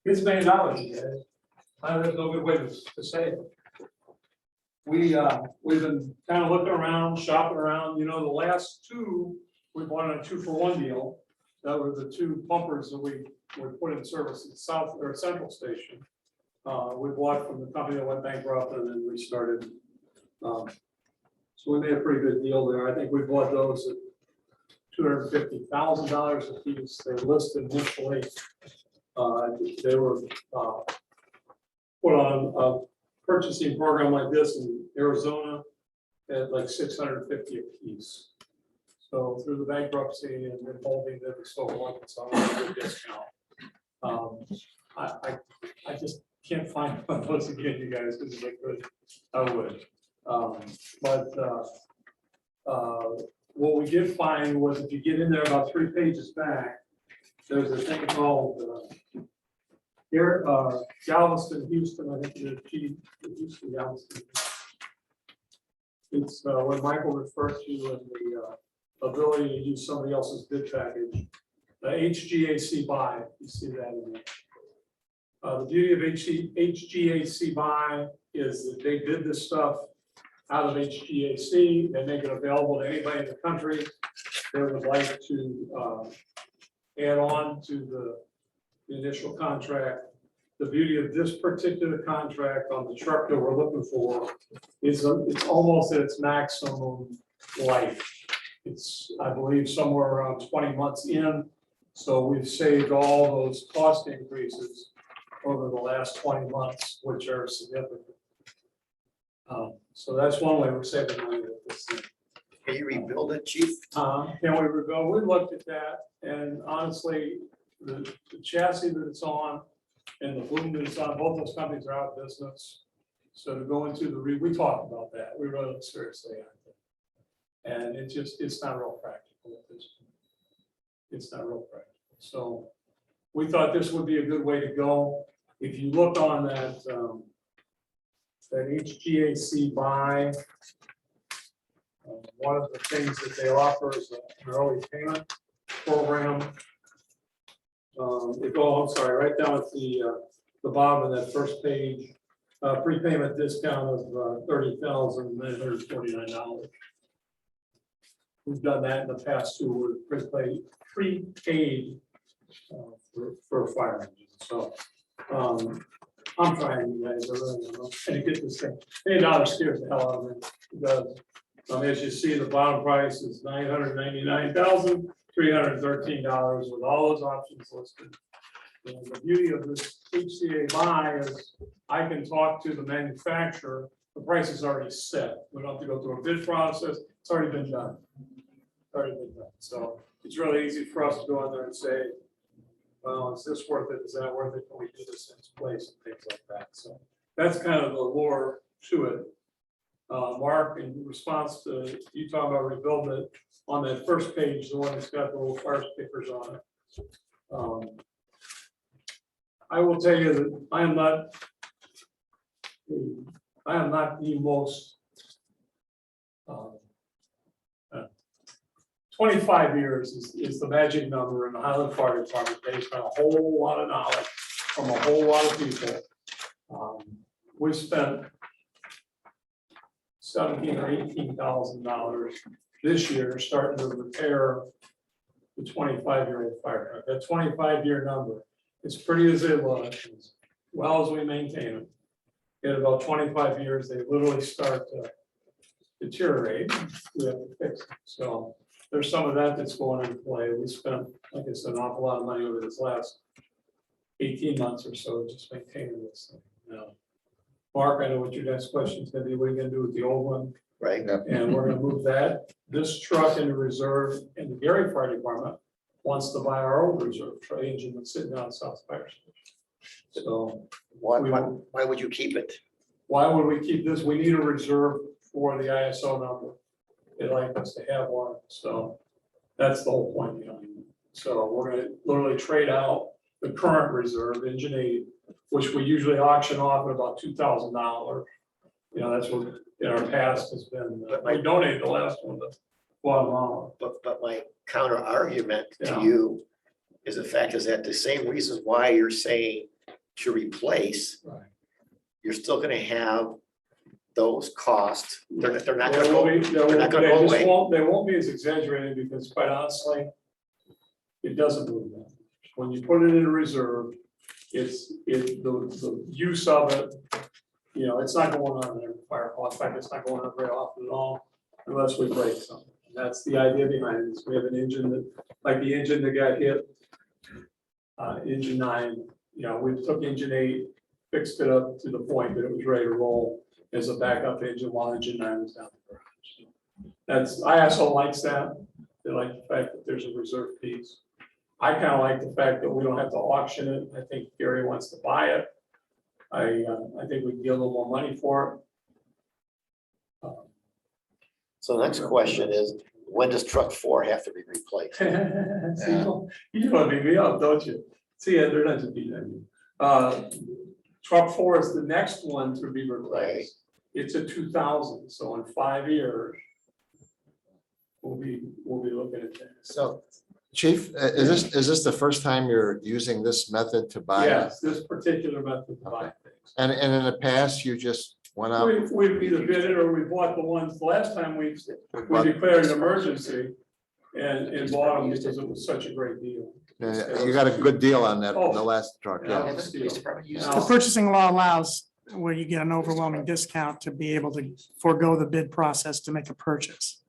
It's $1 million, guys. There's no good way to say it. We've been kind of looking around, shopping around, the last 2, we bought on a 2-for-1 deal. That were the 2 pumpers that we put in service at South or Central Station. We bought from the company that went bankrupt and then restarted. So we made a pretty good deal there. I think we bought those at $250,000 a piece. They listed initially. They were put on a purchasing program like this in Arizona at like $650 a piece. So through the bankruptcy and then holding them so long, it's on a good discount. I just can't find one of those again, you guys, because if I could, I would. What we did find was if you get in there about 3 pages back, there's a thing called here, Galveston, Houston, I think the chief, Houston, Galveston. It's what Michael referred to in the ability to use somebody else's bid package. The HGAC buy, you see that in there. The beauty of HGAC buy is that they bid this stuff out of HGAC, they make it available to anybody in the country that would like to add on to the initial contract. The beauty of this particular contract on the truck that we're looking for is it's almost at its maximum life. It's, I believe, somewhere around 20 months in. So we've saved all those cost increases over the last 20 months, which are significant. So that's one way we're saving money with this thing. Can you rebuild it, chief? Can we rebuild? We looked at that, and honestly, the chassis that it's on and the boom that it's on, both those companies are out of business. So to go into we talked about that. We really looked seriously at it. And it's not real practical at this point. It's not real practical. So we thought this would be a good way to go. If you look on that, that HGAC buy, one of the things that they offer is an early payment program. I'm sorry, right down at the bottom of that first page, prepayment discount of $30,949. We've done that in the past too. We're prepaid for a fire engine. So I'm trying, you guys. I really don't know how to get this thing. $8 scares the hell out of me. It does. As you see, the bottom price is $999,313 with all those options listed. And the beauty of this HCA buy is I can talk to the manufacturer. The price is already set. We don't have to go through a bid process. It's already been done. It's already been done. So it's really easy for us to go in there and say, well, is this worth it? Is that worth it? Can we do this in its place and things like that? So that's kind of the lure to it. Mark, in response to you talking about rebuilding it, on that first page, the one that's got the little fire stickers on it. I will tell you that I am not the most 25 years is the magic number in the Highland Fire Department based on a whole lot of knowledge from a whole lot of people. We spent $17,000 or $18,000 this year starting to repair the 25-year-old fire truck. That 25-year number, as pretty as it was, as well as we maintain them, in about 25 years, they literally start to deteriorate. We have to fix it. So there's some of that that's going into play. We spent, like I said, an awful lot of money over this last 18 months or so just maintaining this thing. Now, Mark, I know what your next question is going to be. What are you going to do with the old one? Right. And we're going to move this truck into reserve, and the Gary Fire Department wants to buy our old reserve engine that's sitting down South Fire Station. So Why would you keep it? why would we keep this? We need a reserve for the ISO number. They like us to have one, so that's the whole point behind it. So we're going to literally trade out the current reserve, engine 8, which we usually auction off at about $2,000. You know, that's what in our past has been. We donated the last one to Guatemala. But my counter argument Yeah. to you is the fact is that the same reasons why you're saying to replace, Right. you're still gonna have those costs. They're not They gonna won't go, be- they're not gonna go away. they won't be as exaggerated because quite honestly, it doesn't move that. When you put it in a reserve, the use of it, you know, it's not going on in every fire call. In fact, it's not going on very often at all unless we break something. And that's the idea behind this. We have an engine that, like the engine that got hit, engine 9, you know, we took engine 8, fixed it up to the point that it was ready to roll as a backup engine while engine 9 was down the garage. That's, ISO likes that. They like the fact that there's a reserve piece. I kind of like the fact that we don't have to auction it. I think Gary wants to buy it. I think we can get a little more money for it. So the next question is, when does truck 4 have to be replaced? See, you want to beat me up, don't you? See, they're not to beat me. Truck 4 is the next one to be replaced. It's a 2000, so in 5 years, we'll be looking at that. So, Chief, is this the first time you're using this method to buy? Yes, this particular method to buy things. And in the past, you just went out? We've either bid it or we bought the ones, the last time we bought- declared an emergency and bought them because it was such a great deal. Yeah, you got a good deal on that, the last truck, Yeah, yeah. it's a steal. The purchasing law allows where you get an overwhelming discount to be able to forego the bid process to make a purchase.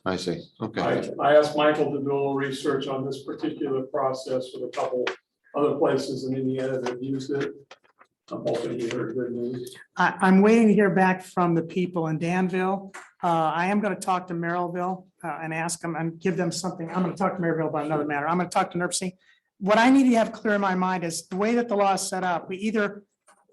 I see, okay. I asked Michael to do a little research on this particular process with a couple other places in Indiana that used it. I'm hoping he heard good news. I'm waiting to hear back from the people in Danville. I am going to talk to Merrillville and ask them and give them something. I'm going to talk to Merrillville about another matter. I'm going to talk to NERC. What I need to have clear in my mind is the way that the law is set up. We either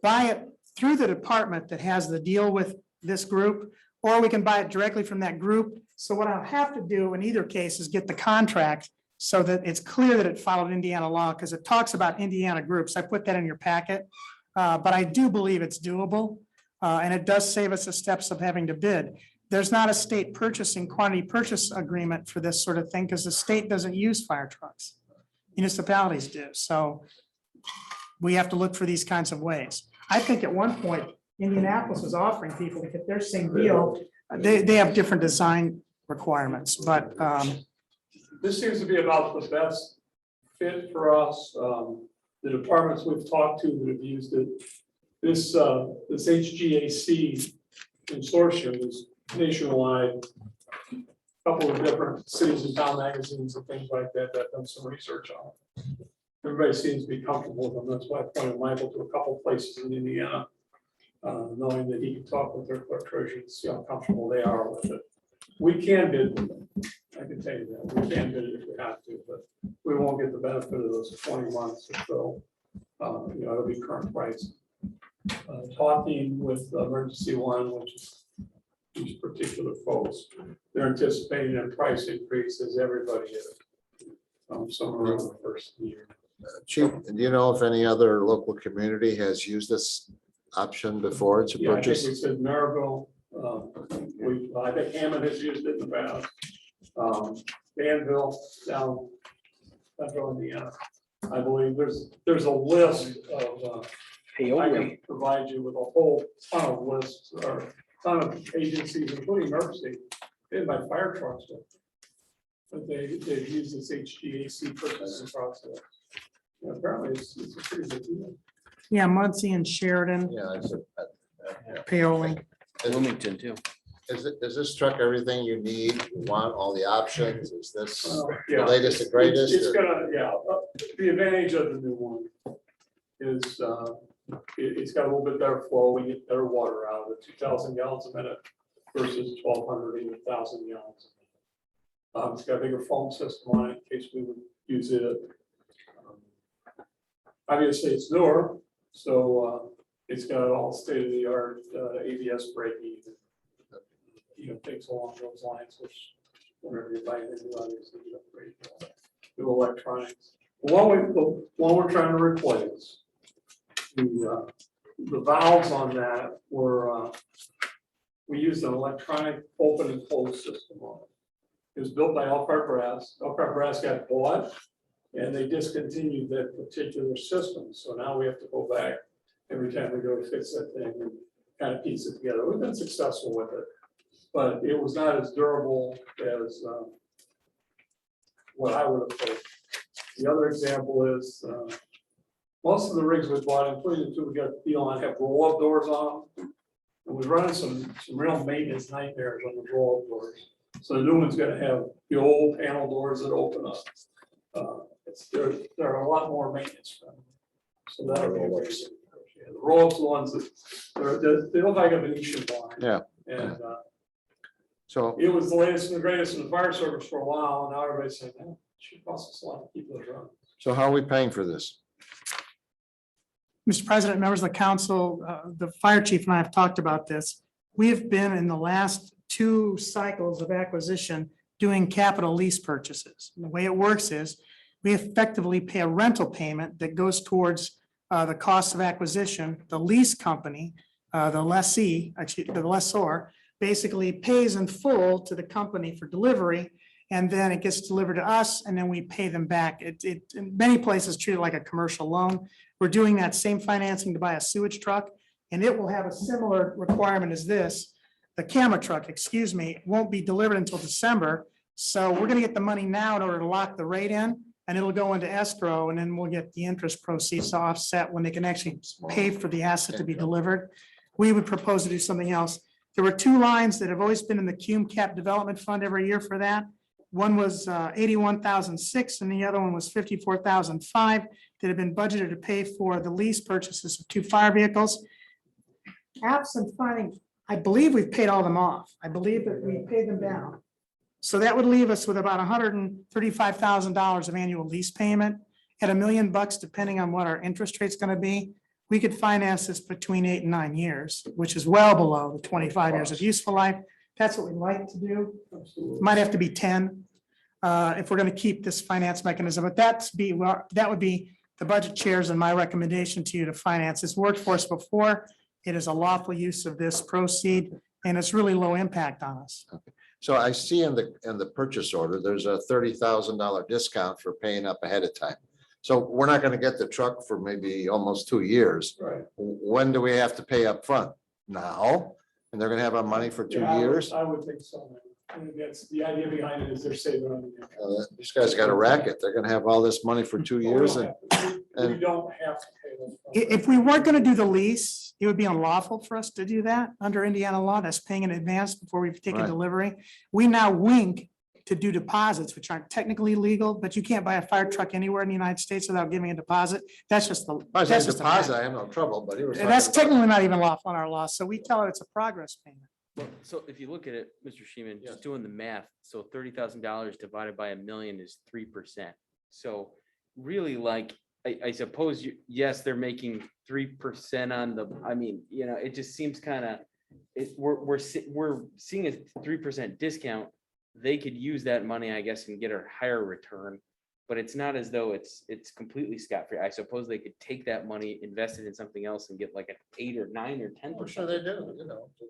buy it through the department that has the deal with this group, or we can buy it directly from that group. So what I'll have to do in either case is get the contract so that it's clear that it followed Indiana law, because it talks about Indiana groups. I put that in your packet. But I do believe it's doable, and it does save us the steps of having to bid. There's not a state purchasing quantity purchase agreement for this sort of thing because the state doesn't use fire trucks. Municipalities do. So we have to look for these kinds of ways. I think at one point, Indianapolis was offering people to get their same deal. They have different design requirements, but This seems to be about the best fit for us. The departments we've talked to that have used it, this HGAC consortium is nationwide. Couple of different cities and town magazines and things like that that have done some research on it. Everybody seems to be comfortable with them. That's why I pointed Michael to a couple of places in Indiana, knowing that he can talk with their clerk treasurer and see how comfortable they are with it. We can bid with them. I can tell you that. We can bid it if we have to, but we won't get the benefit of those 20 months or so. It'll be current price. Talking with Emergency One, which is these particular folks, they're anticipating a price increase as everybody is. Somewhere around the first year. Chief, do you know if any other local community has used this option before to Yeah, I think we purchase? said Maryville. I think Hammond has used it in the past. Danville down Central Indiana. I believe there's a list of, I can provide you with a whole ton of lists or ton of agencies, including NERC. They buy fire trucks with. But they've used this HGAC purchasing process. Apparently it's a pretty good deal. yeah, Muncie and Sheridan, Yeah, Paoli. Bloomington too. is this truck everything you need? You want all the options? Is this the Yeah, latest and greatest? It's or- gonna, the advantage of the new one is it's got a little bit better flow. We get better water out of it, 2,000 gallons a minute versus 1,200, even 1,000 gallons. It's got a bigger foam system on it in case we would use it. Obviously, it's newer, so it's got all state-of-the-art ABS braking. Things along those lines, which whenever you're buying a new, obviously you upgrade new electronics. One we're trying to replace, the valves on that were, we used an electronic open and close system on it. It was built by Elkhart Brass. Elkhart Brass got bought and they discontinued that particular system. So now we have to go back every time we go to fix that thing and kind of piece it together. We've been successful with it, but it was not as durable as what I would have hoped. The other example is most of the rigs we bought, including the two we got the deal on, have roll-up doors on them. And we're running some real maintenance nightmares on the roll-up doors. So the new one's gonna have the old panel doors that open up. There are a lot more maintenance from them. So that'll be a very good. The roll-ups, the ones that they look like a Venetian blind. Yeah. And So, it was the latest and the greatest in the fire service for a while, and now everybody's saying, oh, it should cost us a lot to keep those running. so how are we paying for this? Mr. President, members of the council, the fire chief and I have talked about this. We have been in the last 2 cycles of acquisition doing capital lease purchases. And the way it works is we effectively pay a rental payment that goes towards the cost of acquisition. The lease company, the lessee, actually the lessor, basically pays in full to the company for delivery. And then it gets delivered to us and then we pay them back. It in many places treated like a commercial loan. We're doing that same financing to buy a sewage truck, and it will have a similar requirement as this. The camera truck, excuse me, won't be delivered until December. So we're gonna get the money now in order to lock the rate in, and it'll go into escrow, and then we'll get the interest proceeds to offset when they can actually pay for the asset to be delivered. We would propose to do something else. There were 2 lines that have always been in the Cume Cap Development Fund every year for that. One was 81,006 and the other one was 54,005 that have been budgeted to pay for the lease purchases of 2 fire vehicles. Absent finding, I believe we've paid all them off. I believe that we paid them down. So that would leave us with about $135,000 of annual lease payment at $1 million, depending on what our interest rate's gonna be. We could finance this between 8 and 9 years, which is well below the 25 years of useful life. That's what we'd like to do. Might have to be 10 if we're gonna keep this finance mechanism, but that would be the budget chairs and my recommendation to you to finance this workforce before. It is a lawful use of this proceed and it's really low impact on us. So I see in the purchase order, there's a $30,000 discount for paying up ahead of time. So we're not gonna get the truck for maybe almost 2 years. Right. When do we have to pay up front? Now? And they're gonna have our money for 2 Yeah, years? I would think so. I think that's the idea behind it is they're saving on the. These guys got a racket. They're gonna have all this money for 2 years and We don't have to pay them. If we weren't gonna do the lease, it would be unlawful for us to do that under Indiana law. That's paying in advance before we've taken Right. delivery. We now wink to do deposits, which aren't technically legal, but you can't buy a fire truck anywhere in the United States without giving a deposit. That's just the. I that's say just the deposit, fact. I have no trouble, but he was. And that's talking about- technically not even lawful on our law. So we tell her it's a progress payment. Well, so if you look at it, Mr. Sheeman, just doing the math, so $30,000 divided by $1 million is 3%. So really like, I suppose yes, they're making 3% on the, I mean, it just seems kind of, we're seeing a 3% discount. They could use that money, I guess, and get a higher return. But it's not as though it's completely scot-free. I suppose they could take that money, invest it in something else and get like an 8 or 9 or 10%. I'm sure they do,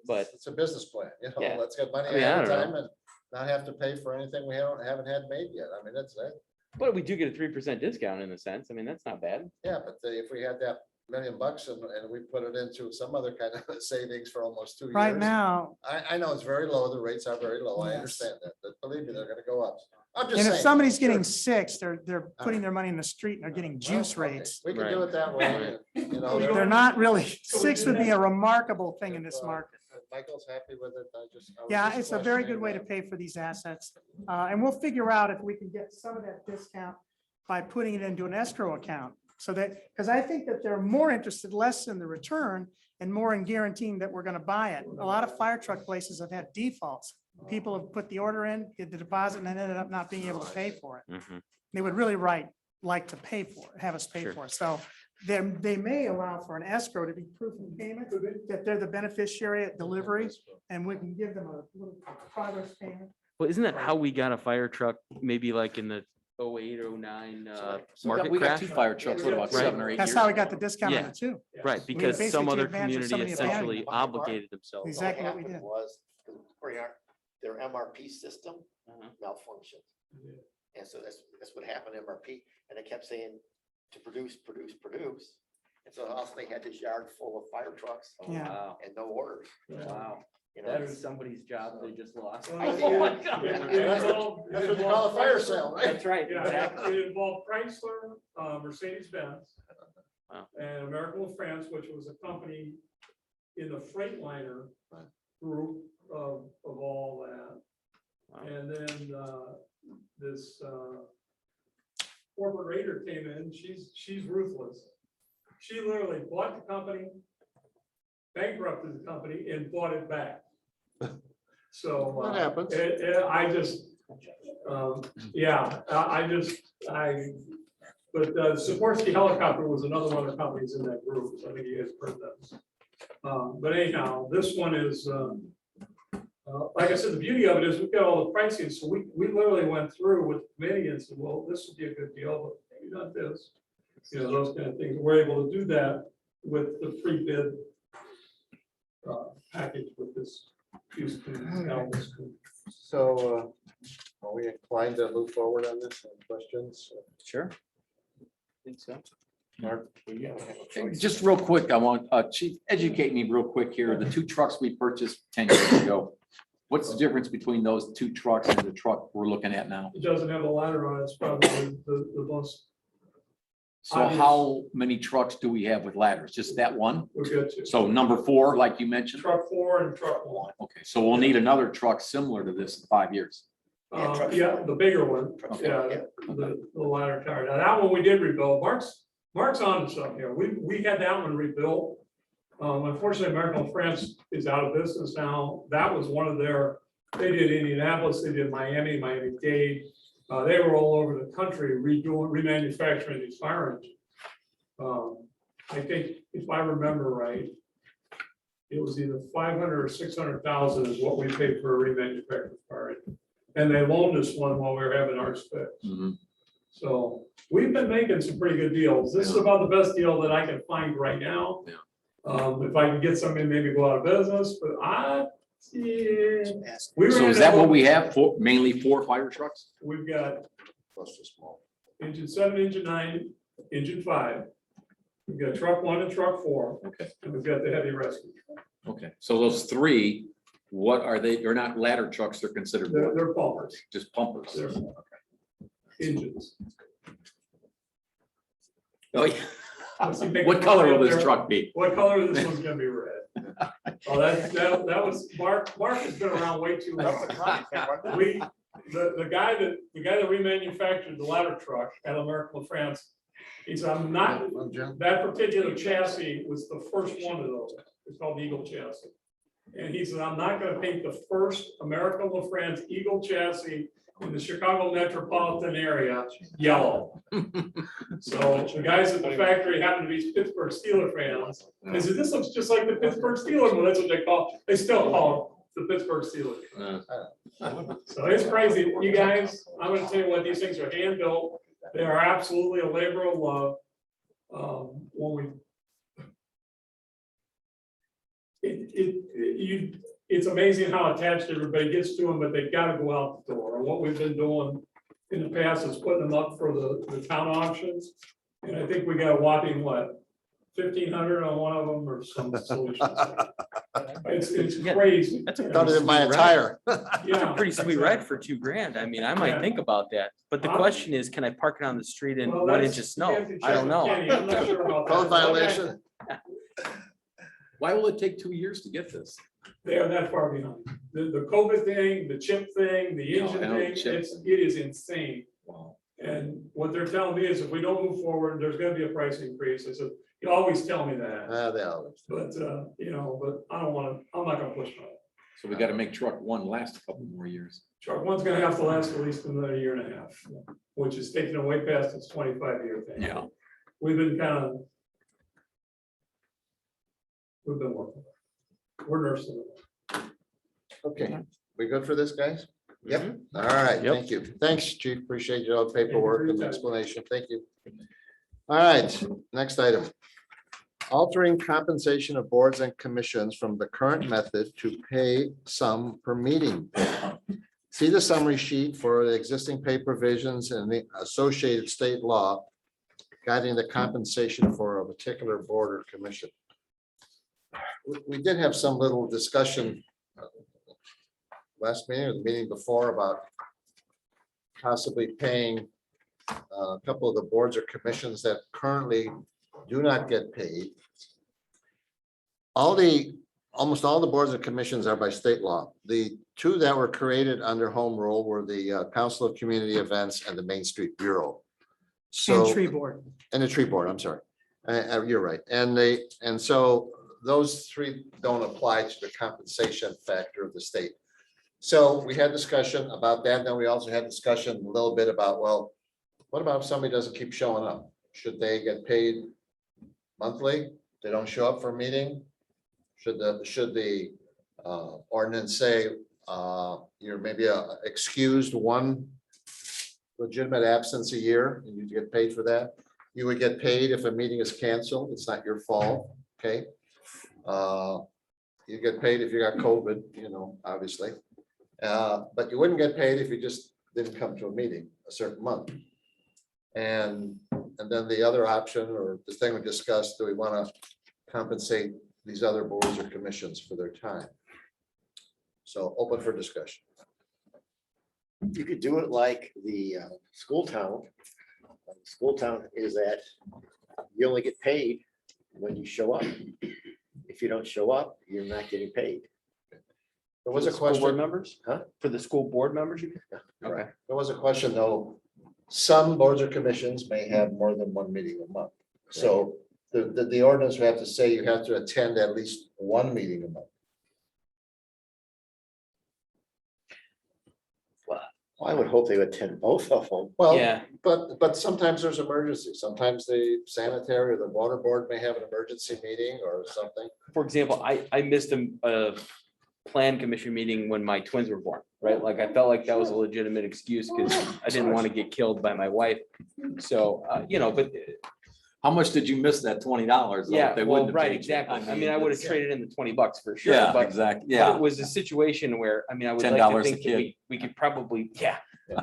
But- it's a business plan, Yeah. let's get money I mean, I ahead of don't know. time and not have to pay for anything we haven't had made yet. I mean, that's it. But we do get a 3% discount in a sense. I mean, that's not bad. Yeah, but if we had that $1 million and we put it into some other kind of savings for almost 2 years. Right now, I know it's very low, the rates are very low, I Yes. understand that, but believe me, they're gonna go up. I'm just and saying. if somebody's getting Sure. 6, they're putting their money in the street and they're getting juice Well, okay, rates. We can do Right. it that way, They're not really, 6 would be a remarkable thing in this market. Michael's happy with it, I was Yeah, just it's a very good questioning way to that. pay for these assets. And we'll figure out if we can get some of that discount by putting it into an escrow account. So that, because I think that they're more interested less in the return and more in guaranteeing that we're gonna buy it. A lot of fire truck places have had defaults. People have put the order in, get the deposit, and then ended up not being able to pay for it. They would really like to pay for it, have us pay Sure. for it. So they may allow for an escrow to be proof of payment, that they're the beneficiary at delivery, and we can give them a little progress payment. Well, isn't that how we got a fire truck, maybe like in the 08, 09 market We got crash? 2 fire trucks, what about Right. 7 or 8 years? That's how we got the discount on Yeah. it too. Right, We because basically some took other advantage of some community of the essentially advantages. obligated themselves. Exactly what we happened did. Was, their MRP system Uh-huh. malfunctioned. And so that's what happened to MRP, and they kept saying to produce. And so also they had this yard full of fire trucks Yeah. Wow, and no orders. wow. You know, That is somebody's job they just lost. Well, Oh my God. That's what you call a fire sale, right? That's right, Yeah, exactly. it involved Chrysler, Mercedes-Benz. Wow. And American France, which was a company in the Freightliner group of all that. Wow. And then this corporate raider came in, she's ruthless. She literally bought the company, bankrupted the company and bought it back. So. That happens. I just, but Sikorsky Helicopter was another one of the companies in that group, so I think you guys heard that. But anyhow, this one is Like I said, the beauty of it is we've got all the pricing, so we literally went through with the committee and said, well, this would be a good deal, but maybe not this. You know, those kind of things. We're able to do that with the pre-bid package with this. So are we inclined to move forward on this? Any questions? Sure. Think so. Mark? Just real quick, I want, Chief, educate me real quick here. The 2 trucks we purchased 10 years ago. What's the difference between those 2 trucks and the truck we're looking at now? It doesn't have a ladder on it, it's probably the most. So how many trucks do we have with ladders? Just that one? We're good to. So number 4, like you mentioned? Truck 4 and truck 1. Okay, so we'll need another truck similar to this in 5 years. Yeah, the bigger one, yeah, the ladder tower. Now, that one we did rebuild. Mark's on to something here. We had that one rebuilt. Unfortunately, American France is out of business now. That was one of their, they did Indianapolis, they did Miami, Miami-Dade. They were all over the country remanufacturing these fire engines. I think if I remember right, it was either 500 or 600,000 is what we paid for a remanufactured fire engine. And they loaned us one while we were having ours fixed. So we've been making some pretty good deals. This is about the best deal that I can find right now. If I can get something, maybe go out of business, but So is that what we have for mainly 4 fire trucks? We've got Plus the small. engine 7, engine 9, engine 5. We've got truck 1 and truck 4. Okay. And we've got the heavy rescue. Okay, so those 3, what are they? They're not ladder trucks, they're considered what? They're pumpers. Just pumpers. They're engines. Oh, yeah. Let's see, make What it color will right this there. truck be? What color this one's gonna be red? Oh, that was, Mark has been around way too long. The guy that remanufactured the ladder truck at American France, he said, I'm not, that particular chassis was the first one of those. It's called Eagle chassis. And he said, I'm not gonna paint the first American LaFrance Eagle chassis in the Chicago metropolitan area yellow. So the guys at the factory happen to be Pittsburgh Steelers fans. They said, this looks just like the Pittsburgh Steelers. Well, that's what they still call it the Pittsburgh Steelers. So it's crazy. You guys, I'm gonna tell you what, these things are hand built. They are absolutely a labor of love. It's amazing how attached everybody gets to them, but they've got to go out the door. And what we've been doing in the past is putting them up for the town auctions. And I think we got a whopping, what, 1,500 on one of them or some solution. It's crazy. That's a Done it in my pretty sweet entire. That's a pretty sweet ride for $2,000. I mean, I might think about that. But the question is, can I park it on the street in Well, 1 that's- inch of snow? you have to I check don't with know. Kenny. I'm not sure about that. Code violation. Why will it take 2 years to get this? They are that far behind. The COVID thing, the chip thing, the Yeah, engine I know, thing, chip. it is insane. Wow. And what they're telling me is if we don't move forward, there's gonna be a price increase. I said, you always tell me that, They always. but, but I don't wanna, I'm not gonna push on it. So we got to make truck 1 last a couple more years. Truck 1's gonna have to last at least another year and a half, which is taking it way past its 25-year thing. Yeah. We've been working. We're nursing it. Okay, we good for this, guys? Yep. All right, thank you. Thanks, Chief. Appreciate your paperwork and explanation. Thank you. All right, next item. Altering compensation of boards and commissions from the current method to pay sum per meeting. See the summary sheet for the existing pay provisions and the associated state law guiding the compensation for a particular board or commission. We did have some little discussion last meeting or the meeting before about possibly paying a couple of the boards or commissions that currently do not get paid. Almost all the boards and commissions are by state law. The 2 that were created under home rule were the Council of Community Events and the Main Street Bureau. And tree board. And the tree board, I'm sorry. You're right. And so those 3 don't apply to the compensation factor of the state. So we had discussion about that. Then we also had discussion a little bit about, well, what about if somebody doesn't keep showing up? Should they get paid monthly? They don't show up for a meeting? Should the ordinance say You're maybe excused one legitimate absence a year, and you get paid for that. You would get paid if a meeting is canceled. It's not your fault, okay? You get paid if you got COVID, obviously. But you wouldn't get paid if you just didn't come to a meeting a certain month. And then the other option, or the thing we discussed, do we want to compensate these other boards or commissions for their time? So open for discussion. You could do it like the school town. School town is that you only get paid when you show up. If you don't show up, you're not getting paid. There was a School board question, members? Huh? For the school board members? you mean? Okay. there was a question though. Some boards or commissions may have more than one meeting a month. So the ordinance would have to say you have to attend at least one meeting a month. I would hope they would attend both of them. Well, Yeah. but sometimes there's emergencies. Sometimes the sanitary or the water board may have an emergency meeting or something. For example, I missed a plan commission meeting when my twins were born, right? Like I felt like that was a legitimate excuse because I didn't want to get killed by my wife. So, but How much did you miss that $20? yeah, well, right, exactly. I mean, I would have it's- traded in the $20 for sure. Yeah, But exactly. but Yeah. it was a situation where, I mean, I would like to $10 a think that kid. we could probably,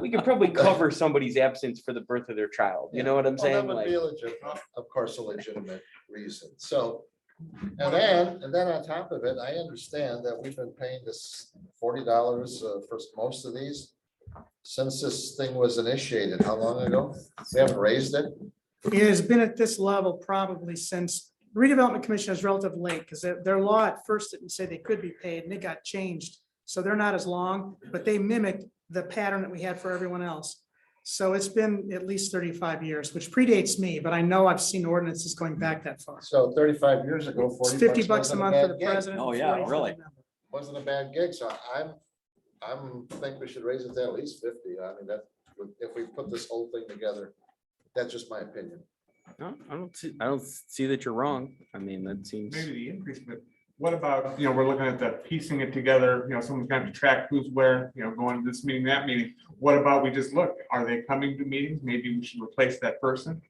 we could probably cover somebody's absence for the birth of their child. You know what I'm Well, that saying? would Like, be a legitimate, of course, a legitimate reason. So, and then on top of it, I understand that we've been paying this $40 for most of these since this thing was initiated. How long ago? We haven't raised it. It has been at this level probably since redevelopment commission is relatively late because their law at first didn't say they could be paid and it got changed. So they're not as long, but they mimicked the pattern that we had for everyone else. So it's been at least 35 years, which predates me, but I know I've seen ordinances going back that far. So 35 years ago, It's 40 50 bucks a wasn't month for bad the gig. president. Oh, and yeah, 40 for the really? member. Wasn't a bad gig. So I'm think we should raise it to at least 50. I mean, that, if we put this whole thing together, that's just my opinion. no, I don't see that you're wrong. I mean, that seems. Maybe the increase, but what about, we're looking at the piecing it together, someone's going to track who's where, going to this meeting, that meeting. What about we just look, are they coming to meetings? Maybe we should replace that person.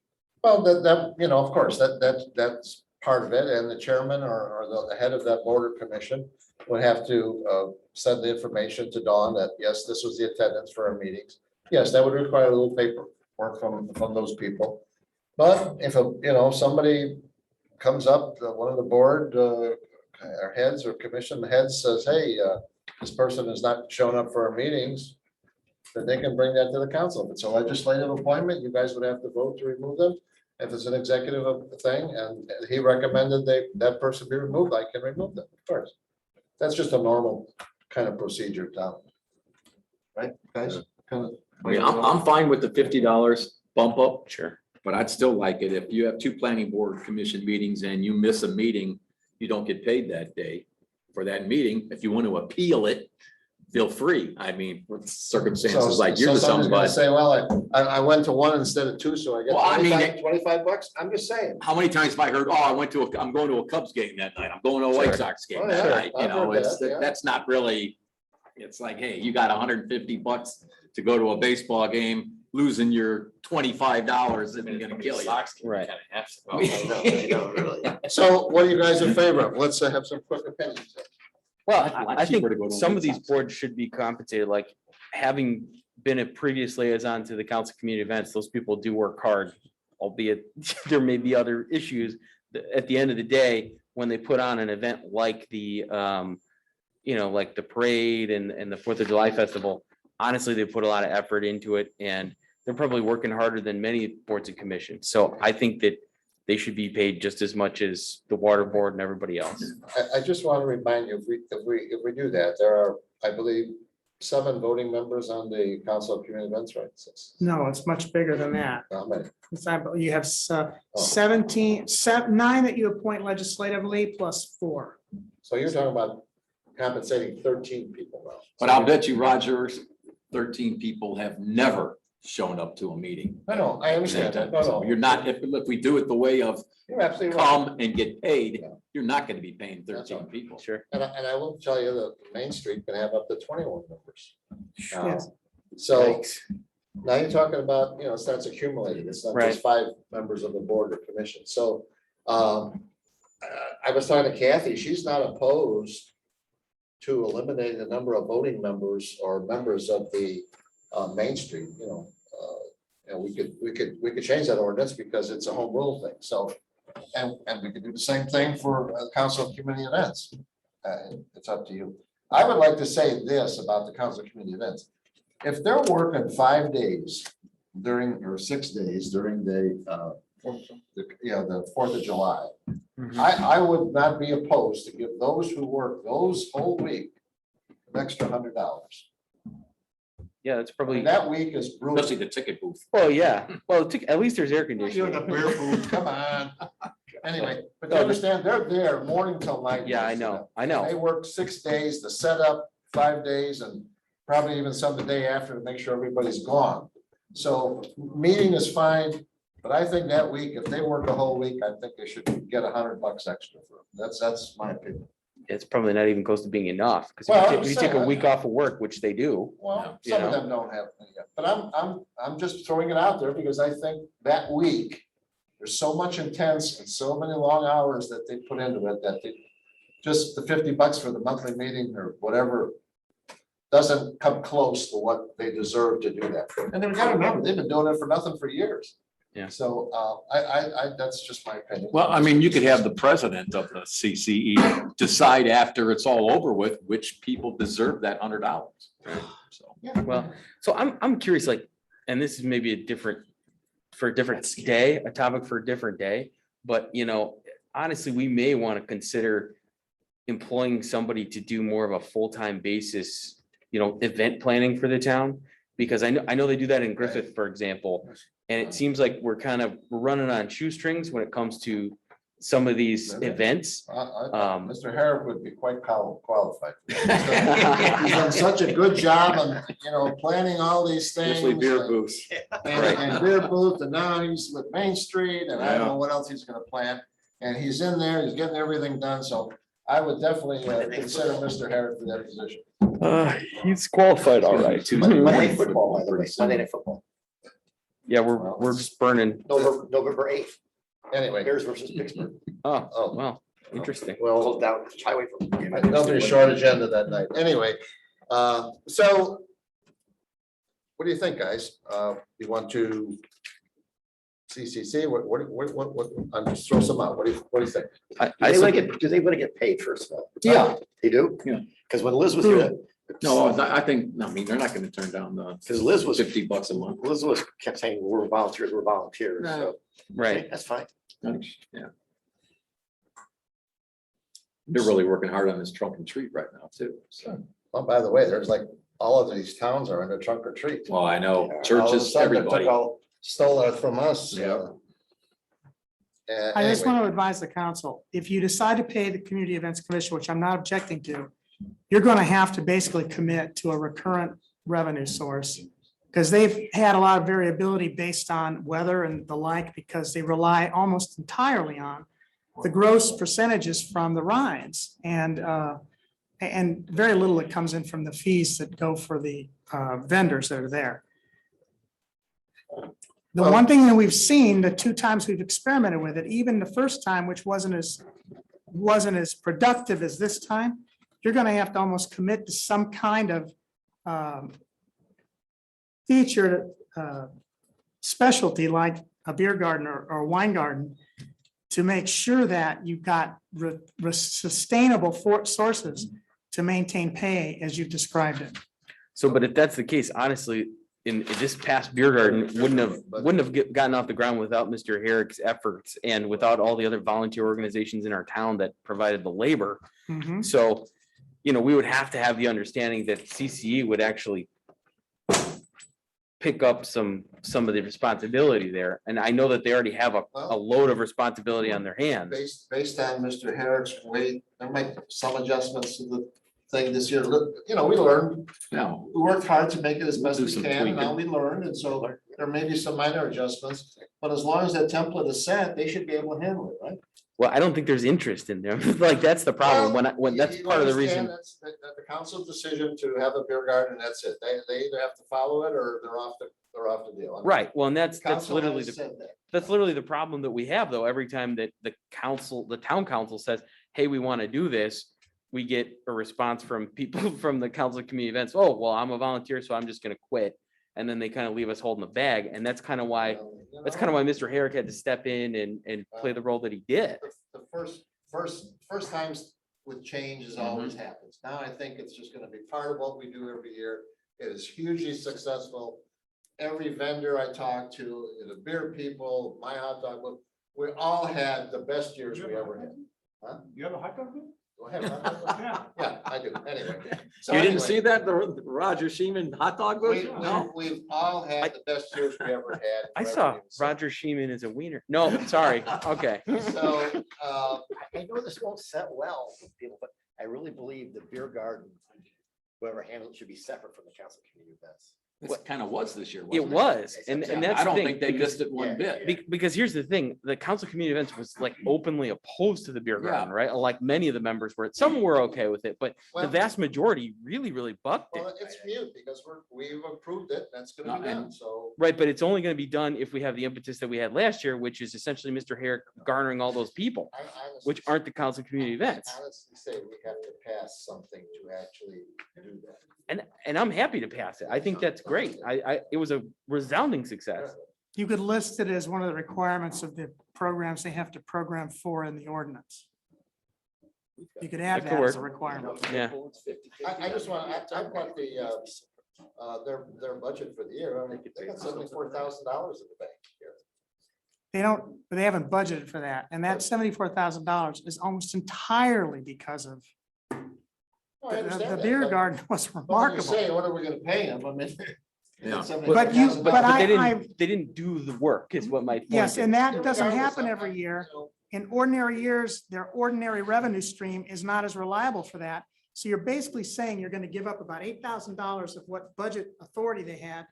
Well, of course, that's part of it, and the chairman or the head of that board or commission would have to send the information to Dawn that, yes, this was the attendance for our meetings. Yes, that would require a little paperwork from those people. But if somebody comes up, one of the board or heads or commission heads says, hey, this person has not shown up for our meetings, then they can bring that to the council. If it's a legislative appointment, you guys would have to vote to remove them. If it's an executive thing and he recommended that person be removed, I can remove them, of course. That's just a normal kind of procedure, Tom. Right, guys? I mean, I'm fine with the $50 bump up, Sure. but I'd still like it if you have two planning board commission meetings and you miss a meeting, you don't get paid that day for that meeting. If you want to appeal it, feel free. I mean, with circumstances like yours or somebody's something, gonna but say, well, I went to one instead of two, so I Well, I mean, get 25 bucks. I'm just saying. how many times have I heard, I'm going to a Cubs game that night. I'm going to a White Sox game Oh, that yeah. night. You I've know, heard it's, that, yeah. that's not really, it's like, hey, you got $150 to go to a baseball game, losing your $25 isn't gonna kill you. Right. So what are you guys in favor of? Let's have some quick opinions. Well, I'd like I think cheaper to go to a some White of these Sox. boards should be compensated, like having been a previous liaison to the council community events, those people do work hard. Albeit there may be other issues. At the end of the day, when they put on an event like the, like the parade and the 4th of July festival, honestly, they put a lot of effort into it and they're probably working harder than many boards and commissions. So I think that they should be paid just as much as the water board and everybody else. I just want to remind you, if we do that, there are, I believe, 7 voting members on the Council of Community Events, right? 6. No, it's much bigger than that. How many? You have 9 that you appoint legislatively plus 4. So you're talking about compensating 13 people now. But I'll bet you, Rogers, 13 people have never showing up to a meeting. No, I understand that. No, So no. you're not, if we do it the way of You're absolutely right. come and get paid, Yeah. you're not gonna be paying That's 13 people. Sure. And I will tell you that Main Street can have up to 21 members. Yes. So now you're talking about, it starts accumulating. It's not Right. just 5 members of the board or commission. So I was talking to Kathy, she's not opposed to eliminating the number of voting members or members of the Main Street, and we could change that ordinance because it's a home rule thing. So, and we could do the same thing for council of community events. It's up to you. I would like to say this about the council of community events. If they're working 5 days or 6 days during the 4th of July, I would not be opposed to give those who work those whole week an extra $100. Yeah, that's probably, That week is brutal. Especially the ticket booth. well, yeah, well, at least there's air You're in the conditioning. beer booth, come on. Anyway, but you understand, they're there morning till night. Yeah, I know. They work 6 days, the setup 5 days, and probably even some the day after to make sure everybody's gone. So meeting is fine, but I think that week, if they work a whole week, I think they should get $100 extra for it. That's my opinion. It's probably not even close to being enough, because Well, if I'm you take a saying- week off of work, which they do. Well, You some of know? them don't have, any yet, but I'm just throwing it out there because I think that week, there's so much intense and so many long hours that they put into it that just the $50 for the monthly meeting or whatever doesn't come close to what they deserve to do that. And then we gotta remember, they've been doing it for nothing for years. Yeah. So that's just my opinion. Well, I mean, you could have the president of the CCE decide after it's all over with, which people deserve that $100. So. Well, so I'm curious, like, and this is maybe a different day, a topic for a different day, but honestly, we may want to consider employing somebody to do more of a full-time basis, event planning for the town. Because I know they do that in Griffith, for example, and it seems like we're running on shoestrings when it comes to some of these events. Mr. Herrick would be quite qualified. He's done such a good job on, planning all these things. Especially beer booths. And beer booth, and now he's with Main Street, and I don't know what else he's gonna plan. And he's in there, he's getting everything done, so I would definitely consider Mr. Herrick for that position. He's qualified, all right. Monday Night Football, by the way, Monday Night Football, Yeah, we're just burning. November 8th, Anyway, Bears versus Pittsburgh. Oh, well, interesting. well, Hold down highway from. there'll be a short agenda that night. Anyway, so what do you think, guys? You want to CCC? What, I'm just throw some out. What do you think? I like it. Do they want to get paid first of all? Yeah. They do? Yeah. Because when Liz was here, No, I think, I mean, they're not gonna turn down the because Liz was, $50 a month. Liz was kept saying, we're volunteers, so. Right. That's fine. Yeah. They're really working hard on this trunk and treat right now too. So, Oh, by the way, there's like, all of these towns are in a trunk or treat. well, I know All of a churches, sudden, they took everybody. all- Stole it from us. Yeah. I just Anyway, want to advise the council, if you decide to pay the Community Events Commission, which I'm not objecting to, you're going to have to basically commit to a recurrent revenue source. Because they've had a lot of variability based on weather and the like, because they rely almost entirely on the gross percentages from the rides. And very little that comes in from the fees that go for the vendors that are there. The one thing that we've seen, the 2 times we've experimented with it, even the first time, which wasn't as productive as this time, you're gonna have to almost commit to some kind of feature specialty like a beer garden or a wine garden to make sure that you've got sustainable sources to maintain pay as you've described it. So, but if that's the case, honestly, in this past beer garden wouldn't have gotten off the ground without Mr. Herrick's efforts and without all the other volunteer organizations in our town that provided the labor. Mhm. So, we would have to have the understanding that CCE would actually pick up some of the responsibility there. And I know that they already have a load of responsibility on their hands. based on Mr. Herrick's weight, there might be some adjustments to the thing this year. Look, you know, we learned, Now, we worked hard to make it as We'll best do we some can, and now we tweaking. learned, and so there may be some minor adjustments. But as long as that template is set, they should be able to handle it, right? Well, I don't think there's interest in them. Like, that's the problem. When that's You part of the understand reason. That's the council's decision to have a beer garden, that's it. They either have to follow it or they're off the deal. I mean, Right. Well, and that's council literally has the said that. that's literally the problem that we have, though. Every time that the town council says, hey, we want to do this, we get a response from people from the council of community events. Oh, well, I'm a volunteer, so I'm just going to quit. And then they kind of leave us holding the bag. And that's kind of why, You that's know, kind of why Mr. Herrick had to step in and play the role that he did. The first times with change is always happens. Now I think it's just gonna be part of what we do every year. It is hugely successful. Every vendor I talk to, the beer people, my hot dog, we all had the best years we ever had. Huh? You have a hot dog? booth? Do I have a hot dog? Yeah. Yeah, I do, anyway. So you didn't anyway, see that, the Roger Sheeman hot dog booth? No? We've all had the best years we ever had. I for saw everything. So- Roger Sheeman as a wiener. No, sorry. Okay. So, I know this won't set well with people, but I really believe the beer garden, whoever handles it should be separate from the council community events. What kind of was this year? It wasn't was. And Yeah, that's I the don't thing, think they because- missed it one bit. Because here's the thing, the council community events was like openly opposed to the beer garden, right? Like many of the members were, some were okay with it, but the Well- vast majority really bucked it. well, it's mute because we've approved it, that's gonna be No, done, so. Right, but it's only gonna be done if we have the impetus that we had last year, which is essentially Mr. Herrick garnering all those people, I honestly- which aren't the council community events. I honestly say we have to pass something to actually do that. And I'm happy to pass it. I think that's great. It was a resounding success. You could list it as one of the requirements of the programs they have to program for in the ordinance. You could add That could that as a work. requirement. Yeah. I just want, I've got their budget for the year, I mean, they got $74,000 in the bank here. They don't, but they haven't budgeted for that. And that $74,000 is almost entirely because of Oh, I the understand that, beer but- garden was but when you remarkable. say, what are we gonna pay them? I mean. Yeah. But you- $74,000. but I- They didn't do the work is what my point Yes, is. and that doesn't Regardless, happen I- every I- year. you know, In ordinary years, their ordinary revenue stream is not as reliable for that. So you're basically saying you're going to give up about $8,000 of what budget authority they had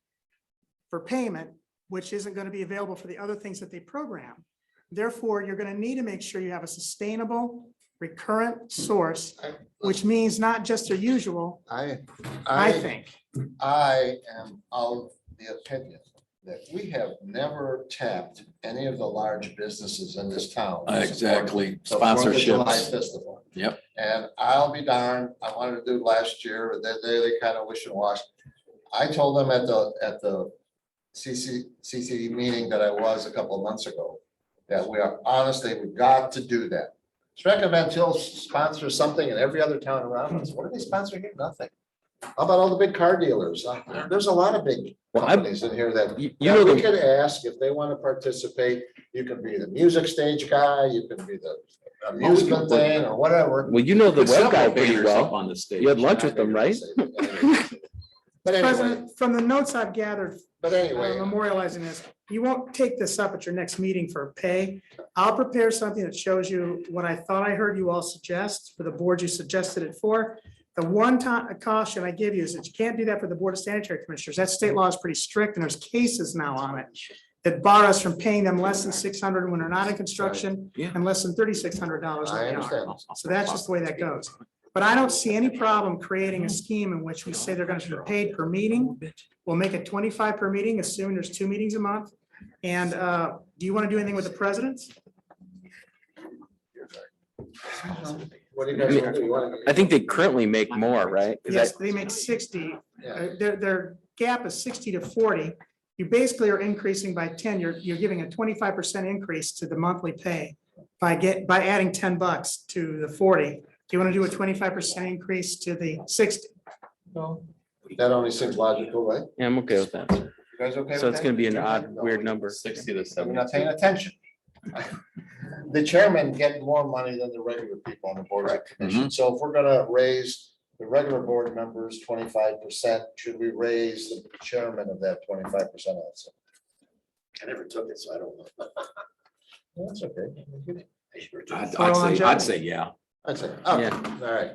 for payment, which isn't going to be available for the other things that they program. Therefore, you're going to need to make sure you have a sustainable, recurrent source, which means not just their usual, I think. I am of the opinion that we have never tapped any of the large businesses in this town. to support Exactly. the 4th of July Sponsorships. Festival. Yep. And I'll be darned, I wanted to do last year, they kind of wish and wash. I told them at the CC meeting that I was a couple of months ago, that we are honestly, we've got to do that. Strike Van Til sponsors something in every other town around us. What do they sponsor here? Nothing. How about all the big car dealers? There's a lot of big Well, I'm- companies in here that You yeah, know, we the- could ask if they want to participate. You can be the music stage guy, you can be the amusement thing or whatever. well, you know the Put web several guy pretty banners up well. on the stage. You had lunch with them, right? But anyway, President, from the notes I've gathered, anyway, memorializing this, you won't take this up at your next meeting for pay. I'll prepare something that shows you what I thought I heard you all suggest for the board you suggested it for. The one time caution I give you is that you can't do that for the Board of Sanitary Commissioners. That state law is pretty strict and there's cases now on it that bar us from paying them less than $600 when they're not in construction Yeah. and less than $3,600 I when they are. understand. So that's just the way that goes. But I don't see any problem creating a scheme in which we say they're going to be paid per meeting. We'll make it 25 per meeting, assuming there's 2 meetings a month. And do you want to do anything with the presidents? What do you guys want to do? You wanna- I think they currently make more, right? 'Cause Yes, they make 60. Yeah. Their gap is 60 to 40. You basically are increasing by 10. You're giving a 25% increase to the monthly pay by adding $10 to the 40. Do you want to do a 25% increase to the 60? That only seems logical, right? Yeah, I'm okay with that. You guys okay with So it's that? gonna be an odd, weird number. 60 to So we're not 70. paying attention. The chairman get more money than the regular people on the board of commission. So if we're gonna raise the regular board members 25%, should we raise the chairman of that 25% also? I never took it, so I don't know. That's okay. I'd say yeah. I'd say, Yeah. okay, all right.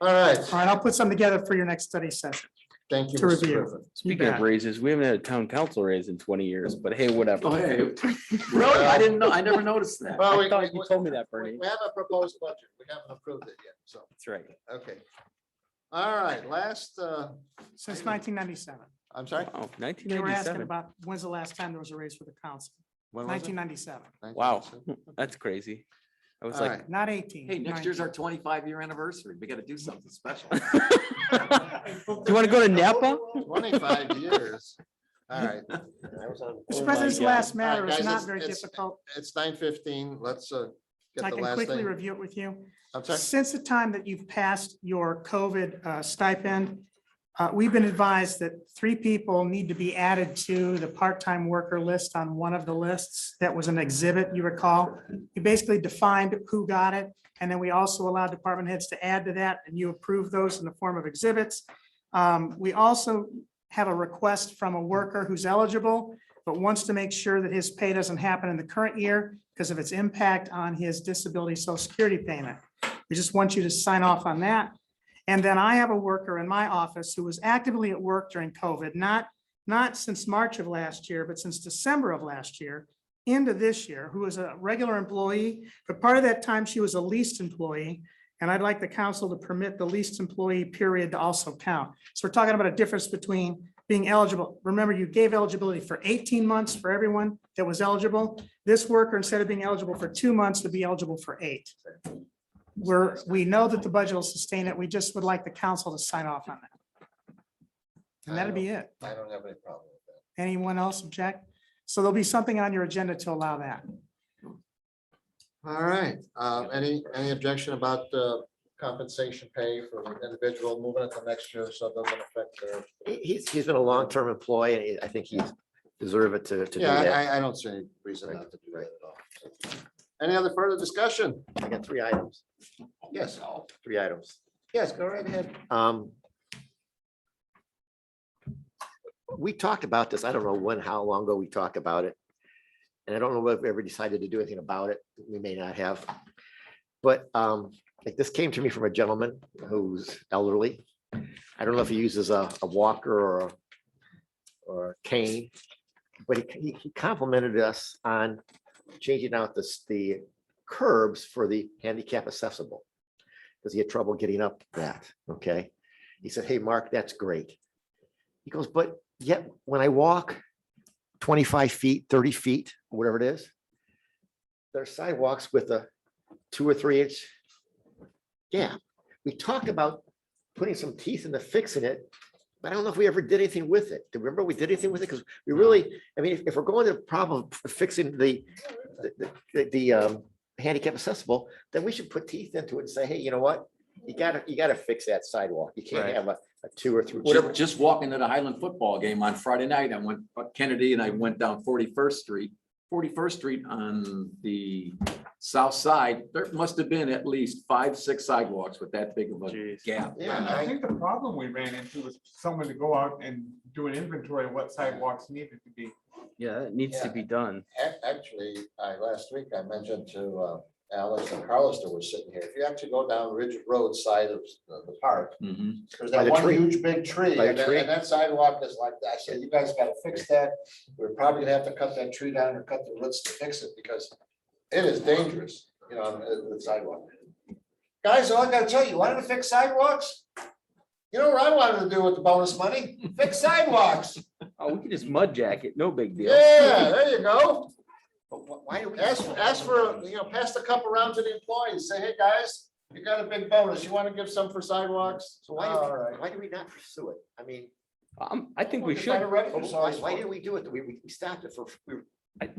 All right, All right, I'll put some together for your next study session. thank you. To Mr. review. Griffin. Speaking of bet. raises, we haven't had a town council raise in 20 years, but hey, whatever. Oh, hey, really? I didn't know, I never noticed that. Well, I thought you told me that, Bernie. We have a proposed budget. We haven't approved it yet, so, That's right. okay. All right, last, Since 1997. I'm sorry? Oh, They were asking 1997. about when's the last time there was a raise for the council? When was it? 1997, Wow, that's crazy. I was All like, right. not 18. Hey, next year's 19. our 25-year anniversary. We got to do something special. do you want to go to Napa? 25 years. All right. Mr. President, this God. last matter All right, is guys, not very it's- difficult. It's 9:15. Let's get I the can last quickly thing. review it with you. I'm sorry. Since the time that you've passed your COVID stipend, we've been advised that 3 people need to be added to the part-time worker list on one of the lists. That was an exhibit, you recall. You basically defined who got it, and then we also allowed department heads to add to that, and you approved those in the form of exhibits. We also have a request from a worker who's eligible, but wants to make sure that his pay doesn't happen in the current year because of its impact on his disability social security payment. We just want you to sign off on that. And then I have a worker in my office who was actively at work during COVID, not since March of last year, but since December of last year into this year, who is a regular employee, but part of that time she was a leased employee. And I'd like the council to permit the leased employee period to also count. So we're talking about a difference between being eligible. Remember, you gave eligibility for 18 months for everyone that was eligible. This worker, instead of being eligible for 2 months, would be eligible for 8. We know that the budget will sustain it. We just would like the council to sign off on that. And that'd be it. I don't have any problem with that. Anyone else object? So there'll be something on your agenda to allow that. All right, any objection about the compensation pay for an individual moving it to next year so it doesn't affect their? He's been a long-term employee, and I think he's deserve it to do Yeah, that. I don't see any reason not to do that at all. Any other further discussion? I got 3 items. Yes, 3 items. yes, go right ahead. We talked about this, I don't know when, how long ago we talked about it. And I don't know if we ever decided to do anything about it. We may not have. But like this came to me from a gentleman who's elderly. I don't know if he uses a walker or a cane, but he complimented us on changing out the curbs for the handicap accessible. Because he had trouble getting up that, okay? He said, hey, Mark, that's great. He goes, but yet when I walk 25 feet, 30 feet, whatever it is, there are sidewalks with a 2 or 3 inch gap. We talked about putting some teeth into fixing it, but I don't know if we ever did anything with it. Do you remember we did anything with it? Because we really, I mean, if we're going to the problem of fixing the handicap accessible, then we should put teeth into it and say, hey, you know what? You gotta fix that sidewalk. You can't Right. have a 2 or 3, whatever. Just walking to the Highland football game on Friday night, I went up Kennedy and I went down 41st Street. 41st Street on the south side, there must have been at least 5, 6 sidewalks with that big of a Jeez. gap. Yeah, I think the problem we ran into was someone to go out and do an inventory of what sidewalks needed to be. Yeah, it needs to be done. Actually, last week I mentioned to Alice and Carlos that were sitting here, if you actually go down Ridge Road side of the park, Mhm. there's By that the one tree. huge big tree, By the and that- tree. and that sidewalk is like that. I said, you guys gotta fix that. We're probably gonna have to cut that tree down or cut the roots to fix it because it is dangerous, you know, on the sidewalk. Guys, all I gotta tell you, you wanted to fix sidewalks? You know what I wanted to do with the bonus money? Fix sidewalks. Oh, we could just mud jacket, no big deal. Yeah, there you go. But why do we? Ask for, pass the cup around to the employees. Say, hey, guys, you got a big bonus. You want to give some for sidewalks? So why All right. why do we not pursue it? I mean, I think we Well, should. you ready for why sidewalks. didn't we do it? We stopped it for,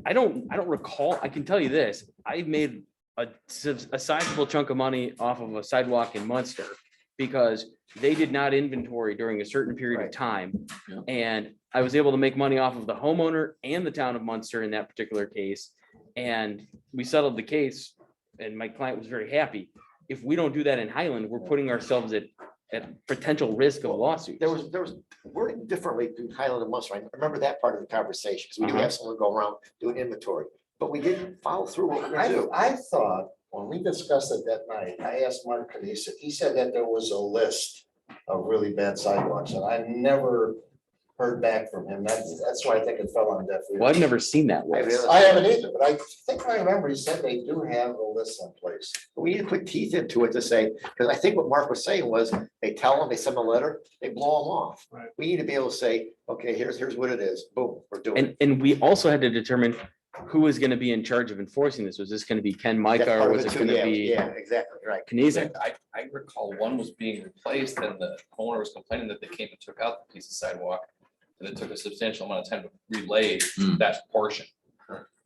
I don't recall. I can tell you this. I made a sizable chunk of money off of a sidewalk in Munster because they did not inventory during a certain period of Right. time. Yeah. And I was able to make money off of the homeowner and the town of Munster in that particular case. And we settled the case and my client was very happy. If we don't do that in Highland, we're putting ourselves at potential risk of a lawsuit. there was wording differently through Highland and Munster. I remember that part of the conversation, because we do have someone go around doing inventory, but we didn't follow through what we were gonna do. I thought when we discussed it that night, I asked Mark Canisa, he said that there was a list of really bad sidewalks, and I never heard back from him. That's why I think it fell on deaf ears. Well, I've never seen that list. I haven't either, but I think I remember he said they do have a list someplace. We need to put teeth into it to say, because I think what Mark was saying was, they tell them, they send them a letter, they blow them off. Right. We need to be able to say, okay, here's what it is, boom, we're doing it. And we also had to determine who is gonna be in charge of enforcing this. Was this gonna be Ken That's Micah part or of was it it too. gonna Yeah, be yeah, exactly, right. Kniezek? I recall one was being replaced and the owner was complaining that they came and took out the piece of sidewalk. And it took a substantial amount of time to relay that portion.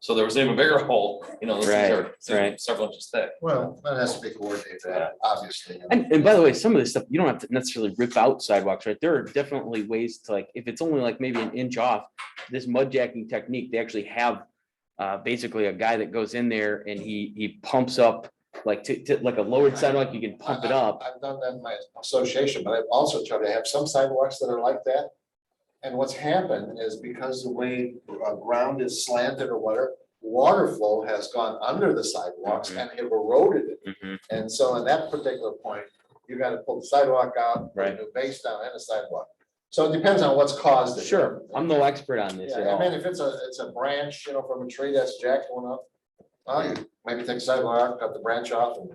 So there was even a bigger hole, those things are several inches thick. Well, that has to be coordinated, obviously. And by the way, some of this stuff, you don't have to necessarily rip out sidewalks, right? There are definitely ways to like, if it's only like maybe an inch off, this mud jacking technique, they actually have basically a guy that goes in there and he pumps up like to like a lowered sidewalk, you can pump it up. I've done that in my association, but I've also tried to have some sidewalks that are like that. And what's happened is because the way ground is slanted or whatever, water flow has gone under the sidewalks and it eroded it. Mhm. And so at that particular point, you gotta pull the sidewalk out, put a Right. new base down and a sidewalk. So it depends on what's caused it. Sure, I'm no expert on this at Yeah, I mean, all. if it's a branch, from a tree that's jacked one up, you maybe take a sidewalk, cut the branch off and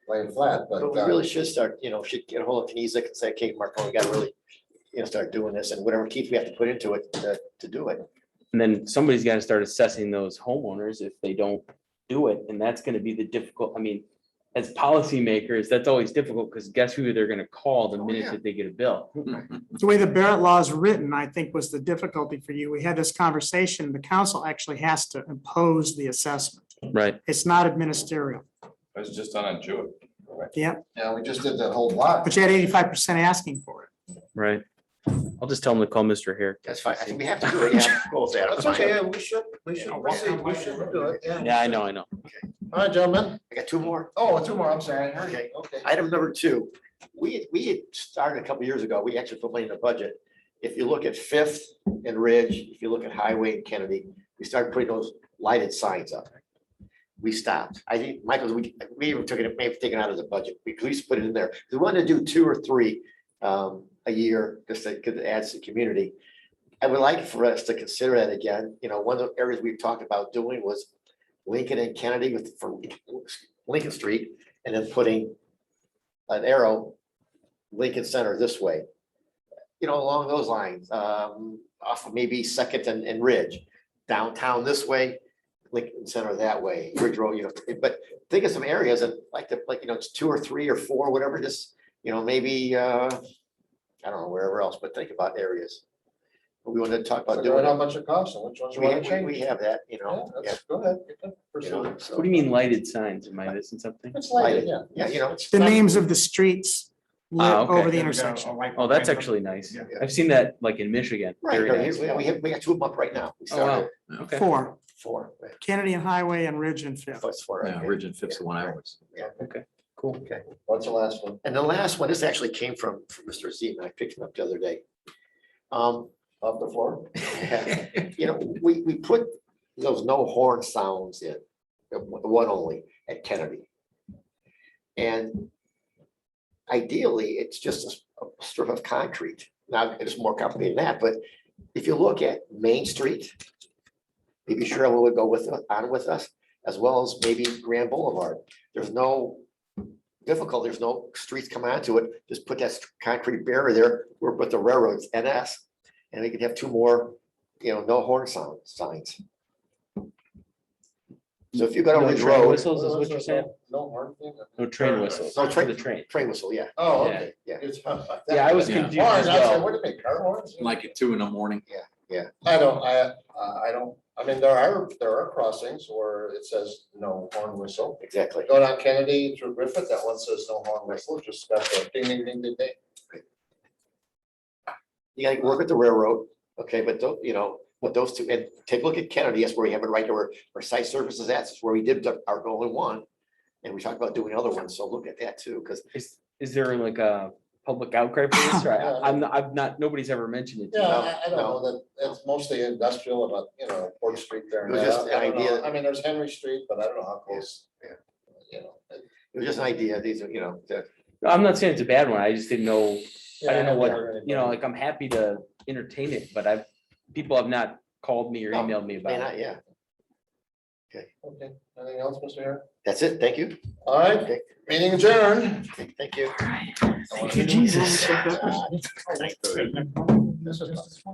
lay it flat, But we really should start, should get a hold of Kniezek and say, okay, Mark, we gotta really, start doing this and whatever teeth we have to put into it to do it. And then somebody's got to start assessing those homeowners if they don't do it. And that's going to be the difficult, I mean, as policymakers, that's always difficult because guess who they're going to call the minute that they get a bill. The way the Barrett law is written, I think was the difficulty for you. We had this conversation, the council actually has to impose the assessment. Right. It's not administerial. It was just done on Jewett. Yeah, Yeah, we just did that whole block. but you had 85% asking for it. Right. I'll just tell them to call Mr. Hare. That's fine. I think we have to do it. Yeah, goals there. That's okay, yeah, we should proceed, we should do it, yeah. Yeah, I know. All right, gentlemen. I got two more. Oh, two more, I'm sorry. Okay. Okay. Item number two, we had started a couple years ago, we actually put money in the budget. If you look at Fifth and Ridge, if you look at Highway and Kennedy, we started putting those lighted signs up. We stopped. I think, Michael, we even took it, maybe taken out of the budget, because we used to put it in there. We wanted to do 2 or 3 a year, just to, because it adds to the community. I would like for us to consider that again. One of the areas we've talked about doing was Lincoln and Kennedy for Lincoln Street, and then putting an arrow Lincoln Center this way. Along those lines, off of maybe Second and Ridge, downtown this way, Lincoln Center that way, Ridge Road, but think of some areas that it's 2 or 3 or 4, whatever, just, maybe, I don't know, wherever else, but think about areas. We wanted to talk about Figure out how doing. much it costs and which ones you want to change. We have that, Yeah, yeah. Go ahead. Pursue it. so- What do you mean lighted signs? Am I missing something? It's lighted, yeah. Yeah, it's The not- names of the streets lit Ah, okay. over the Yeah, we got a intersection. light Oh, that's bulb. actually nice. Yeah. I've seen that like in Michigan. Right, Very nice. we got 2 of them up right now. We Oh, wow. started Okay. 4, 4. Kennedy and Highway and Ridge and Fifth. That's 4. Yeah, okay. Ridge and Fifth's the one I was. Cool. Okay. What's the last one? And the last one, this actually came from Mr. Zeman. I picked him up the other day. Off the floor? We put those no horn sounds in, one only at Kennedy. And ideally, it's just a strip of concrete. Now, it's more complicated than that, but if you look at Main Street, maybe Cheryl would go on with us, as well as maybe Grand Boulevard. There's no difficulty, there's no streets coming onto it. Just put that concrete barrier there, or put the railroads, NS, and we could have 2 more, no horn signs. So if you go No to Ridge train Road, whistles is what you're saying? No horn thing? No train whistles. No For the train. train whistle, yeah, Oh, Yeah. okay. yeah, Yeah, I was Yeah. confused as Horns, I said, well. what do they, car horns? Like at 2 in the morning. yeah. I don't, I mean, there are crossings where it says no horn whistle. Exactly. Go down Kennedy through Griffith, that one says no horn whistle, just got the ding, ding, ding, ding, ding. You gotta work with the railroad, okay, but with those 2, and take a look at Kennedy, that's where we have it right there, where site services at, that's where we did our only one. And we talked about doing other ones, so look at that too, because Is there like a public outcry for this? Or Yeah. I'm not, nobody's ever mentioned it. to me. Yeah, I don't know, that, it's mostly industrial about, Port Street there. It was just I don't know. an idea. I mean, there's Henry Street, but I don't know how close. Yeah. It was just an idea. These are, I'm not saying it's a bad one. I just didn't know, I didn't know what, like, I'm happy to entertain it, but people have not called me or No, emailed me may about it. not, yeah. Okay, anything else, Mr. Aaron? That's it. Thank you. All right, Okay, meeting adjourned. thank you. Thank you, Jesus. This is-